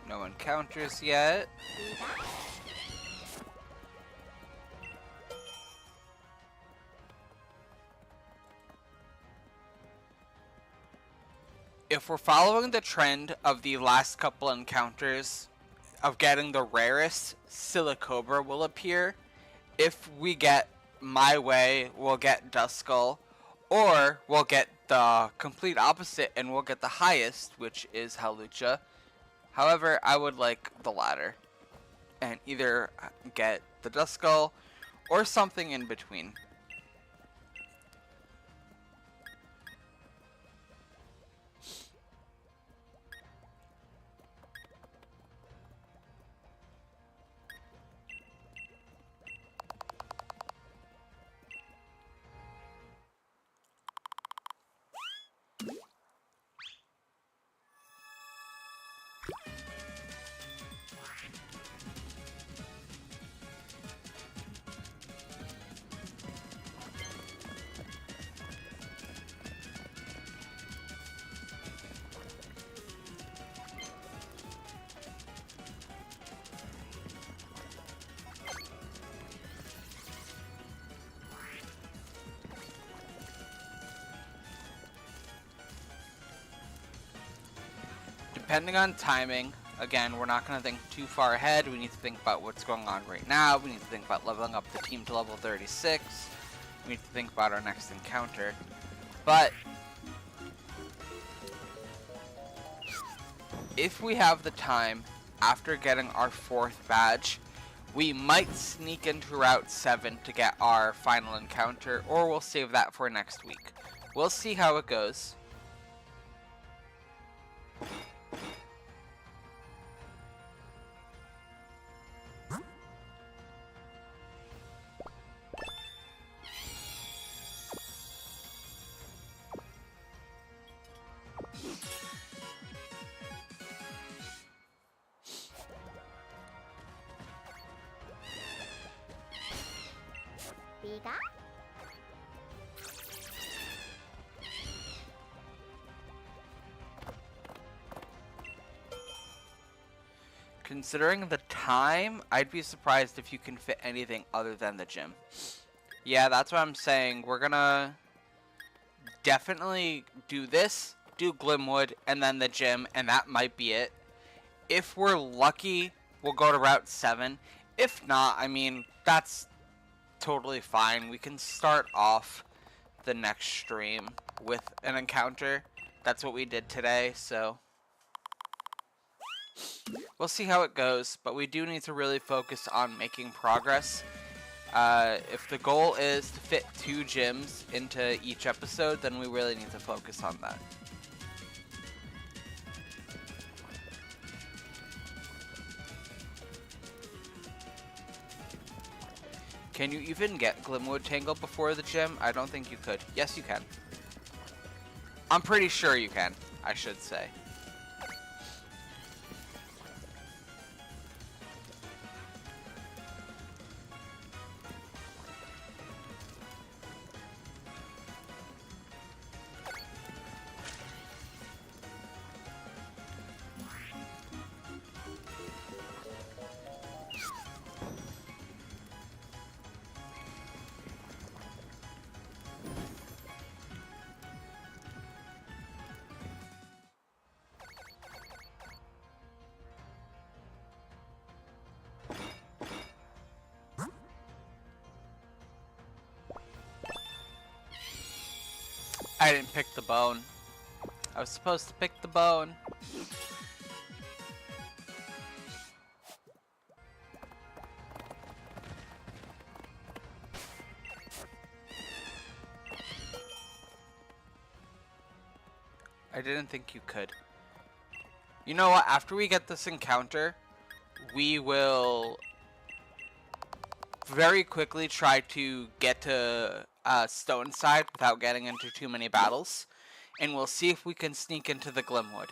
No encounters yet. If we're following the trend of the last couple encounters of getting the rarest, Silicobra will appear. If we get my way, we'll get Duskull, or we'll get the complete opposite and we'll get the highest, which is Halucha. However, I would like the latter and either get the Duskull or something in between. Depending on timing, again, we're not going to think too far ahead. We need to think about what's going on right now. We need to think about leveling up the team to level 36. We need to think about our next encounter. But if we have the time after getting our 4th badge, we might sneak into Route 7 to get our final encounter, or we'll save that for next week. We'll see how it goes. Considering the time, I'd be surprised if you can fit anything other than the gym. Yeah, that's what I'm saying. We're gonna definitely do this, do Glimwood, and then the gym, and that might be it. If we're lucky, we'll go to Route 7. If not, I mean, that's totally fine. We can start off the next stream with an encounter. That's what we did today, so we'll see how it goes, but we do need to really focus on making progress. If the goal is to fit 2 gyms into each episode, then we really need to focus on that. Can you even get Glimwood Tangle before the gym? I don't think you could. Yes, you can. I'm pretty sure you can, I should say. I didn't pick the bone. I was supposed to pick the bone. I didn't think you could. You know what? After we get this encounter, we will very quickly try to get to Stone Side without getting into too many battles, and we'll see if we can sneak into the Glimwood.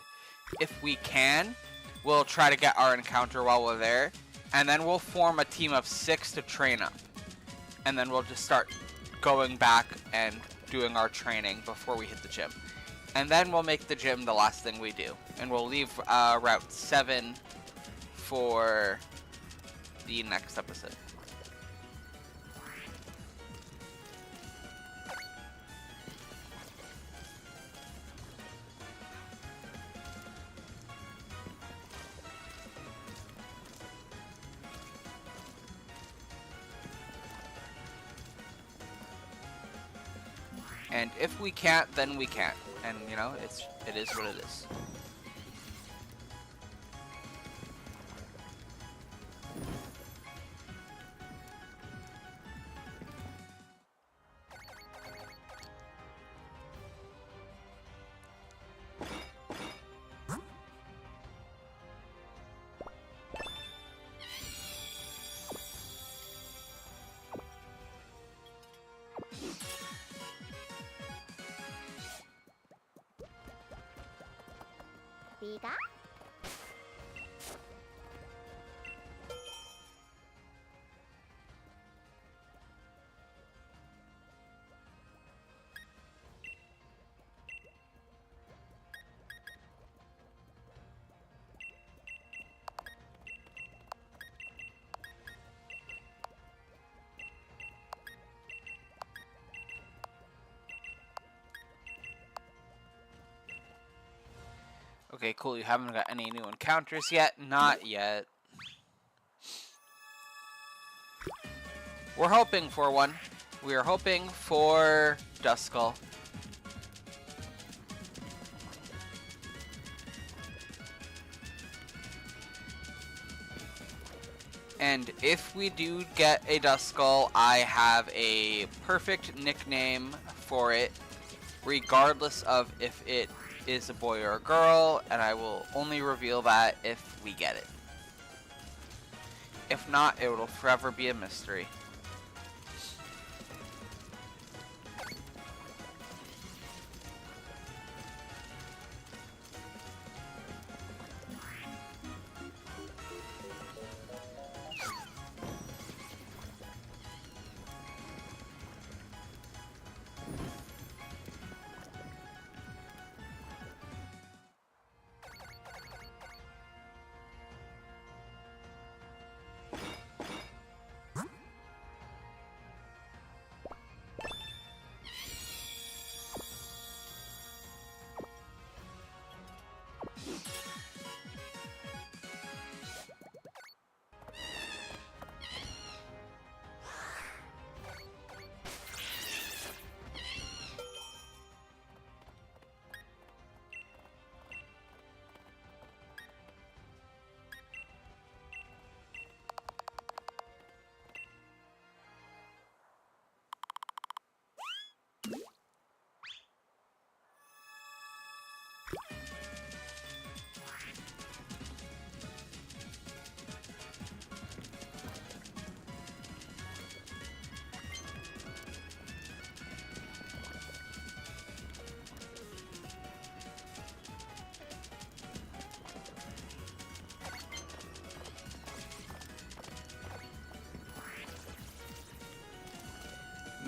If we can, we'll try to get our encounter while we're there, and then we'll form a team of 6 to train up, and then we'll just start going back and doing our training before we hit the gym, and then we'll make the gym the last thing we do, and we'll leave Route 7 for the next episode. And if we can't, then we can't. And you know, it is what it is. Biga? Okay, cool. You haven't got any new encounters yet? Not yet. We're hoping for one. We are hoping for Duskull. And if we do get a Duskull, I have a perfect nickname for it, regardless of if it is a boy or a girl, and I will only reveal that if we get it. If not, it will forever be a mystery.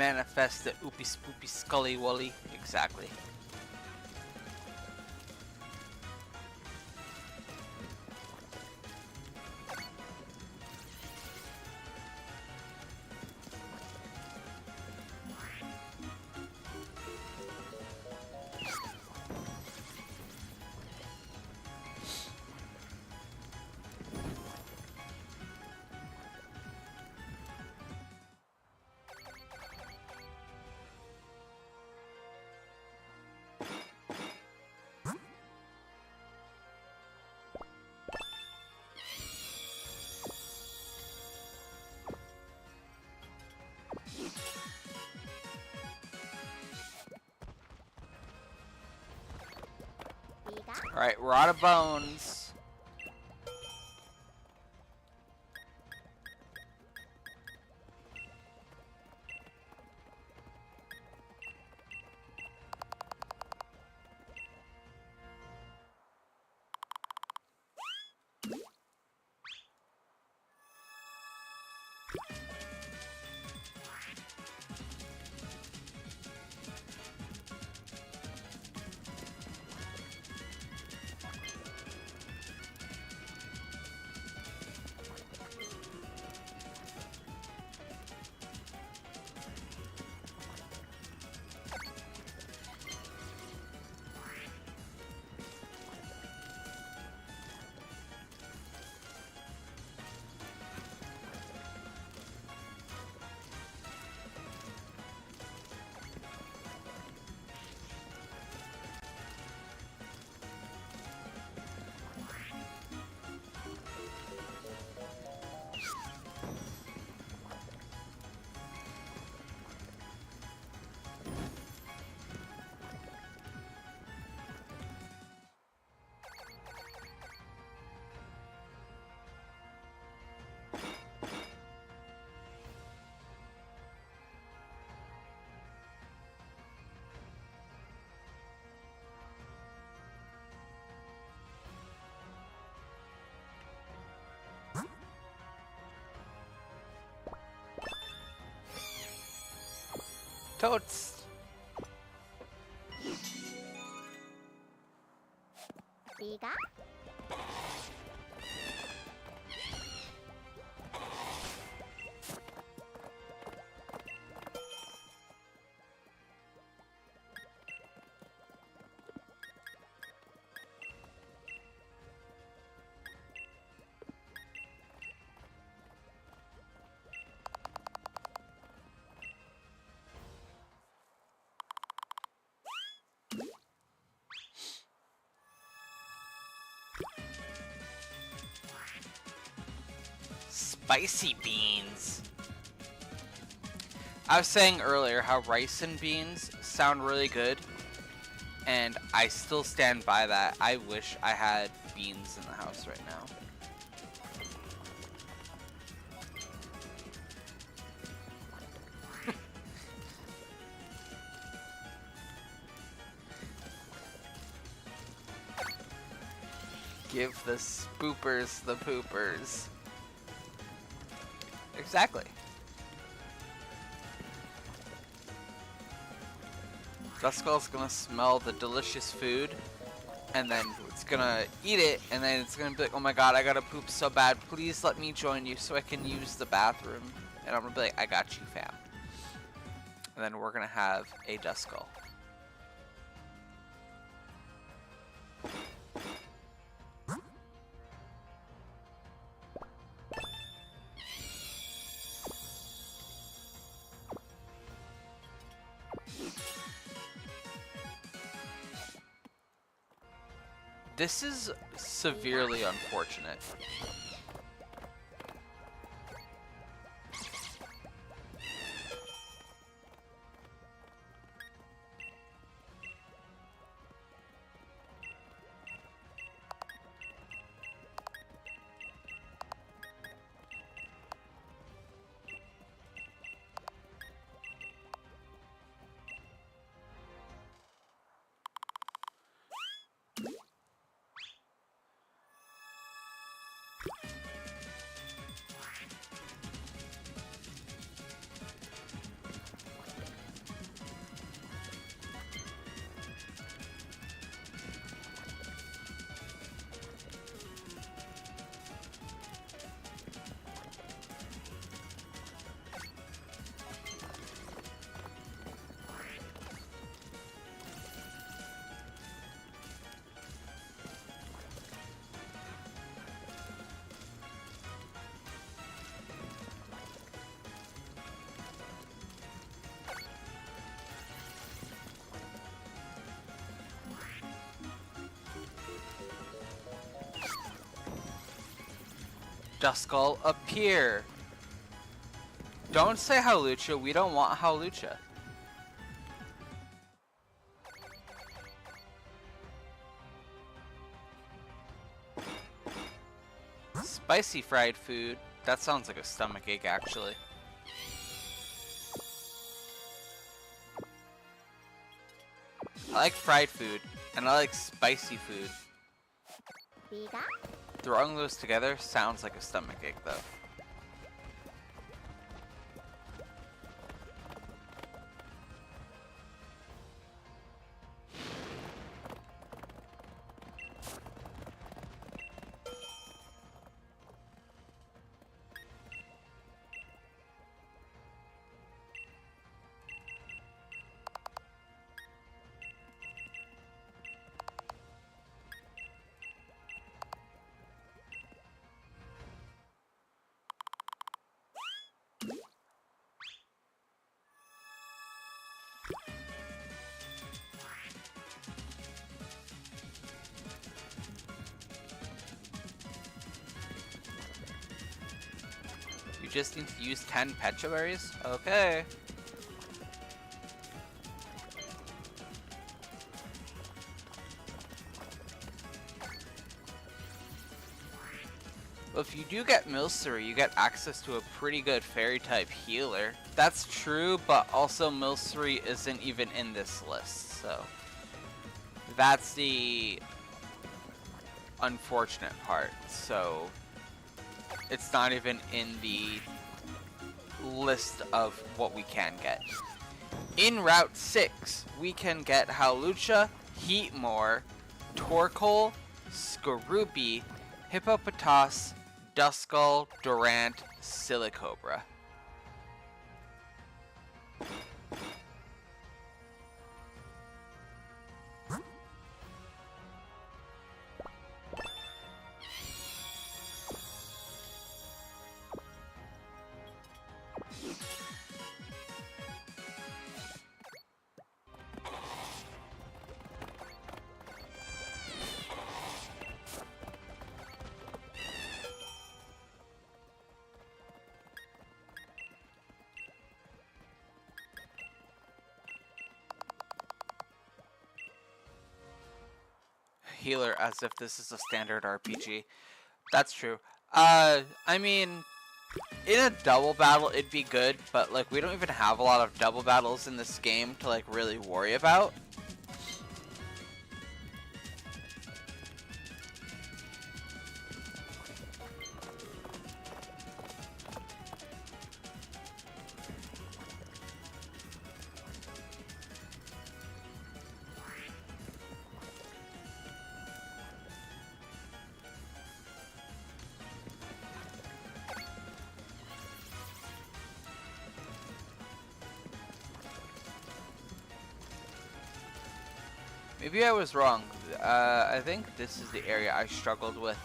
manifest the oopy spoopy scully wully. Exactly. Alright, we're out of bones. Totes. Spicy beans. I was saying earlier how rice and beans sound really good, and I still stand by that. I wish I had beans in the house right now. Give the spoopers the poopers. Exactly. Duskull's gonna smell the delicious food, and then it's gonna eat it, and then it's gonna be like, oh my god, I gotta poop so bad, please let me join you so I can use the bathroom. And I'm gonna be like, I got you, fam. And then we're gonna have a Duskull. This is severely unfortunate. Duskull, appear. Don't say Hawlucha, we don't want Hawlucha. Spicy fried food. That sounds like a stomachache, actually. I like fried food, and I like spicy food. Throwing those together sounds like a stomachache, though. You just need to use 10 Pecha Berries? Okay. Well, if you do get Milcery, you get access to a pretty good Fairy-type healer. That's true, but also Milcery isn't even in this list, so... That's the unfortunate part, so... It's not even in the list of what we can get. In Route 6, we can get Hawlucha, Heatmore, Torkoal, Skorupi, Hippopotas, Duskull, Durant, Silicobra. Healer, as if this is a standard RPG. That's true. I mean, in a double battle it'd be good, but like we don't even have a lot of double battles in this game to like really worry about. Maybe I was wrong. I think this is the area I struggled with.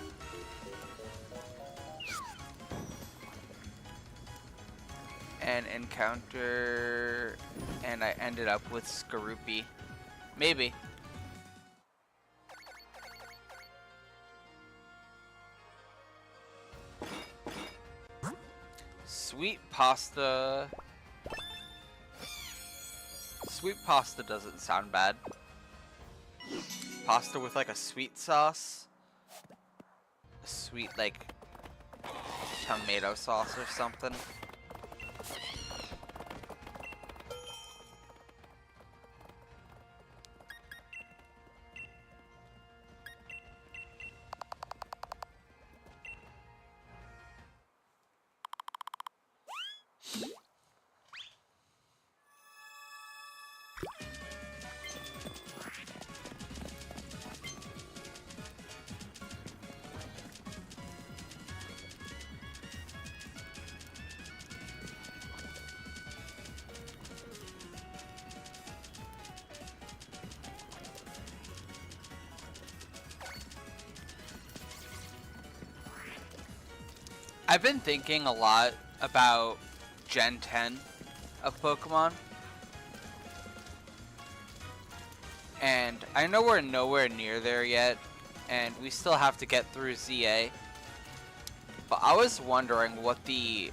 An encounter, and I ended up with Skorupi. Maybe. Sweet pasta. Sweet pasta doesn't sound bad. Pasta with like a sweet sauce. A sweet like tomato sauce or something. I've been thinking a lot about Gen 10 of Pokemon. And I know we're nowhere near there yet, and we still have to get through ZA. But I was wondering what the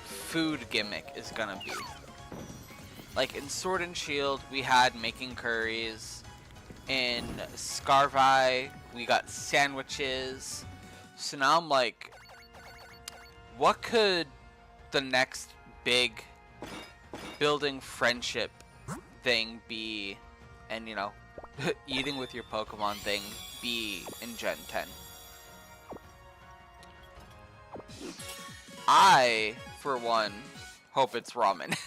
food gimmick is gonna be. Like in Sword and Shield, we had making curries. In Scarvi, we got sandwiches. So now I'm like, what could the next big building friendship thing be, and you know, eating with your Pokemon thing be in Gen 10? I, for one, hope it's ramen.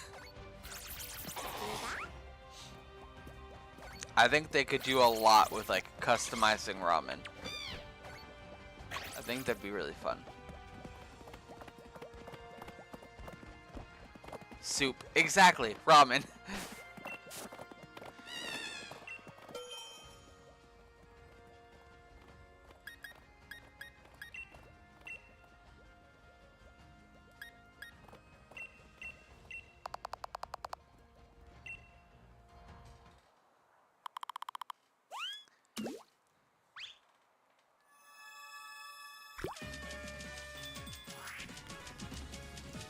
I think they could do a lot with like customizing ramen. I think that'd be really fun. Soup. Exactly. Ramen.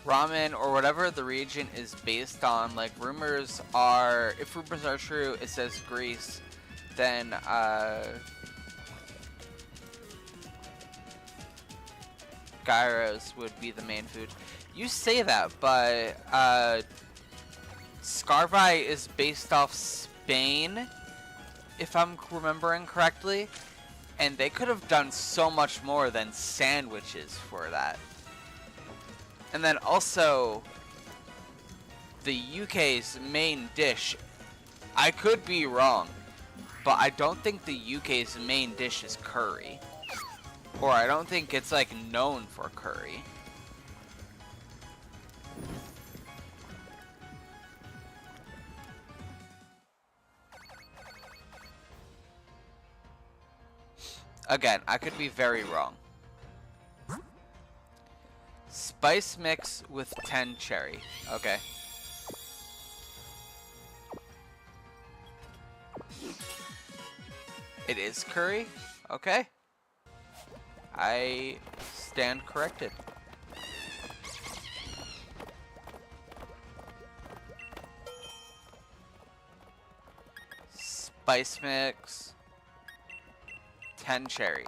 Ramen, or whatever the region is based on, like rumors are, if rumors are true, it says Greece, then gyros would be the main food. You say that, but Scarvi is based off Spain, if I'm remembering correctly, and they could have done so much more than sandwiches for that. And then also, the UK's main dish, I could be wrong, but I don't think the UK's main dish is curry. Or I don't think it's like known for curry. Again, I could be very wrong. Spice mix with 10 cherry. Okay. It is curry? Okay. I stand corrected. Spice mix. 10 cherry.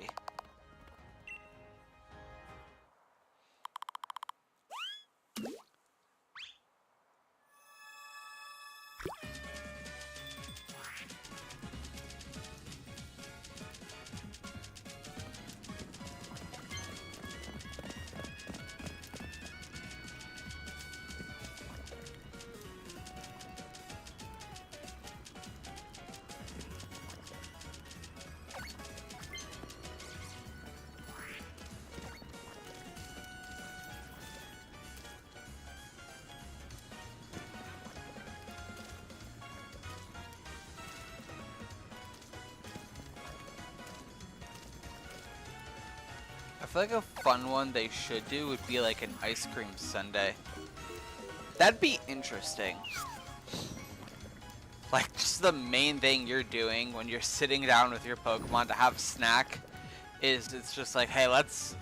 I feel like a fun one they should do would be like an ice cream sundae. That'd be interesting. Like just the main thing you're doing when you're sitting down with your Pokemon to have a snack is it's just like, hey, let's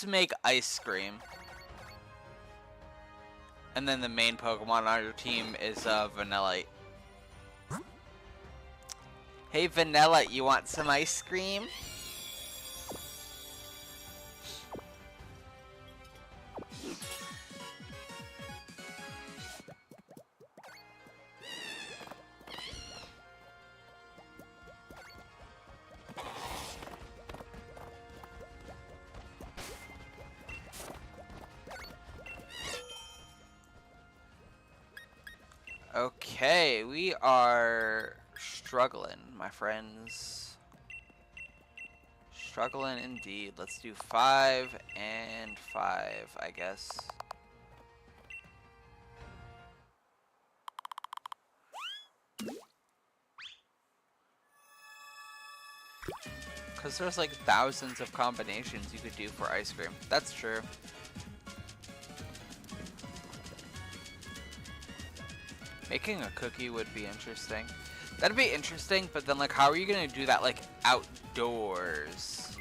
make ice cream. And then the main Pokemon on your team is Vanillite. Hey Vanillite, you want some ice cream? Okay, we are struggling, my friends. Struggling indeed. Let's do 5 and 5, I guess. Because there's like thousands of combinations you could do for ice cream. That's true. Making a cookie would be interesting. That'd be interesting, but then like how are you gonna do that like outdoors?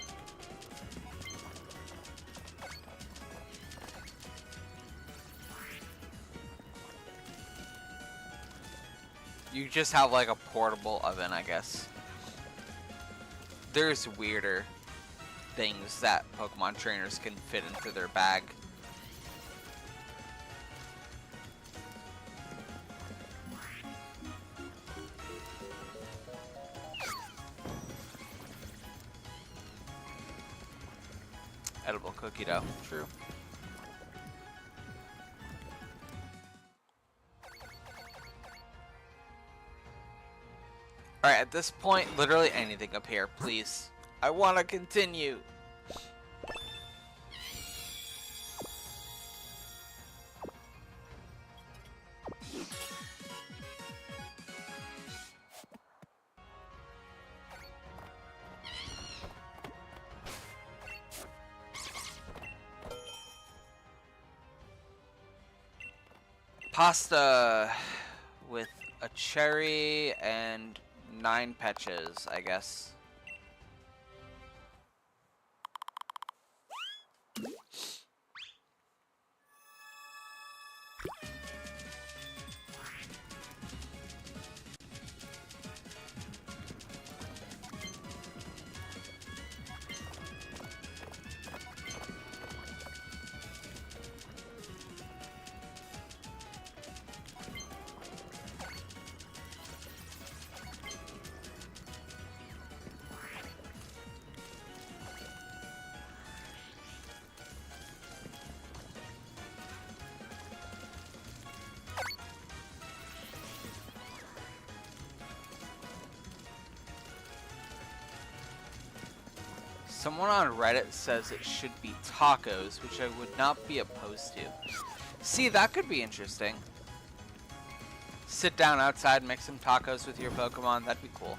You just have like a portable oven, I guess. There's weirder things that Pokemon trainers can fit into their bag. Edible cookie dough, true. Alright, at this point, literally anything up here, please. I want to continue. Pasta with a cherry and 9 patches, I guess. Someone on Reddit says it should be tacos, which I would not be opposed to. See, that could be interesting. Sit down outside, make some tacos with your Pokemon, that'd be cool.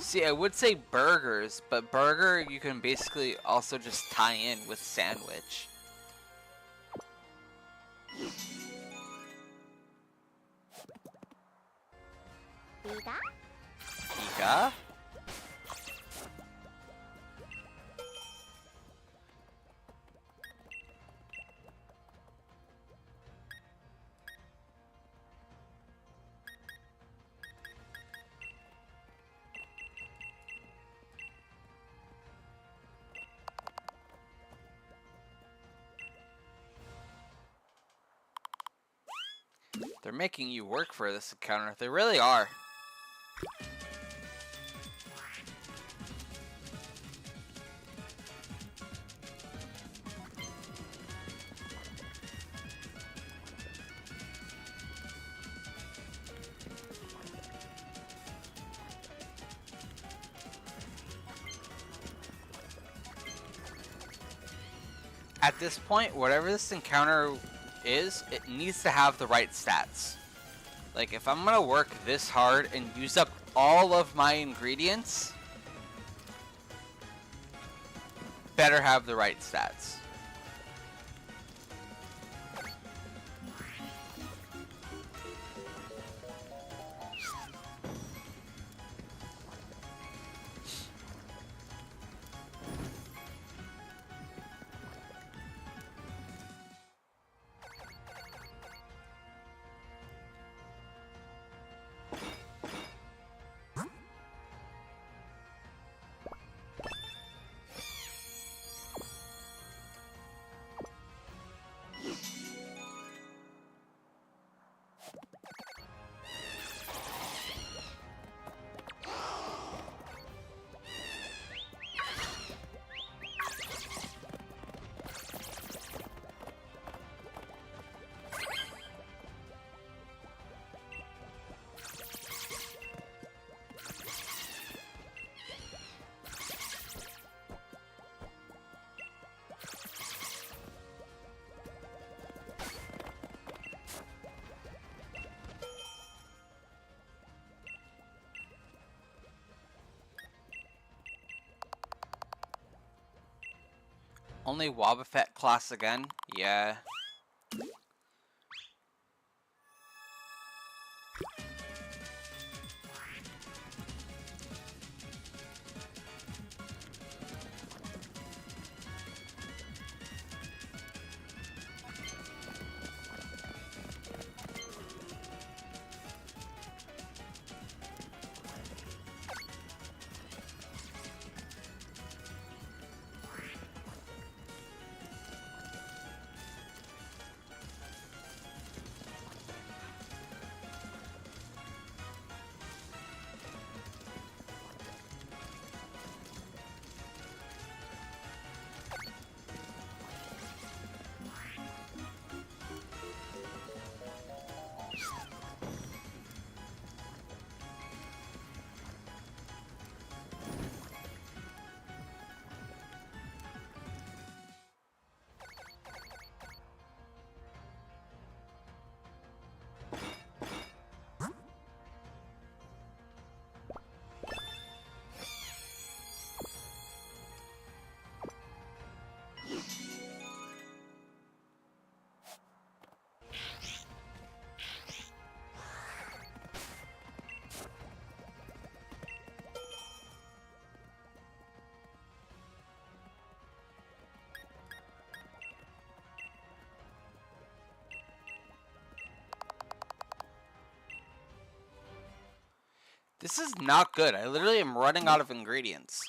See, I would say burgers, but burger you can basically also just tie in with sandwich. Pika? They're making you work for this encounter. They really are. At this point, whatever this encounter is, it needs to have the right stats. Like, if I'm gonna work this hard and use up all of my ingredients, better have the right stats. Only Wobbuffet class again? Yeah. This is not good. I literally am running out of ingredients.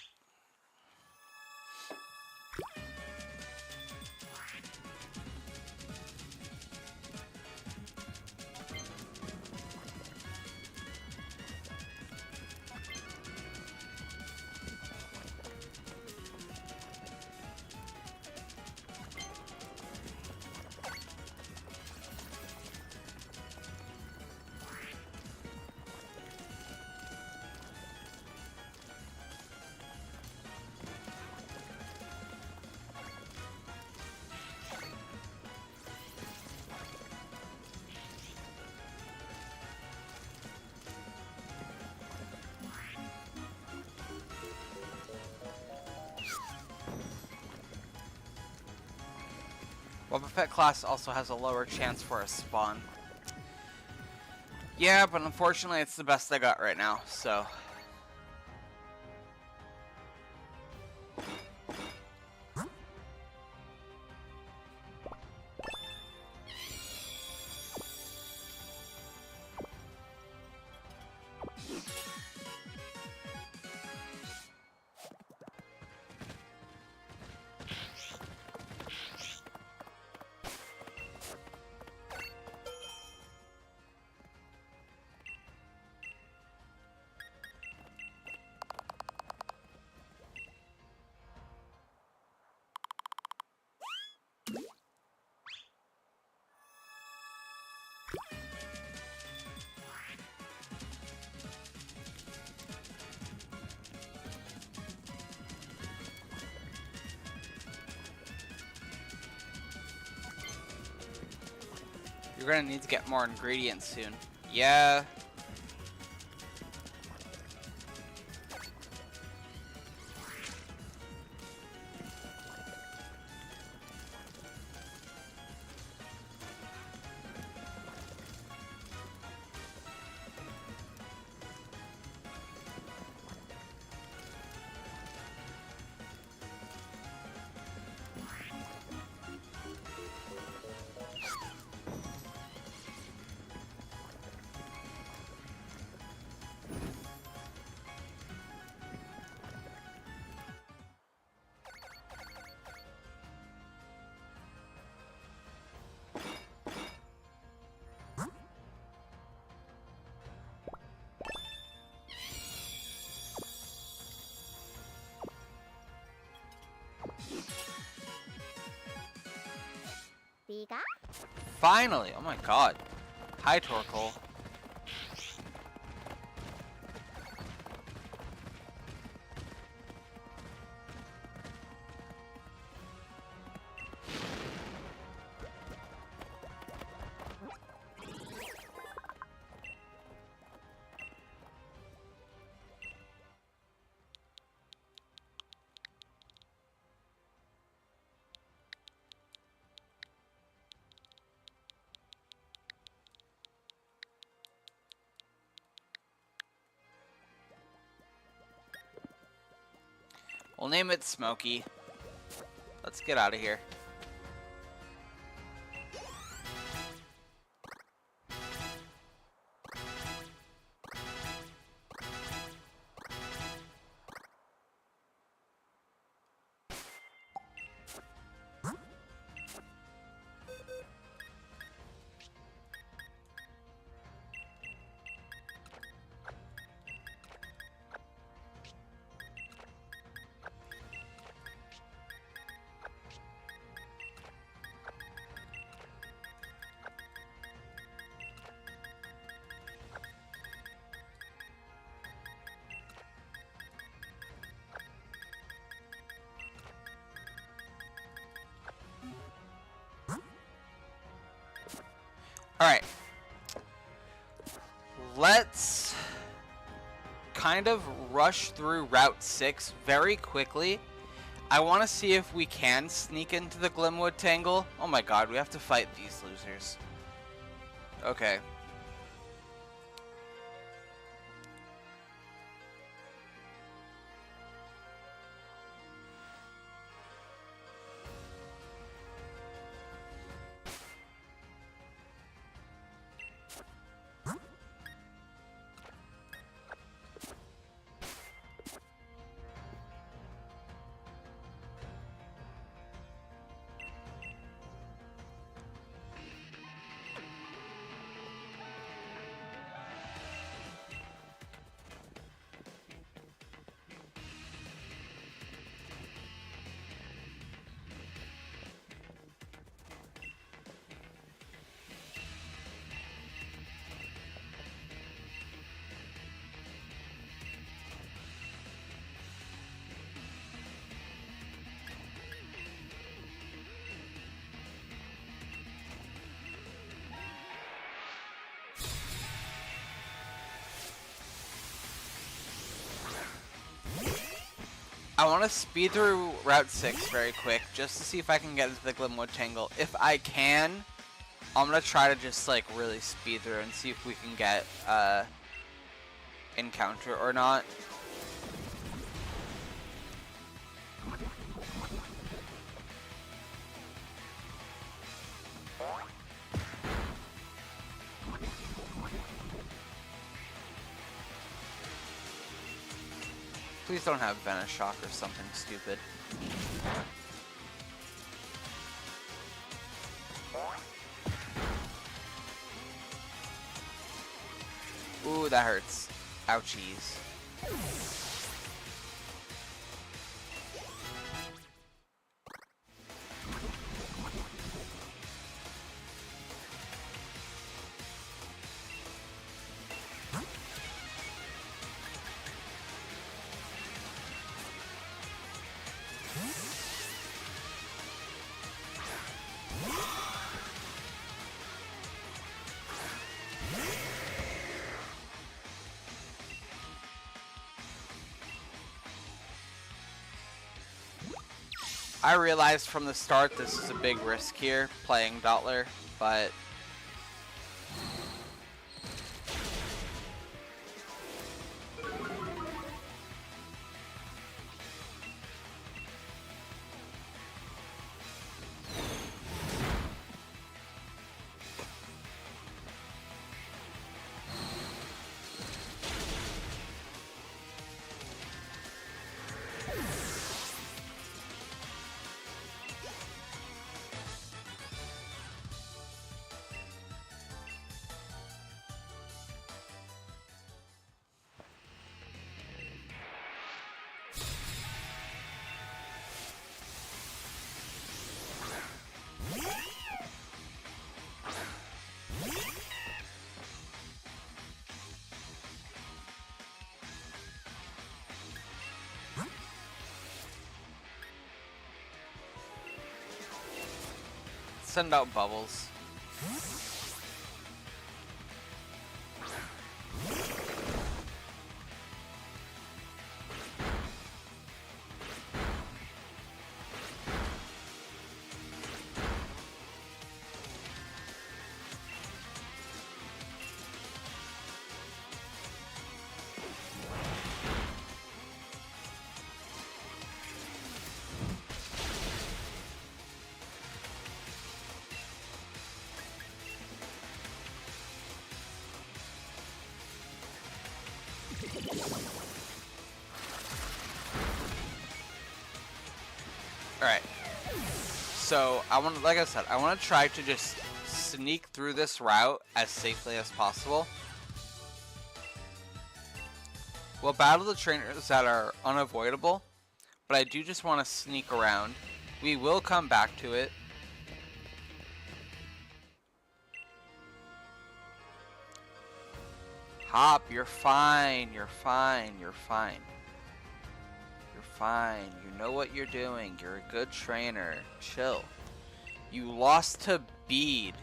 Wobbuffet class also has a lower chance for a spawn. Yeah, but unfortunately it's the best I got right now, so... You're gonna need to get more ingredients soon. Yeah. Finally! Oh my god. Hi, Torkoal. We'll name it Smokey. Let's get out of here. Alright. Let's kind of rush through Route 6 very quickly. I want to see if we can sneak into the Glimwood Tangle. Oh my god, we have to fight these losers. Okay. I want to speed through Route 6 very quick, just to see if I can get into the Glimwood Tangle. If I can, I'm going to try to just, like, really speed through and see if we can get, encounter or not. Please don't have Venoshock or something stupid. Ooh, that hurts. Ouchies. I realized from the start this is a big risk here, playing Dottler, but send out bubbles. Alright, so like I said, I want to try to just sneak through this route as safely as possible. We'll battle the trainers that are unavoidable, but I do just want to sneak around. We will come back to it. Hop, you're fine, you're fine, you're fine. Fine, you know what you're doing. You're a good trainer. Chill. You lost to Bede.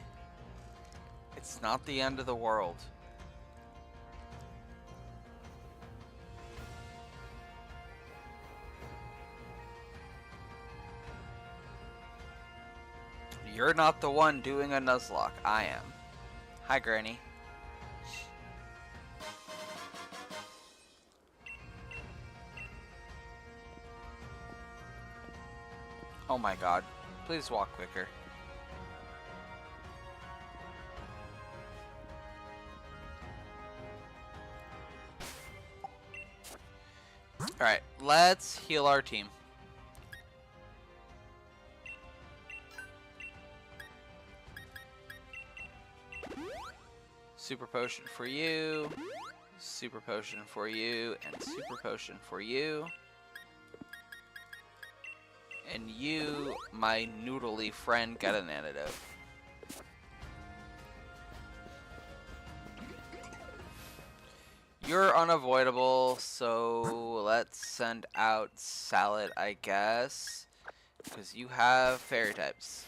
It's not the end of the world. You're not the one doing a Nuzlocke. I am. Hi, Granny. Oh my god. Please walk quicker. Alright, let's heal our team. Super potion for you. Super potion for you. And super potion for you. And you, my noodly friend, get an antidote. You're unavoidable, so let's send out Salad, I guess. Because you have fairy types.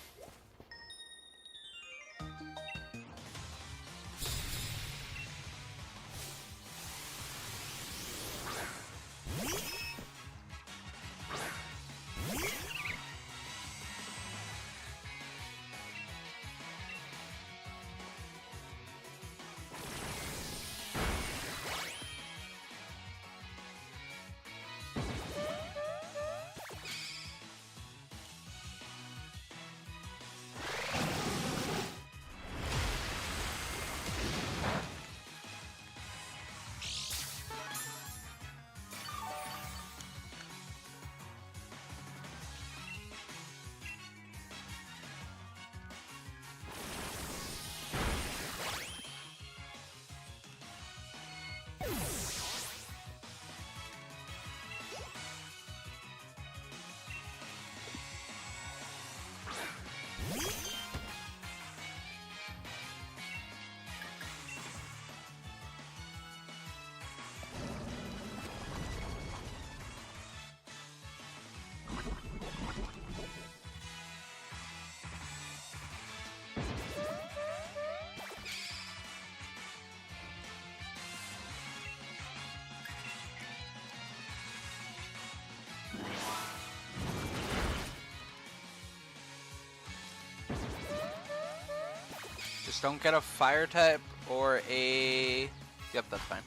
Just don't get a fire type or a... Yep, that's fine.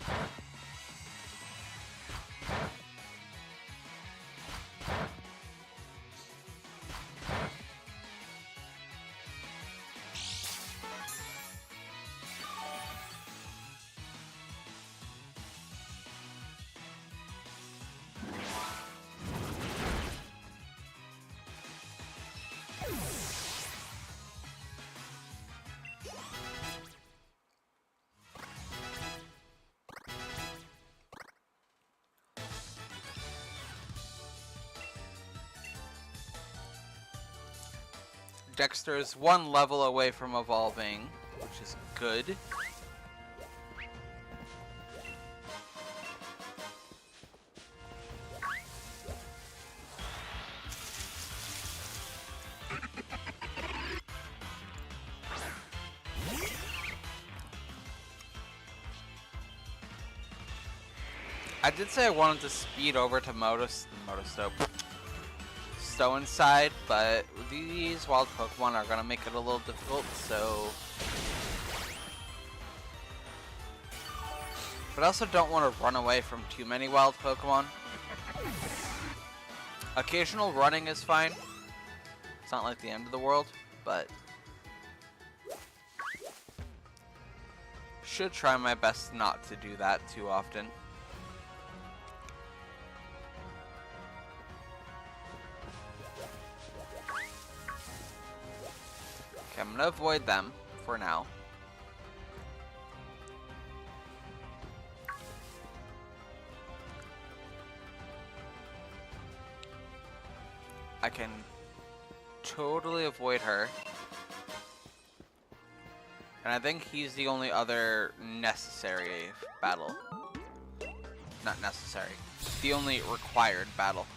Dexter is one level away from evolving, which is good. I did say I wanted to speed over to Stone side, but these wild Pokemon are gonna make it a little difficult, so... But I also don't want to run away from too many wild Pokemon. Occasional running is fine. It's not like the end of the world, but... Should try my best not to do that too often. Okay, I'm gonna avoid them for now. I can totally avoid her. And I think he's the only other necessary battle. Not necessary. The only required battle.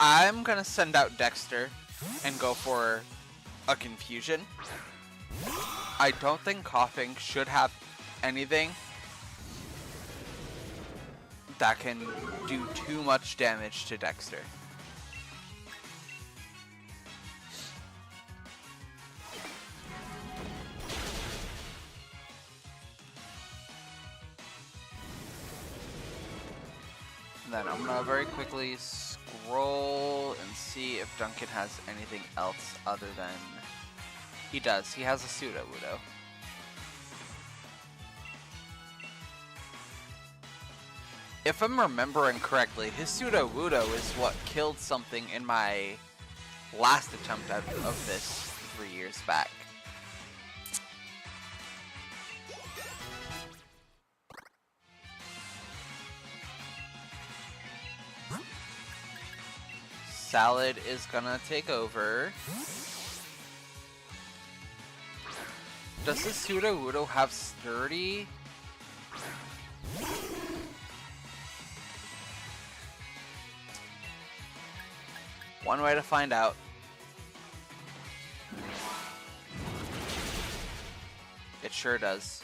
I'm gonna send out Dexter and go for a confusion. I don't think coughing should have anything that can do too much damage to Dexter. Then I'm gonna very quickly scroll and see if Duncan has anything else other than... He does. He has a Sudowoodo. If I'm remembering correctly, his Sudowoodo is what killed something in my last attempt of this 3 years back. Salad is gonna take over. Does this Sudowoodo have Sturdy? One way to find out. It sure does.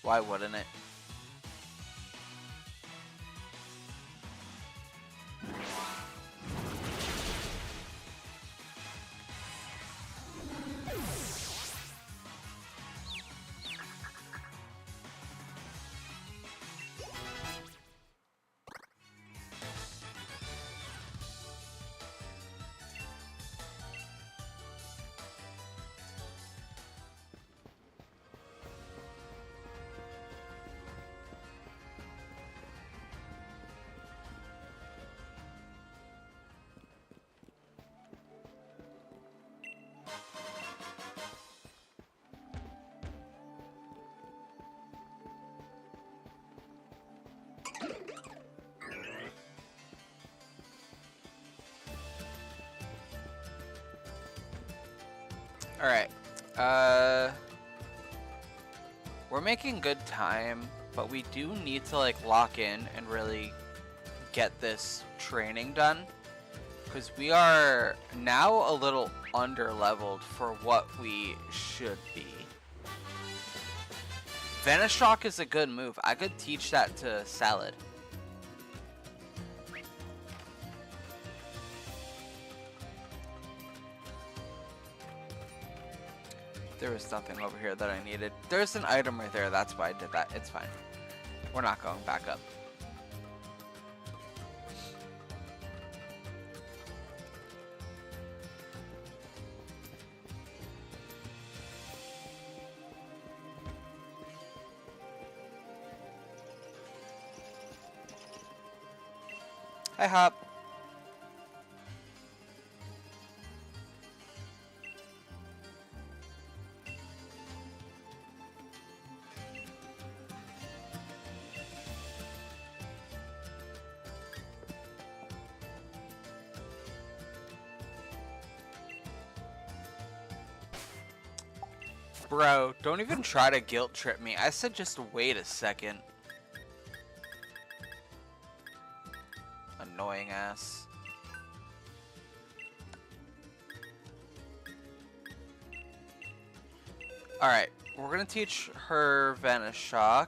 Why wouldn't it? Alright. We're making good time, but we do need to like lock in and really get this training done. Because we are now a little under-leveled for what we should be. Venoshock is a good move. I could teach that to Salad. There was nothing over here that I needed. There's an item right there. That's why I did that. It's fine. We're not going back up. Hi, Hop. Bro, don't even try to guilt trip me. I said just wait a second. Annoying ass. Alright, we're gonna teach her Venoshock.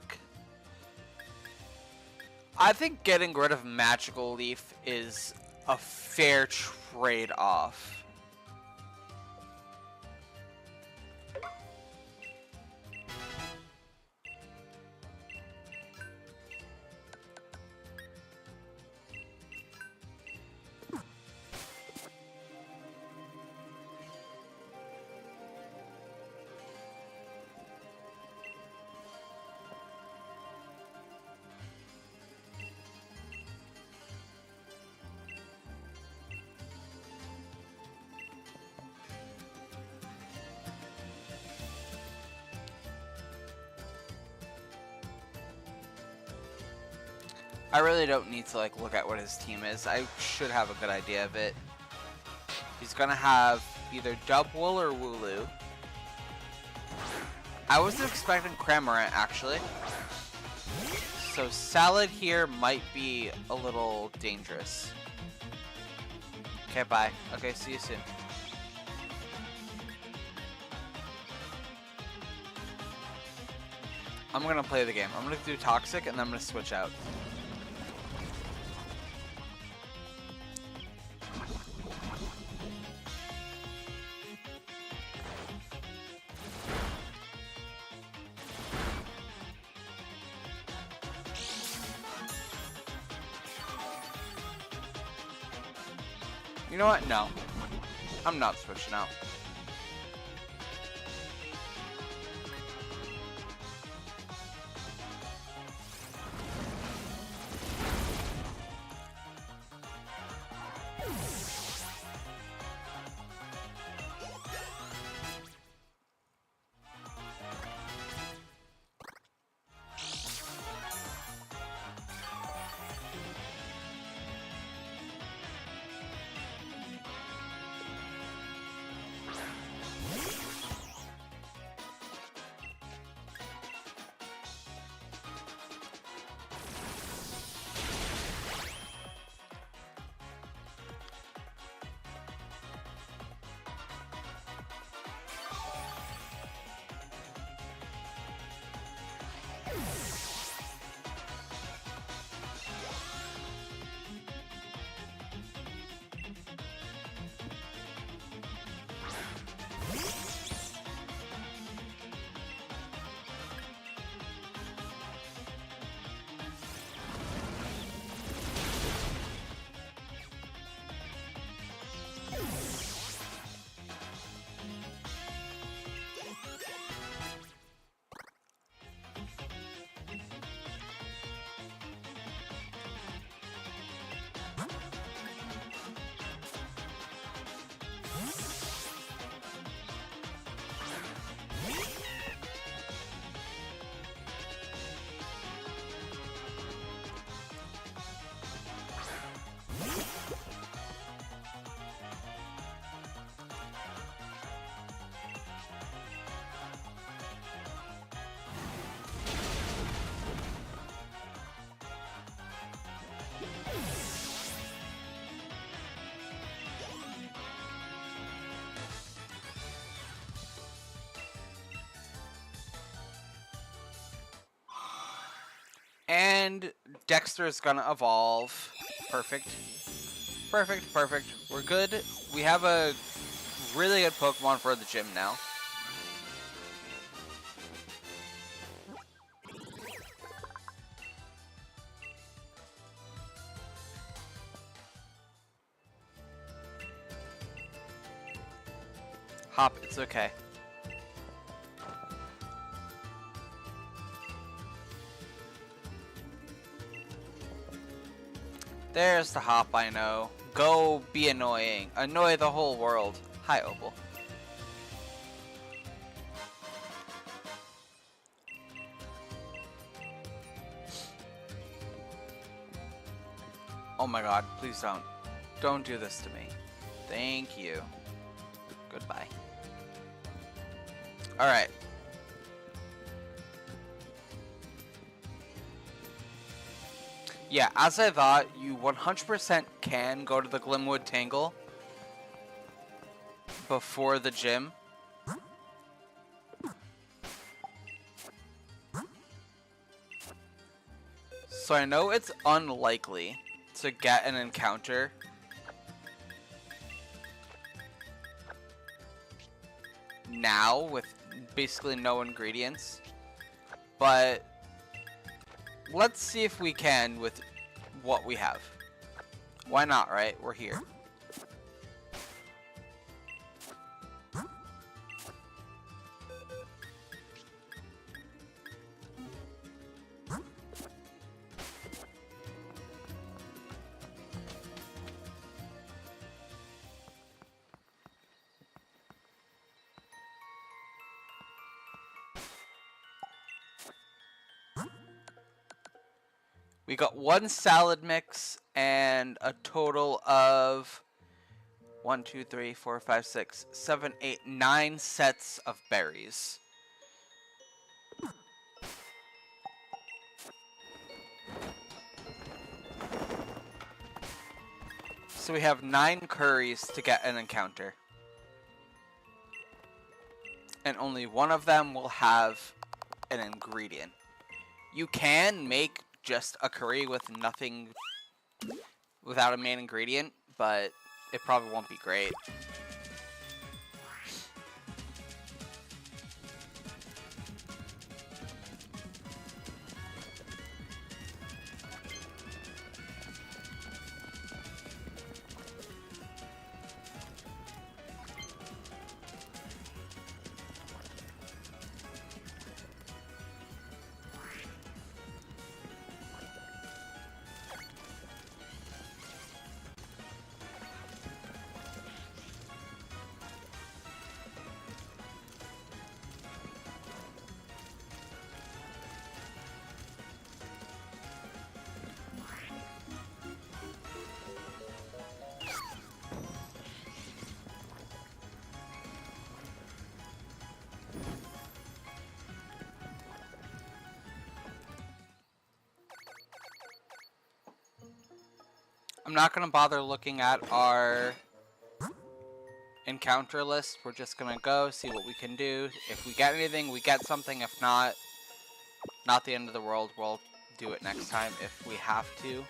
I think getting rid of Magical Leaf is a fair trade-off. I really don't need to like look at what his team is. I should have a good idea of it. He's gonna have either Dubwool or Wooloo. I wasn't expecting Cramorant actually. So Salad here might be a little dangerous. Okay, bye. Okay, see you soon. I'm gonna play the game. I'm gonna do Toxic and then I'm gonna switch out. You know what? No. I'm not switching out. And Dexter is gonna evolve. Perfect. Perfect, perfect. We're good. We have a really good Pokemon for the gym now. Hop, it's okay. There's the Hop I know. Go be annoying. Annoy the whole world. Hi, Opal. Oh my god, please don't. Don't do this to me. Thank you. Goodbye. Alright. Yeah, as I thought, you 100% can go to the Glimwood Tangle before the gym. So I know it's unlikely to get an encounter now with basically no ingredients, but let's see if we can with what we have. Why not, right? We're here. We got one salad mix and a total of 1, 2, 3, 4, 5, 6, 7, 8, 9 sets of berries. So we have 9 curries to get an encounter. And only one of them will have an ingredient. You can make just a curry with nothing, without a main ingredient, but it probably won't be great. I'm not going to bother looking at our encounter list. We're just going to go, see what we can do. If we get anything, we get something. If not, not the end of the world. We'll do it next time if we have to.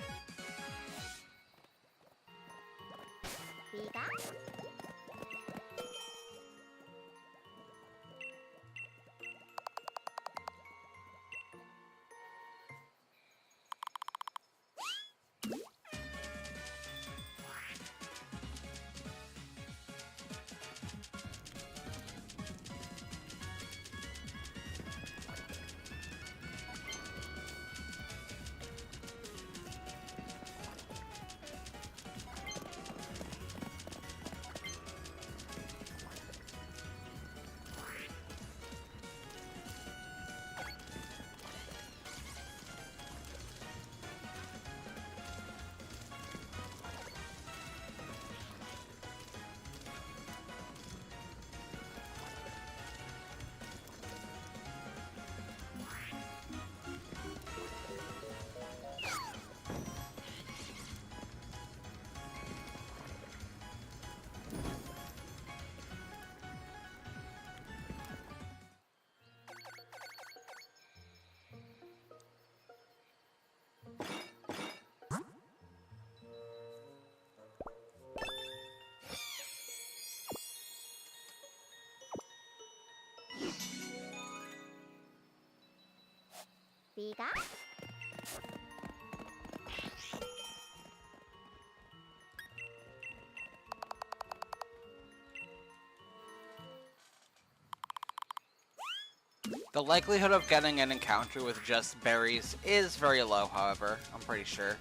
The likelihood of getting an encounter with just berries is very low, however, I'm pretty sure.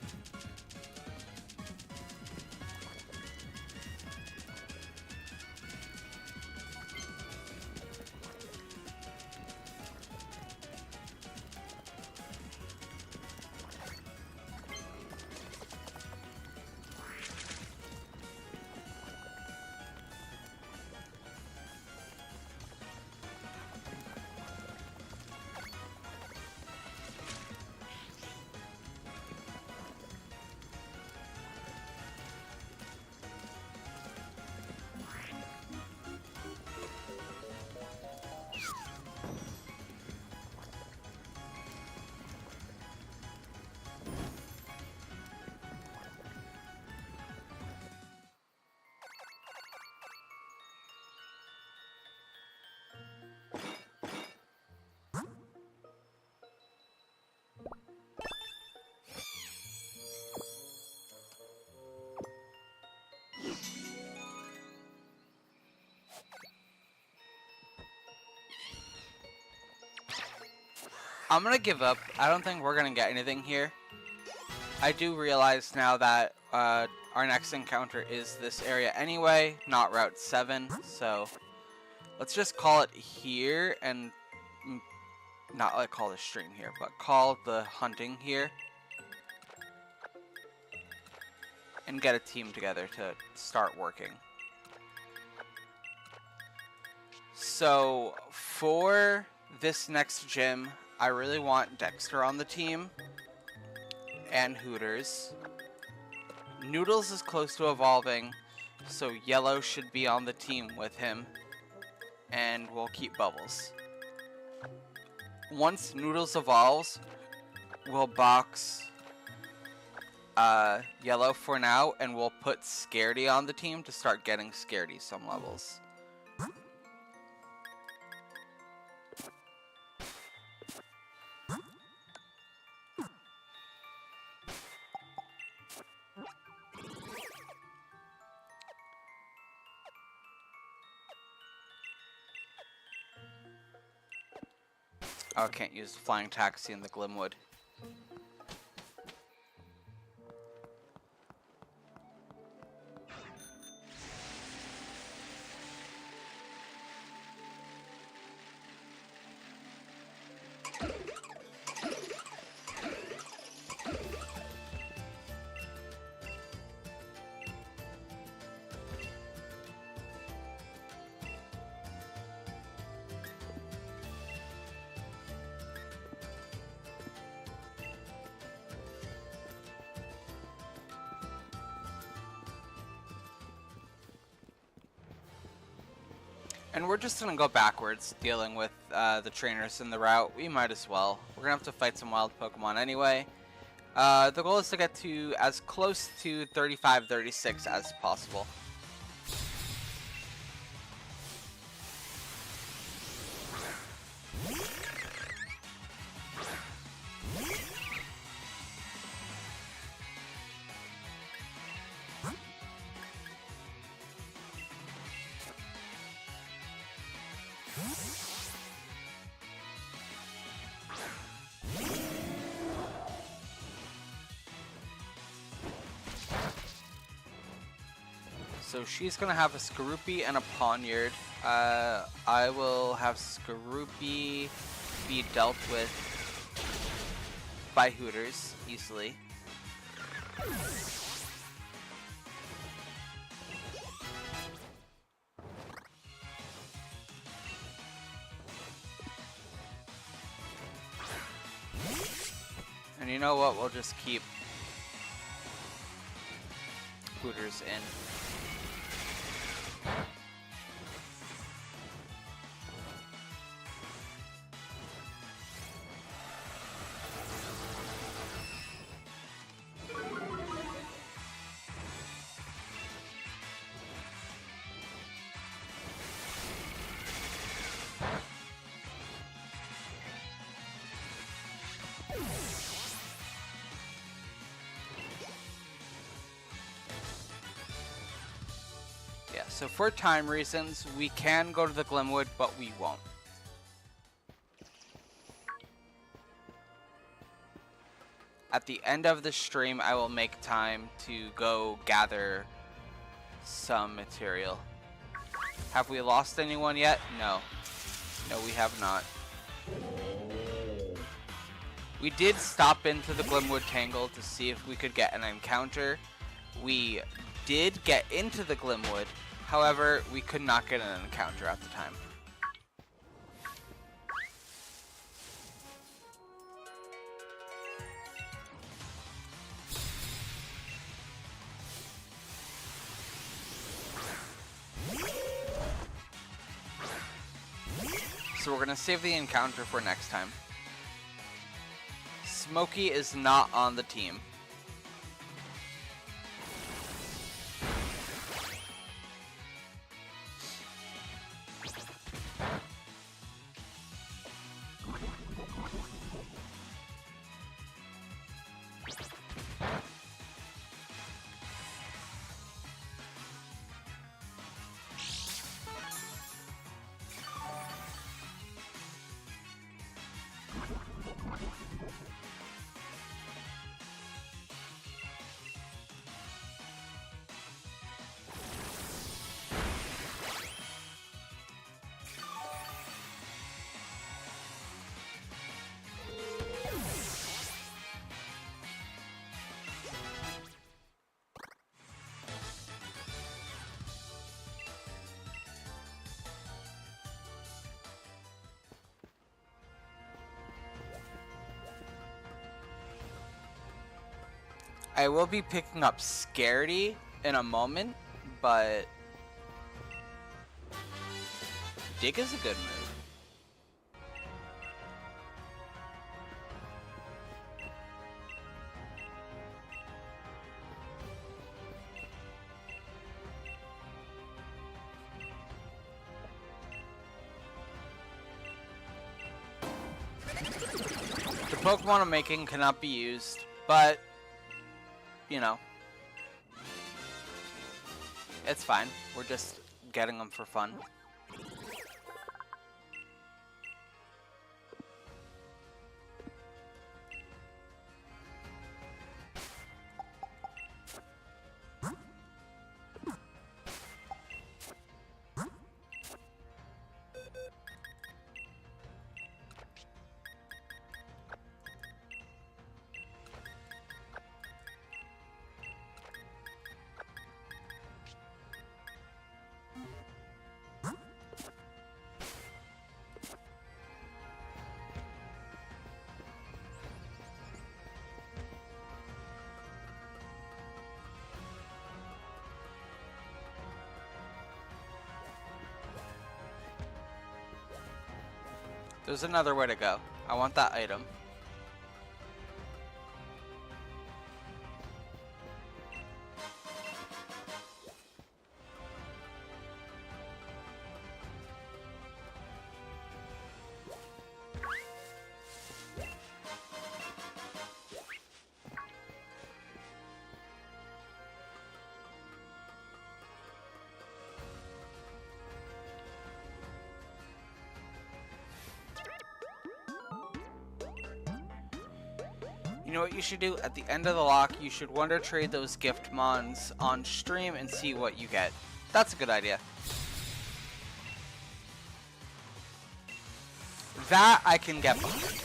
I'm gonna give up. I don't think we're gonna get anything here. I do realize now that our next encounter is this area anyway, not Route 7, so let's just call it here and not like call the stream here, but call the hunting here and get a team together to start working. So for this next gym, I really want Dexter on the team and Hooters. Noodles is close to evolving, so Yellow should be on the team with him, and we'll keep Bubbles. Once Noodles evolves, we'll box Yellow for now, and we'll put Scaredy on the team to start getting Scaredy some levels. Oh, I can't use Flying Taxi in the Glimwood. And we're just going to go backwards, dealing with the trainers in the route. We might as well. We're going to have to fight some wild Pokemon anyway. The goal is to get to as close to 35-36 as possible. So she's going to have a Skorupi and a Pawniard. I will have Skorupi be dealt with by Hooters easily. And you know what? We'll just keep Hooters in. So for time reasons, we can go to the Glimwood, but we won't. At the end of the stream, I will make time to go gather some material. Have we lost anyone yet? No. No, we have not. We did stop into the Glimwood Tangle to see if we could get an encounter. We did get into the Glimwood, however, we could not get an encounter at the time. So we're gonna save the encounter for next time. Smokey is not on the team. I will be picking up Scaredy in a moment, but Dig is a good move. The Pokemon I'm making cannot be used, but you know, it's fine. We're just getting them for fun. There's another way to go. I want that item. You know what you should do? At the end of the lock, you should wonder trade those gift mons on stream and see what you get. That's a good idea. That I can get behind.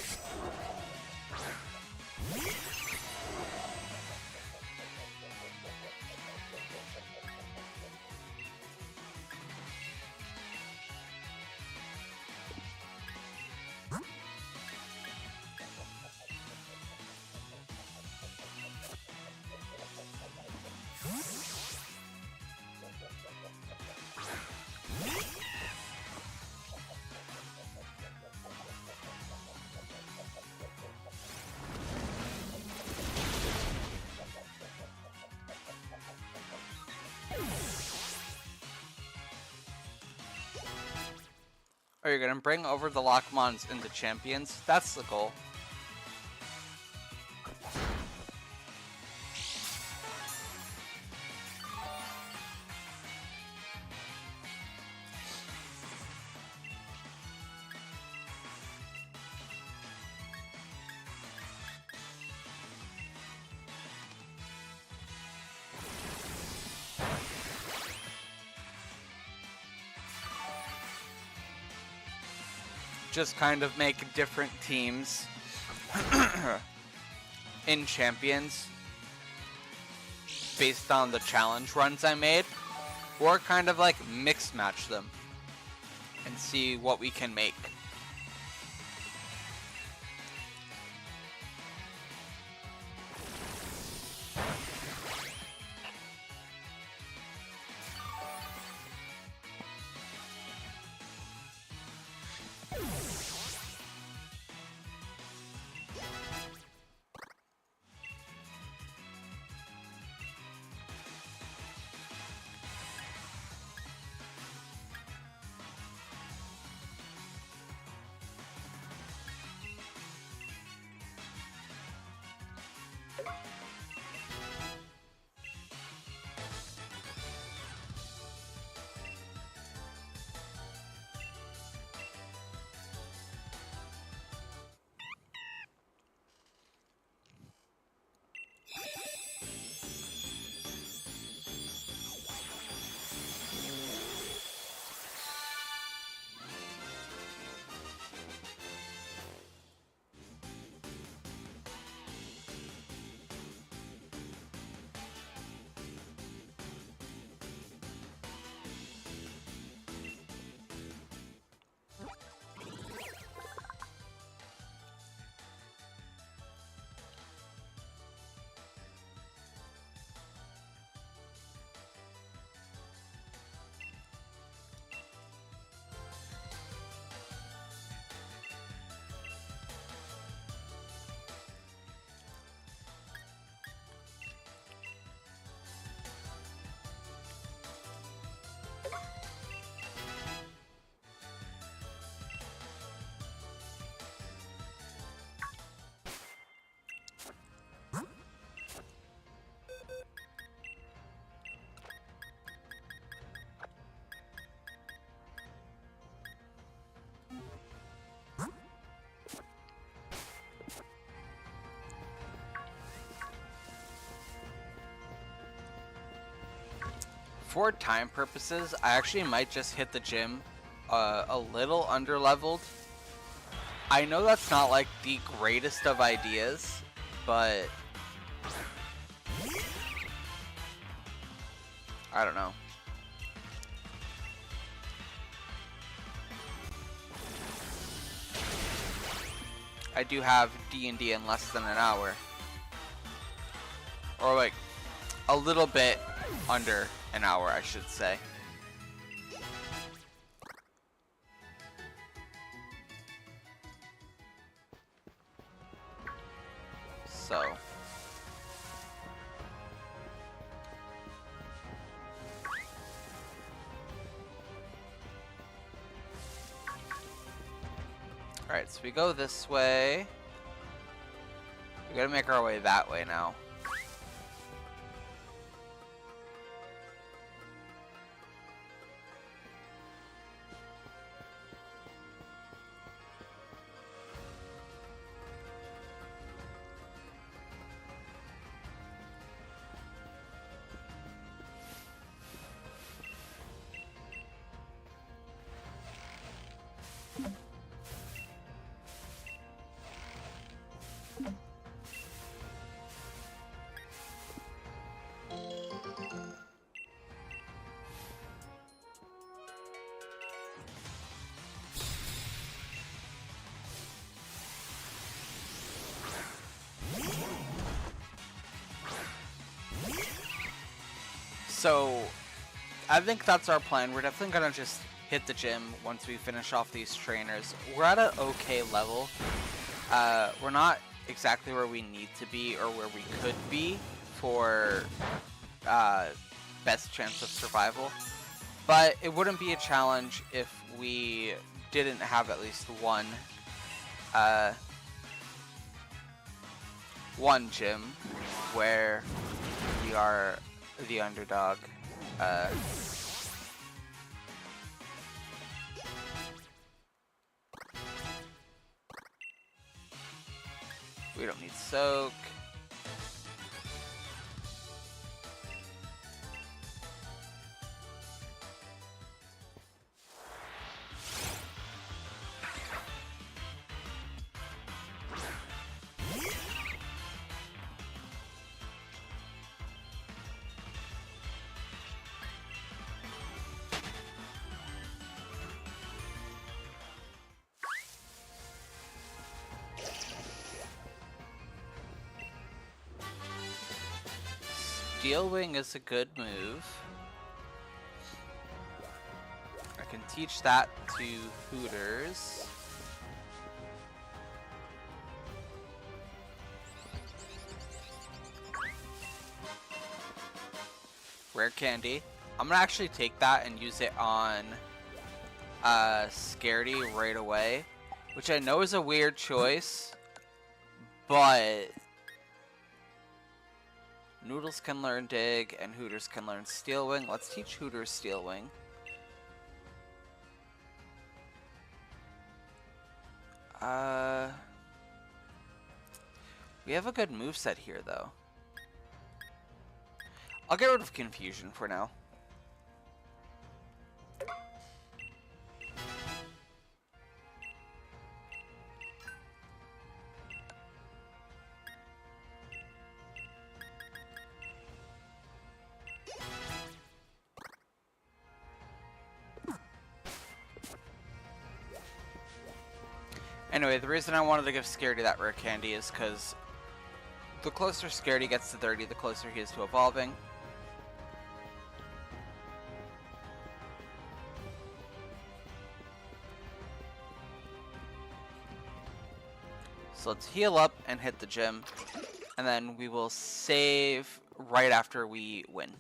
Are you gonna bring over the Lockmons into champions? That's the goal. just kind of make different teams in champions based on the challenge runs I made, or kind of like mix match them and see what we can make. For time purposes, I actually might just hit the gym a little underleveled. I know that's not like the greatest of ideas, but I don't know. I do have D&D in less than an hour. Or like a little bit under an hour, I should say. So. Alright, so we go this way. We gotta make our way that way now. So, I think that's our plan. We're definitely gonna just hit the gym once we finish off these trainers. We're at an okay level. We're not exactly where we need to be or where we could be for best chance of survival. But it wouldn't be a challenge if we didn't have at least one gym where we are the underdog. We don't need soak. Steel Wing is a good move. I can teach that to Hooters. Rare Candy. I'm gonna actually take that and use it on Scaredy right away, which I know is a weird choice, but Noodles can learn Dig and Hooters can learn Steel Wing. Let's teach Hooters Steel Wing. We have a good moveset here though. I'll get rid of Confusion for now. Anyway, the reason I wanted to give Scaredy that rare candy is because the closer Scaredy gets to 30, the closer he is to evolving. So let's heal up and hit the gym, and then we will save right after we win.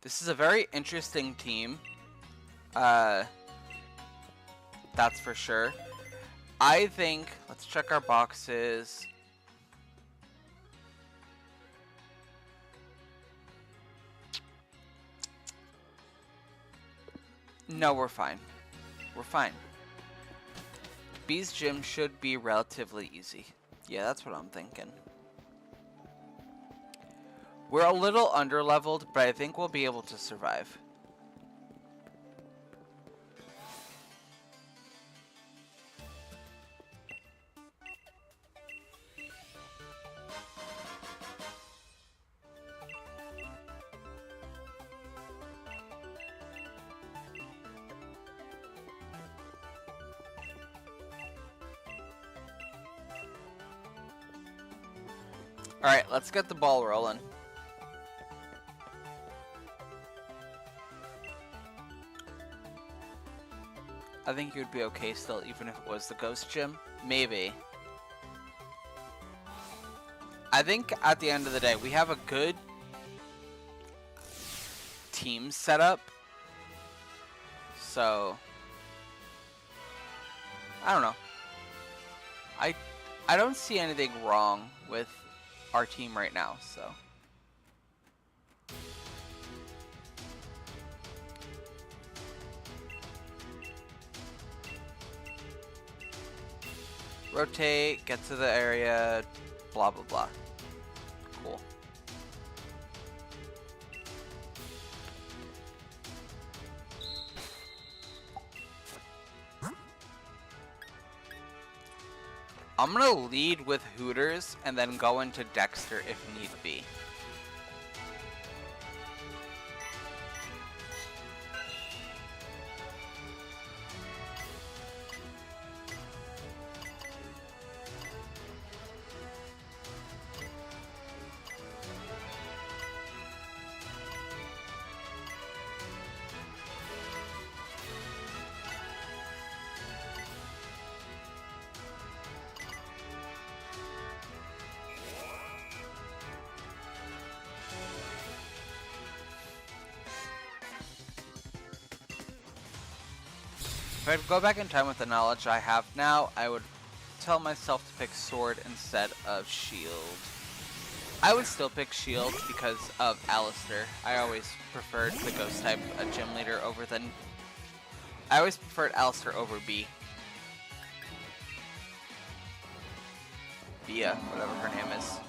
This is a very interesting team. That's for sure. I think, let's check our boxes. No, we're fine. We're fine. B's gym should be relatively easy. Yeah, that's what I'm thinking. We're a little under-leveled, but I think we'll be able to survive. Alright, let's get the ball rolling. I think you'd be okay still, even if it was the ghost gym. Maybe. I think at the end of the day, we have a good team setup. So, I don't know. I don't see anything wrong with our team right now, so. Rotate, get to the area, blah blah blah. Cool. I'm gonna lead with Hooters and then go into Dexter if need be. If I could go back in time with the knowledge I have now, I would tell myself to pick Sword instead of Shield. I would still pick Shield because of Alistair. I always preferred the Ghost type gym leader over than... I always preferred Alistair over B. Bia, whatever her name is.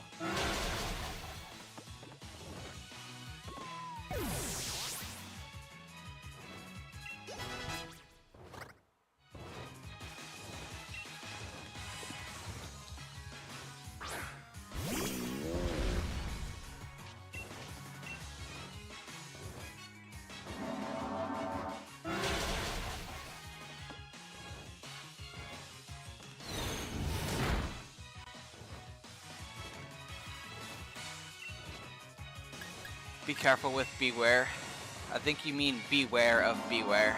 Be careful with beware. I think you mean beware of beware.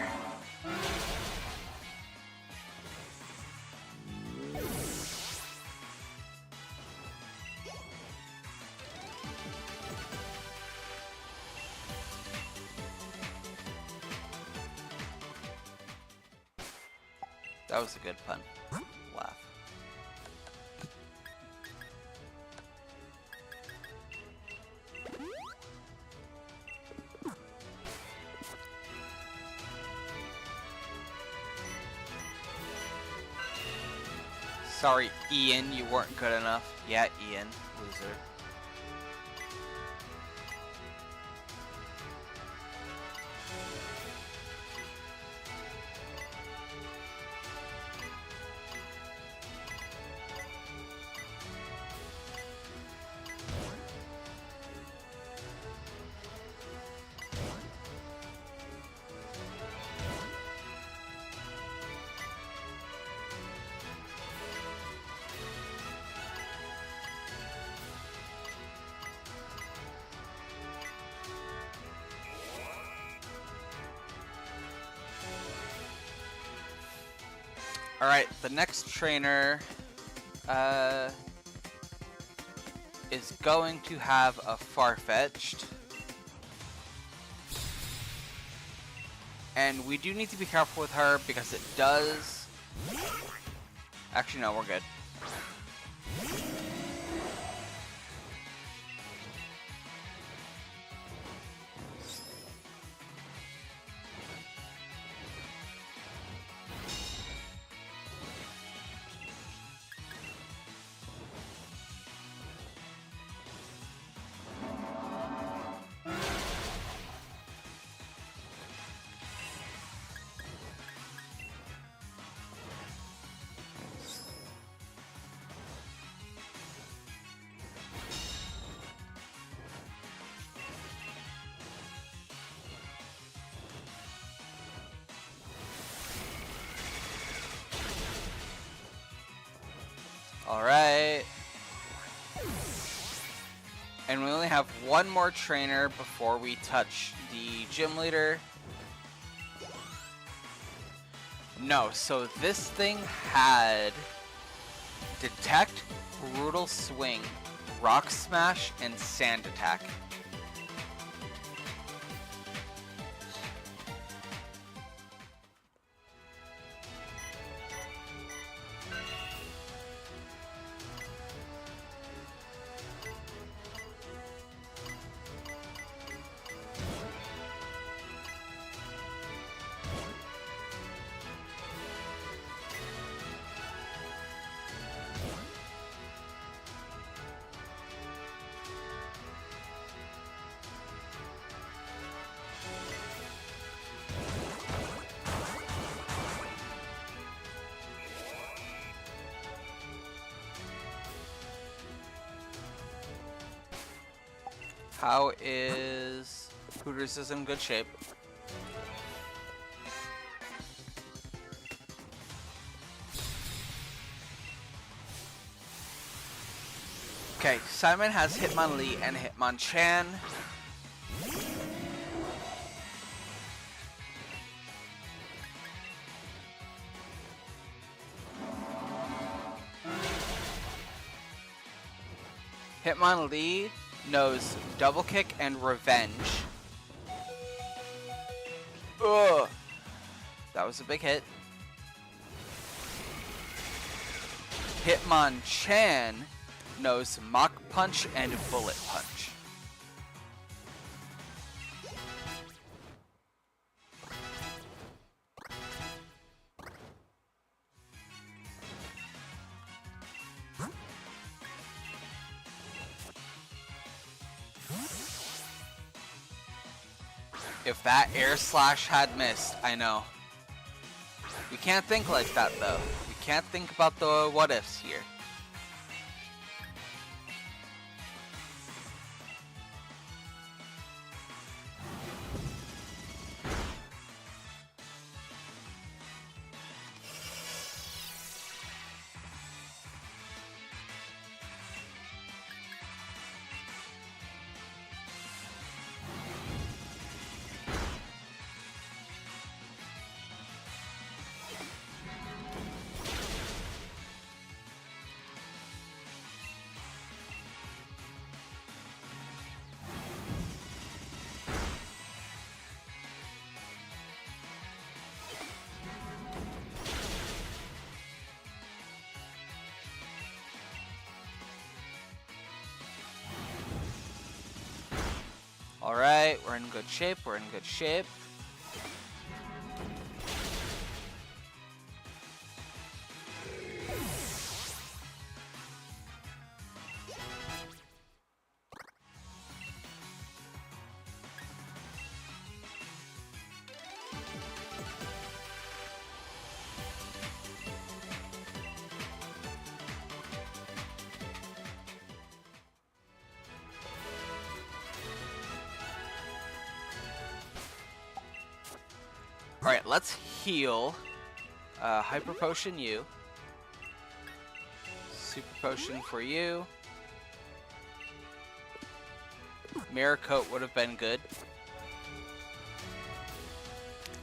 That was a good pun. Laugh. Sorry, Ian, you weren't good enough. Yeah, Ian, loser. Alright, the next trainer is going to have a Farfetch'd. And we do need to be careful with her because it does... Actually, no, we're good. Alright. And we only have one more trainer before we touch the gym leader. No, so this thing had Detect, Brutal Swing, Rock Smash, and Sand Attack. How is Hooters is in good shape? Okay, Simon has Hitmonlee and Hitmonchan. Hitmonlee knows Double Kick and Revenge. Ugh. That was a big hit. Hitmonchan knows Mach Punch and Bullet Punch. If that Air Slash had missed, I know. We can't think like that though. We can't think about the what ifs here. Okay, we're in good shape. We're in good shape. Alright, let's heal. Hyper Potion you. Super Potion for you. Mirror Coat would have been good.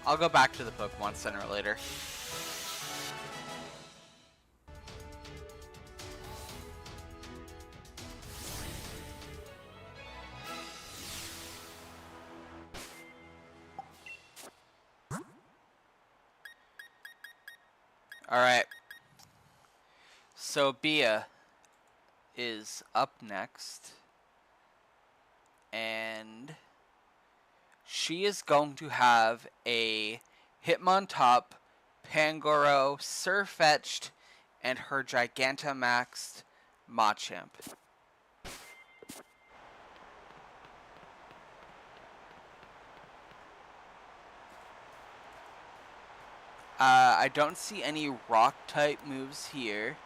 I'll go back to the Pokemon Center later. Alright. So Bia is up next. And she is going to have a Hitmontop, Pangoro, Surfetched, and her Gigantamaxed Machamp. I don't see any rock-type moves here.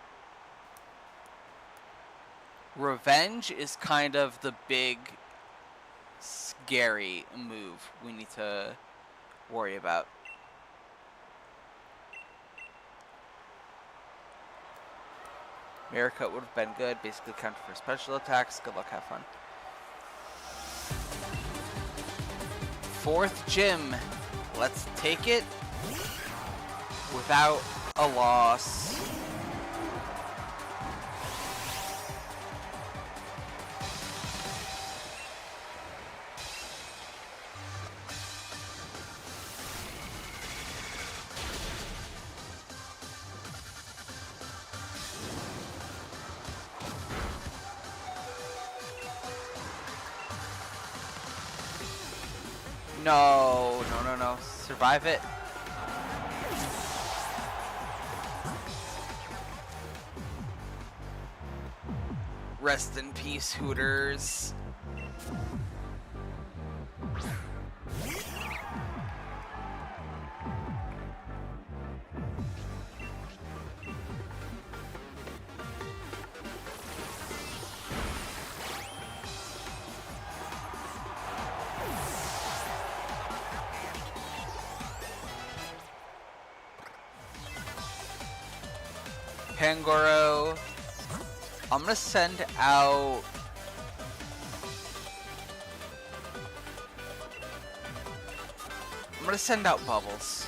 Revenge is kind of the big, scary move we need to worry about. Mirror Coat would have been good. Basically counter for special attacks. Good luck, have fun. Fourth gym. Let's take it without a loss. No, no, no, no. Survive it. Rest in peace, Hooters. Pangoro. I'm gonna send out Bubbles.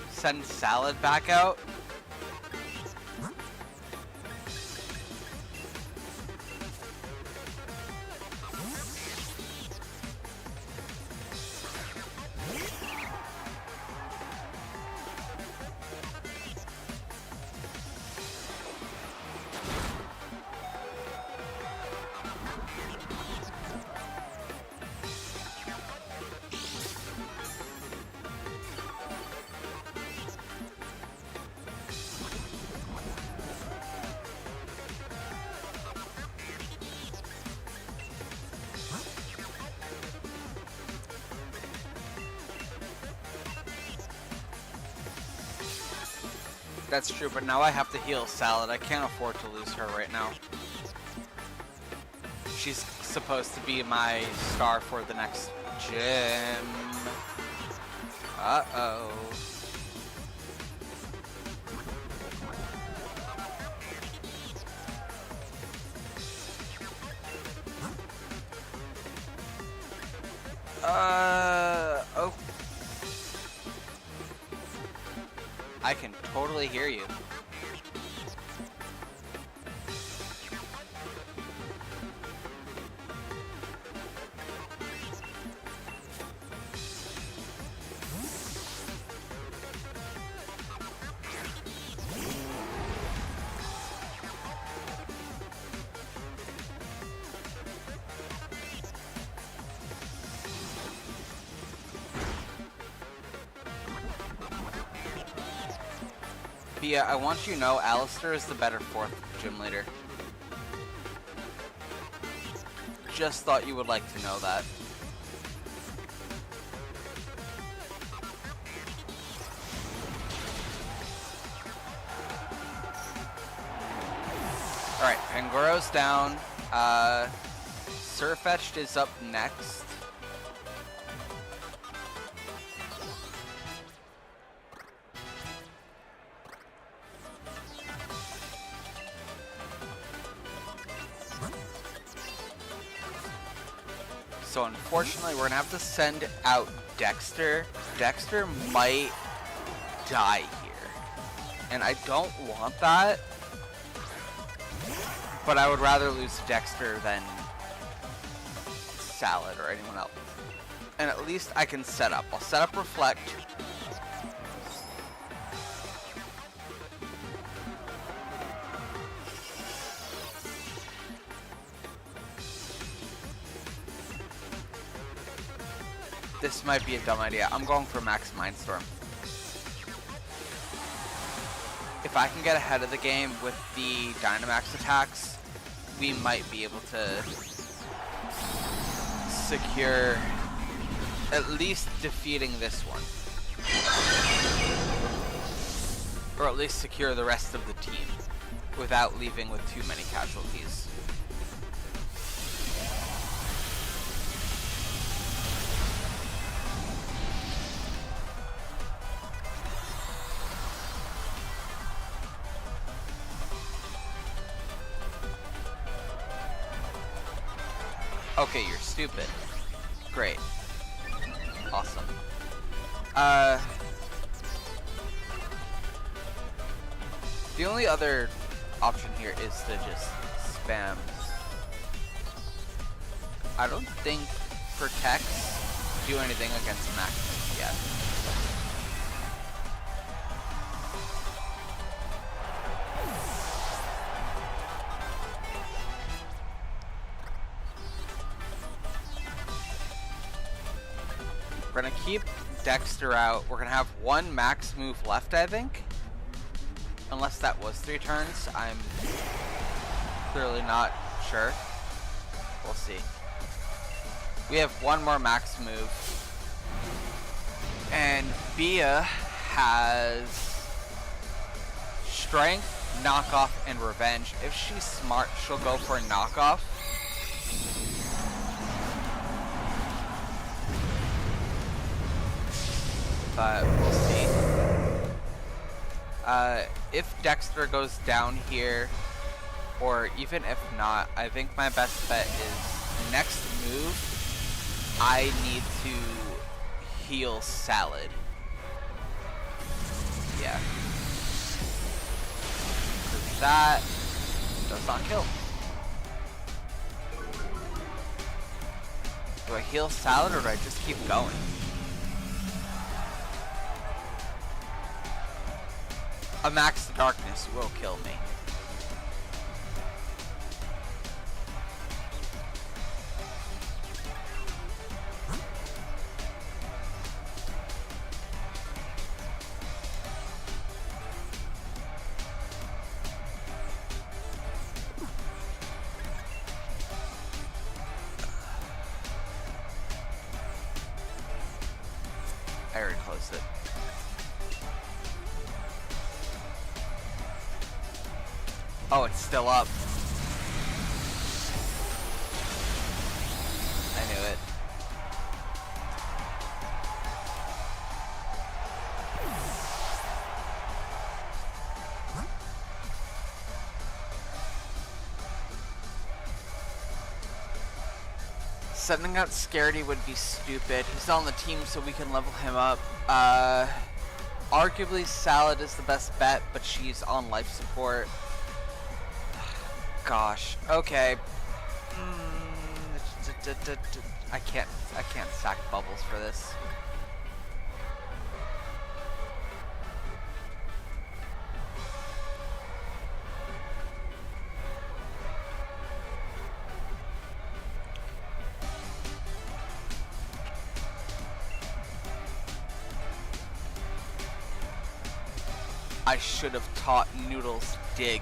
Send Salad back out. That's true, but now I have to heal Salad. I can't afford to lose her right now. She's supposed to be my star for the next gym. Uh-oh. Oh. I can totally hear you. But yeah, I want you to know Alistair is the better 4th gym leader. Just thought you would like to know that. Alright, Pangoro's down. Sirfetch'd is up next. So unfortunately, we're gonna have to send out Dexter. Dexter might die here. And I don't want that. But I would rather lose Dexter than Salad or anyone else. And at least I can set up. I'll set up Reflect. This might be a dumb idea. I'm going for Max Mindstorm. If I can get ahead of the game with the Dynamax attacks, we might be able to secure at least defeating this one. Or at least secure the rest of the team without leaving with too many casualties. Okay, you're stupid. Great. Awesome. The only other option here is to just spam. I don't think Protects do anything against Max yet. We're gonna keep Dexter out. We're gonna have one max move left, I think. Unless that was 3 turns. I'm clearly not sure. We'll see. We have one more max move. And Bia has Strength, Knockoff, and Revenge. If she's smart, she'll go for a Knockoff. But we'll see. If Dexter goes down here, or even if not, I think my best bet is next move, I need to heal Salad. Yeah. Because that does not kill. Do I heal Salad or do I just keep going? A Max Darkness will kill me. I already closed it. Oh, it's still up. I knew it. Sending out Scaredy would be stupid. He's on the team so we can level him up. Arguably Salad is the best bet, but she's on life support. Gosh. Okay. I can't sack Bubbles for this. I should have taught Noodles dig.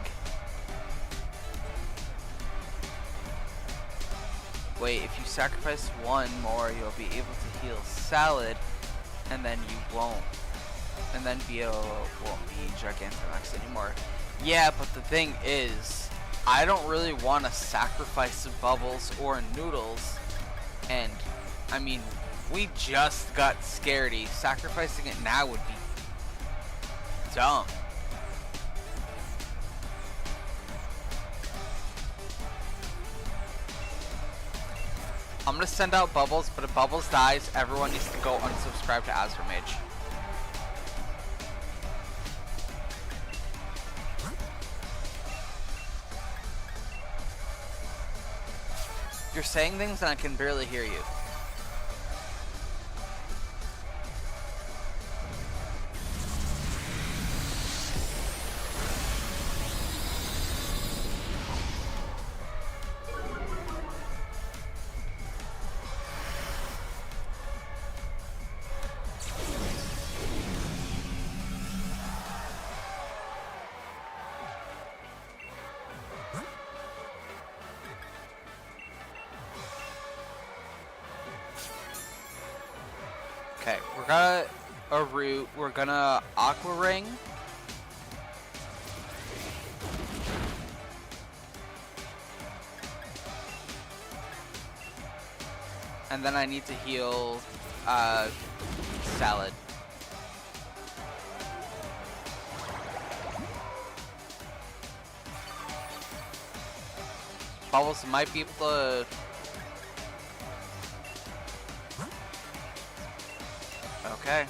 Wait, if you sacrifice one more, you'll be able to heal Salad, and then you won't. And then Bio won't be Gigantamax anymore. Yeah, but the thing is, I don't really want to sacrifice Bubbles or Noodles. And, I mean, we just got Scaredy. Sacrificing it now would be dumb. I'm gonna send out Bubbles, but if Bubbles dies, everyone needs to go unsubscribe to Azurmage. You're saying things and I can barely hear you. Okay, we're gonna a root. We're gonna Aqua Ring. And then I need to heal Salad. Bubbles might be able to. Okay.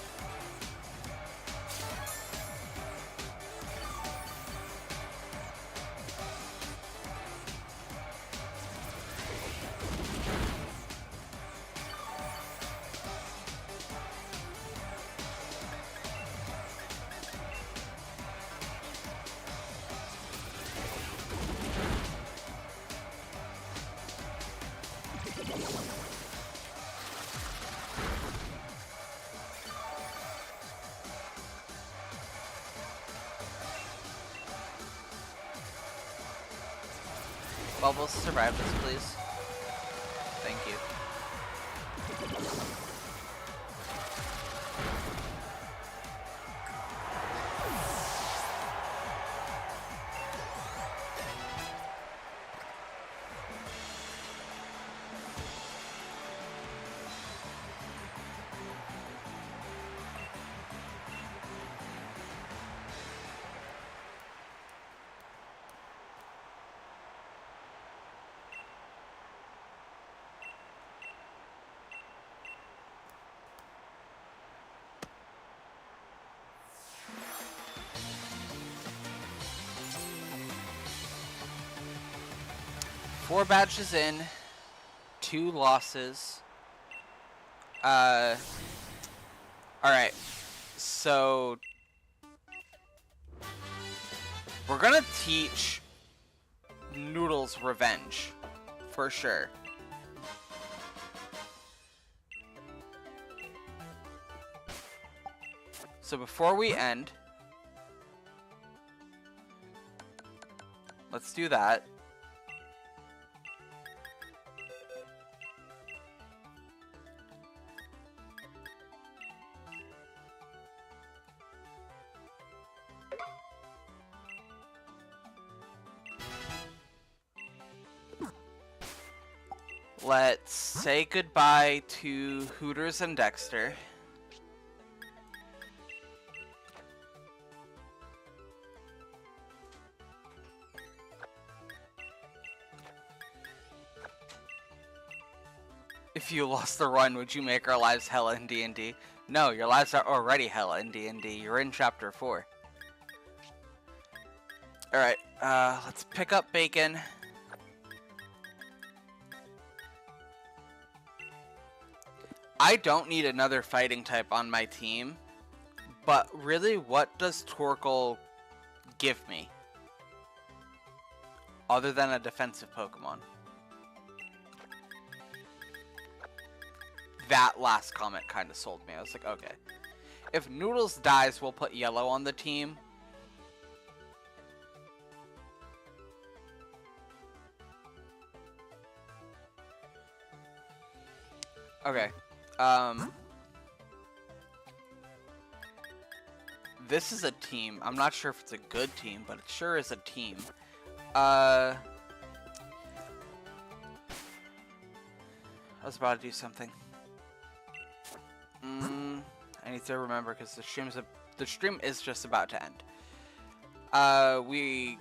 Bubbles, survive this, please. Thank you. Four badges in, 2 losses. Alright, so we're gonna teach Noodles revenge, for sure. So before we end, let's do that. Let's say goodbye to Hooters and Dexter. If you lost the run, would you make our lives hell in D&D? No, your lives are already hell in D&D. You're in Chapter 4. Alright, let's pick up Bacon. I don't need another fighting type on my team, but really, what does Torkoal give me? Other than a defensive Pokemon. That last comment kind of sold me. I was like, okay. If Noodles dies, we'll put yellow on the team. Okay. This is a team. I'm not sure if it's a good team, but it sure is a team. I was about to do something. I need to remember because the stream is just about to end. We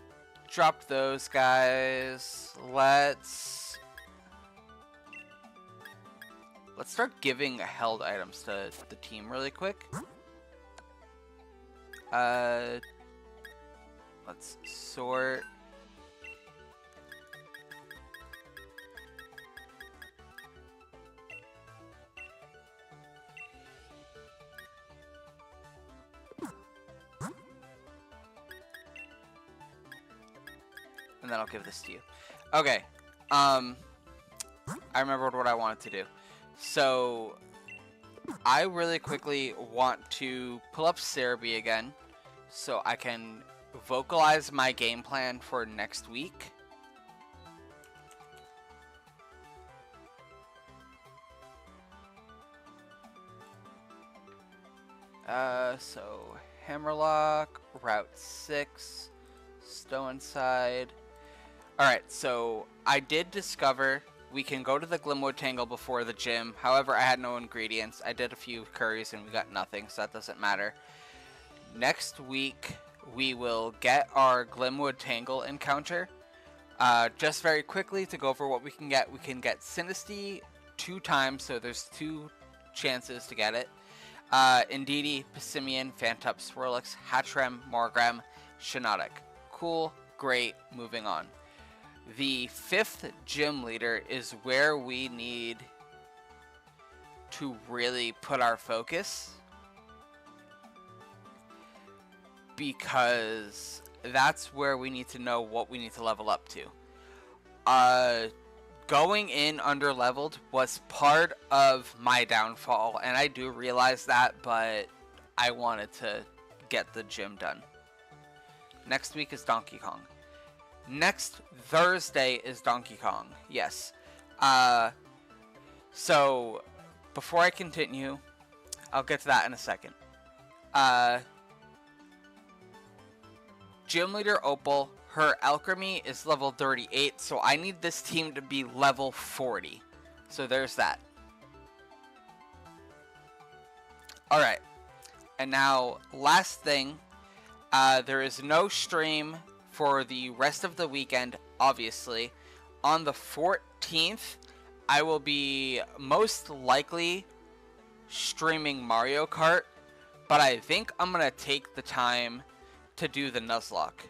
dropped those guys. Let's start giving held items to the team really quick. Let's sort. And then I'll give this to you. Okay. I remembered what I wanted to do. So, I really quickly want to pull up Cerebi again so I can vocalize my game plan for next week. So Hammerlock, Route 6, Stoneside. Alright, so I did discover we can go to the Glimwood Tangle before the gym. However, I had no ingredients. I did a few curries and we got nothing, so that doesn't matter. Next week, we will get our Glimwood Tangle encounter. Just very quickly to go over what we can get Sinistea 2 times, so there's 2 chances to get it. Indeedee, Passimian, Phantup, Swirlix, Hattrem, Morgrem, Shiinotic. Cool, great, moving on. The 5th gym leader is where we need to really put our focus, because that's where we need to know what we need to level up to. Going in under-leveled was part of my downfall, and I do realize that, but I wanted to get the gym done. Next week is Donkey Kong. Next Thursday is Donkey Kong. Yes. So, before I continue, I'll get to that in a second. Gym Leader Opal, her Alchemy is level 38, so I need this team to be level 40. So there's that. Alright. And now, last thing. There is no stream for the rest of the weekend, obviously. On the 14th, I will be most likely streaming Mario Kart, but I think I'm going to take the time to do the Nuzlocke.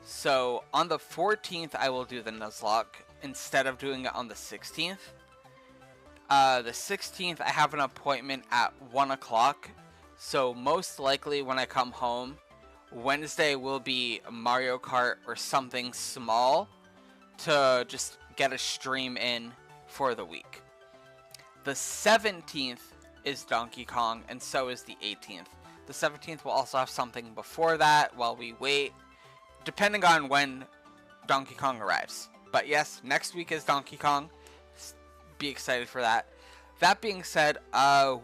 So on the 14th, I will do the Nuzlocke instead of doing it on the 16th. The 16th, I have an appointment at 1 o'clock. So most likely when I come home, Wednesday will be Mario Kart or something small to just get a stream in for the week. The 17th is Donkey Kong, and so is the 18th. The 17th will also have something before that while we wait, depending on when Donkey Kong arrives. But yes, next week is Donkey Kong. Be excited for that. That being said,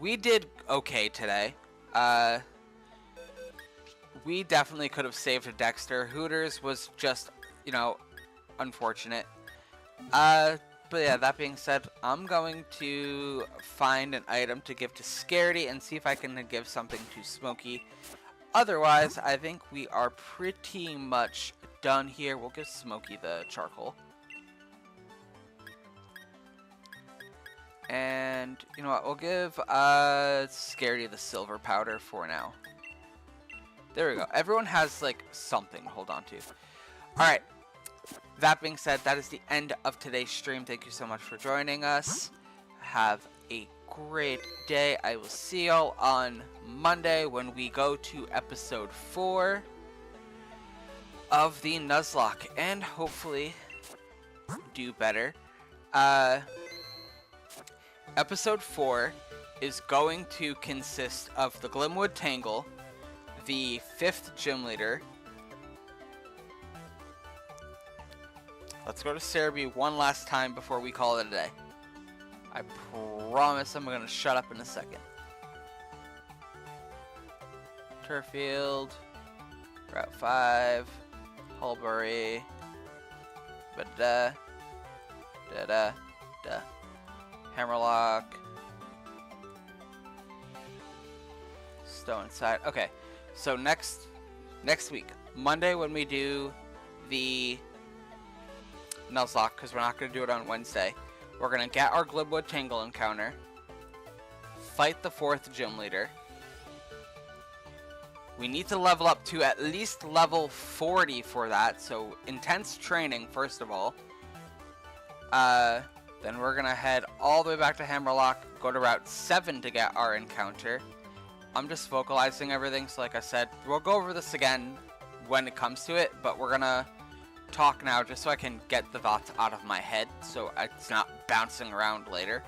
we did okay today. We definitely could have saved a Dexter. Hooters was just, unfortunate. But yeah, that being said, I'm going to find an item to give to Scaredy and see if I can give something to Smokey. Otherwise, I think we are pretty much done here. We'll give Smokey the charcoal. And you know what? We'll give Scaredy the silver powder for now. There we go. Everyone has like something to hold on to. Alright. That being said, that is the end of today's stream. Thank you so much for joining us. Have a great day. I will see y'all on Monday when we go to episode 4 of the Nuzlocke and hopefully do better. Episode 4 is going to consist of the Glimwood Tangle, the 5th gym leader. Let's go to Cerebi one last time before we call it a day. I promise I'm going to shut up in a second. Turfield, Route 5, Hulbury, Hammerlock, Stoneside. Okay, so next week, Monday when we do the Nuzlocke, because we're not going to do it on Wednesday, we're going to get our Glibwood Tangle encounter, fight the 4th gym leader. We need to level up to at least level 40 for that, so intense training first of all. Then we're going to head all the way back to Hammerlock, go to Route 7 to get our encounter. I'm just vocalizing everything, so like I said, we'll go over this again when it comes to it, but we're going to talk now just so I can get the thoughts out of my head so it's not bouncing around later.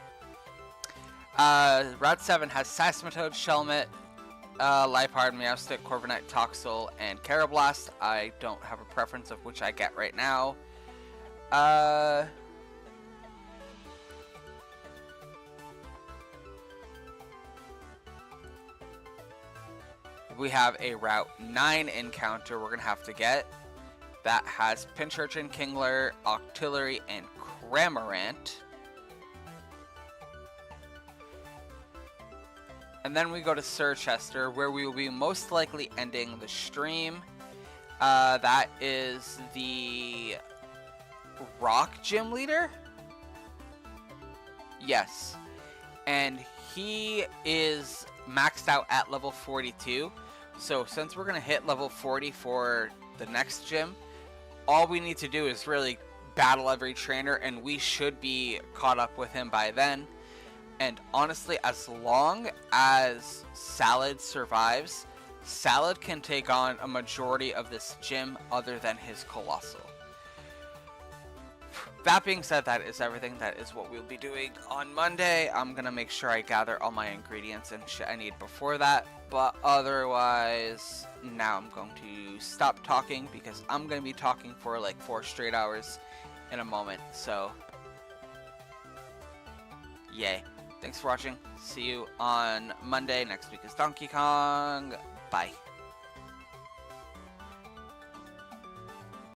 Route 7 has Seismitoad, Shelmet, Liepard, Meowstic, Corviknight, Toxel, and Carablast. I don't have a preference of which I get right now. We have a Route 9 encounter we're going to have to get. That has Pincurchin, Kingler, Octillery, and Cramorant. And then we go to Sirchester, where we will be most likely ending the stream. That is the Rock Gym Leader? Yes. And he is maxed out at level 42. So since we're going to hit level 40 for the next gym, all we need to do is really battle every trainer, and we should be caught up with him by then. And honestly, as long as Salad survives, Salad can take on a majority of this gym other than his Colossal. That being said, that is everything. That is what we'll be doing on Monday. I'm going to make sure I gather all my ingredients and shit I need before that. But otherwise, now I'm going to stop talking because I'm going to be talking for like 4 straight hours in a moment. So, yay. Thanks for watching. See you on Monday. Next week is Donkey Kong. Bye.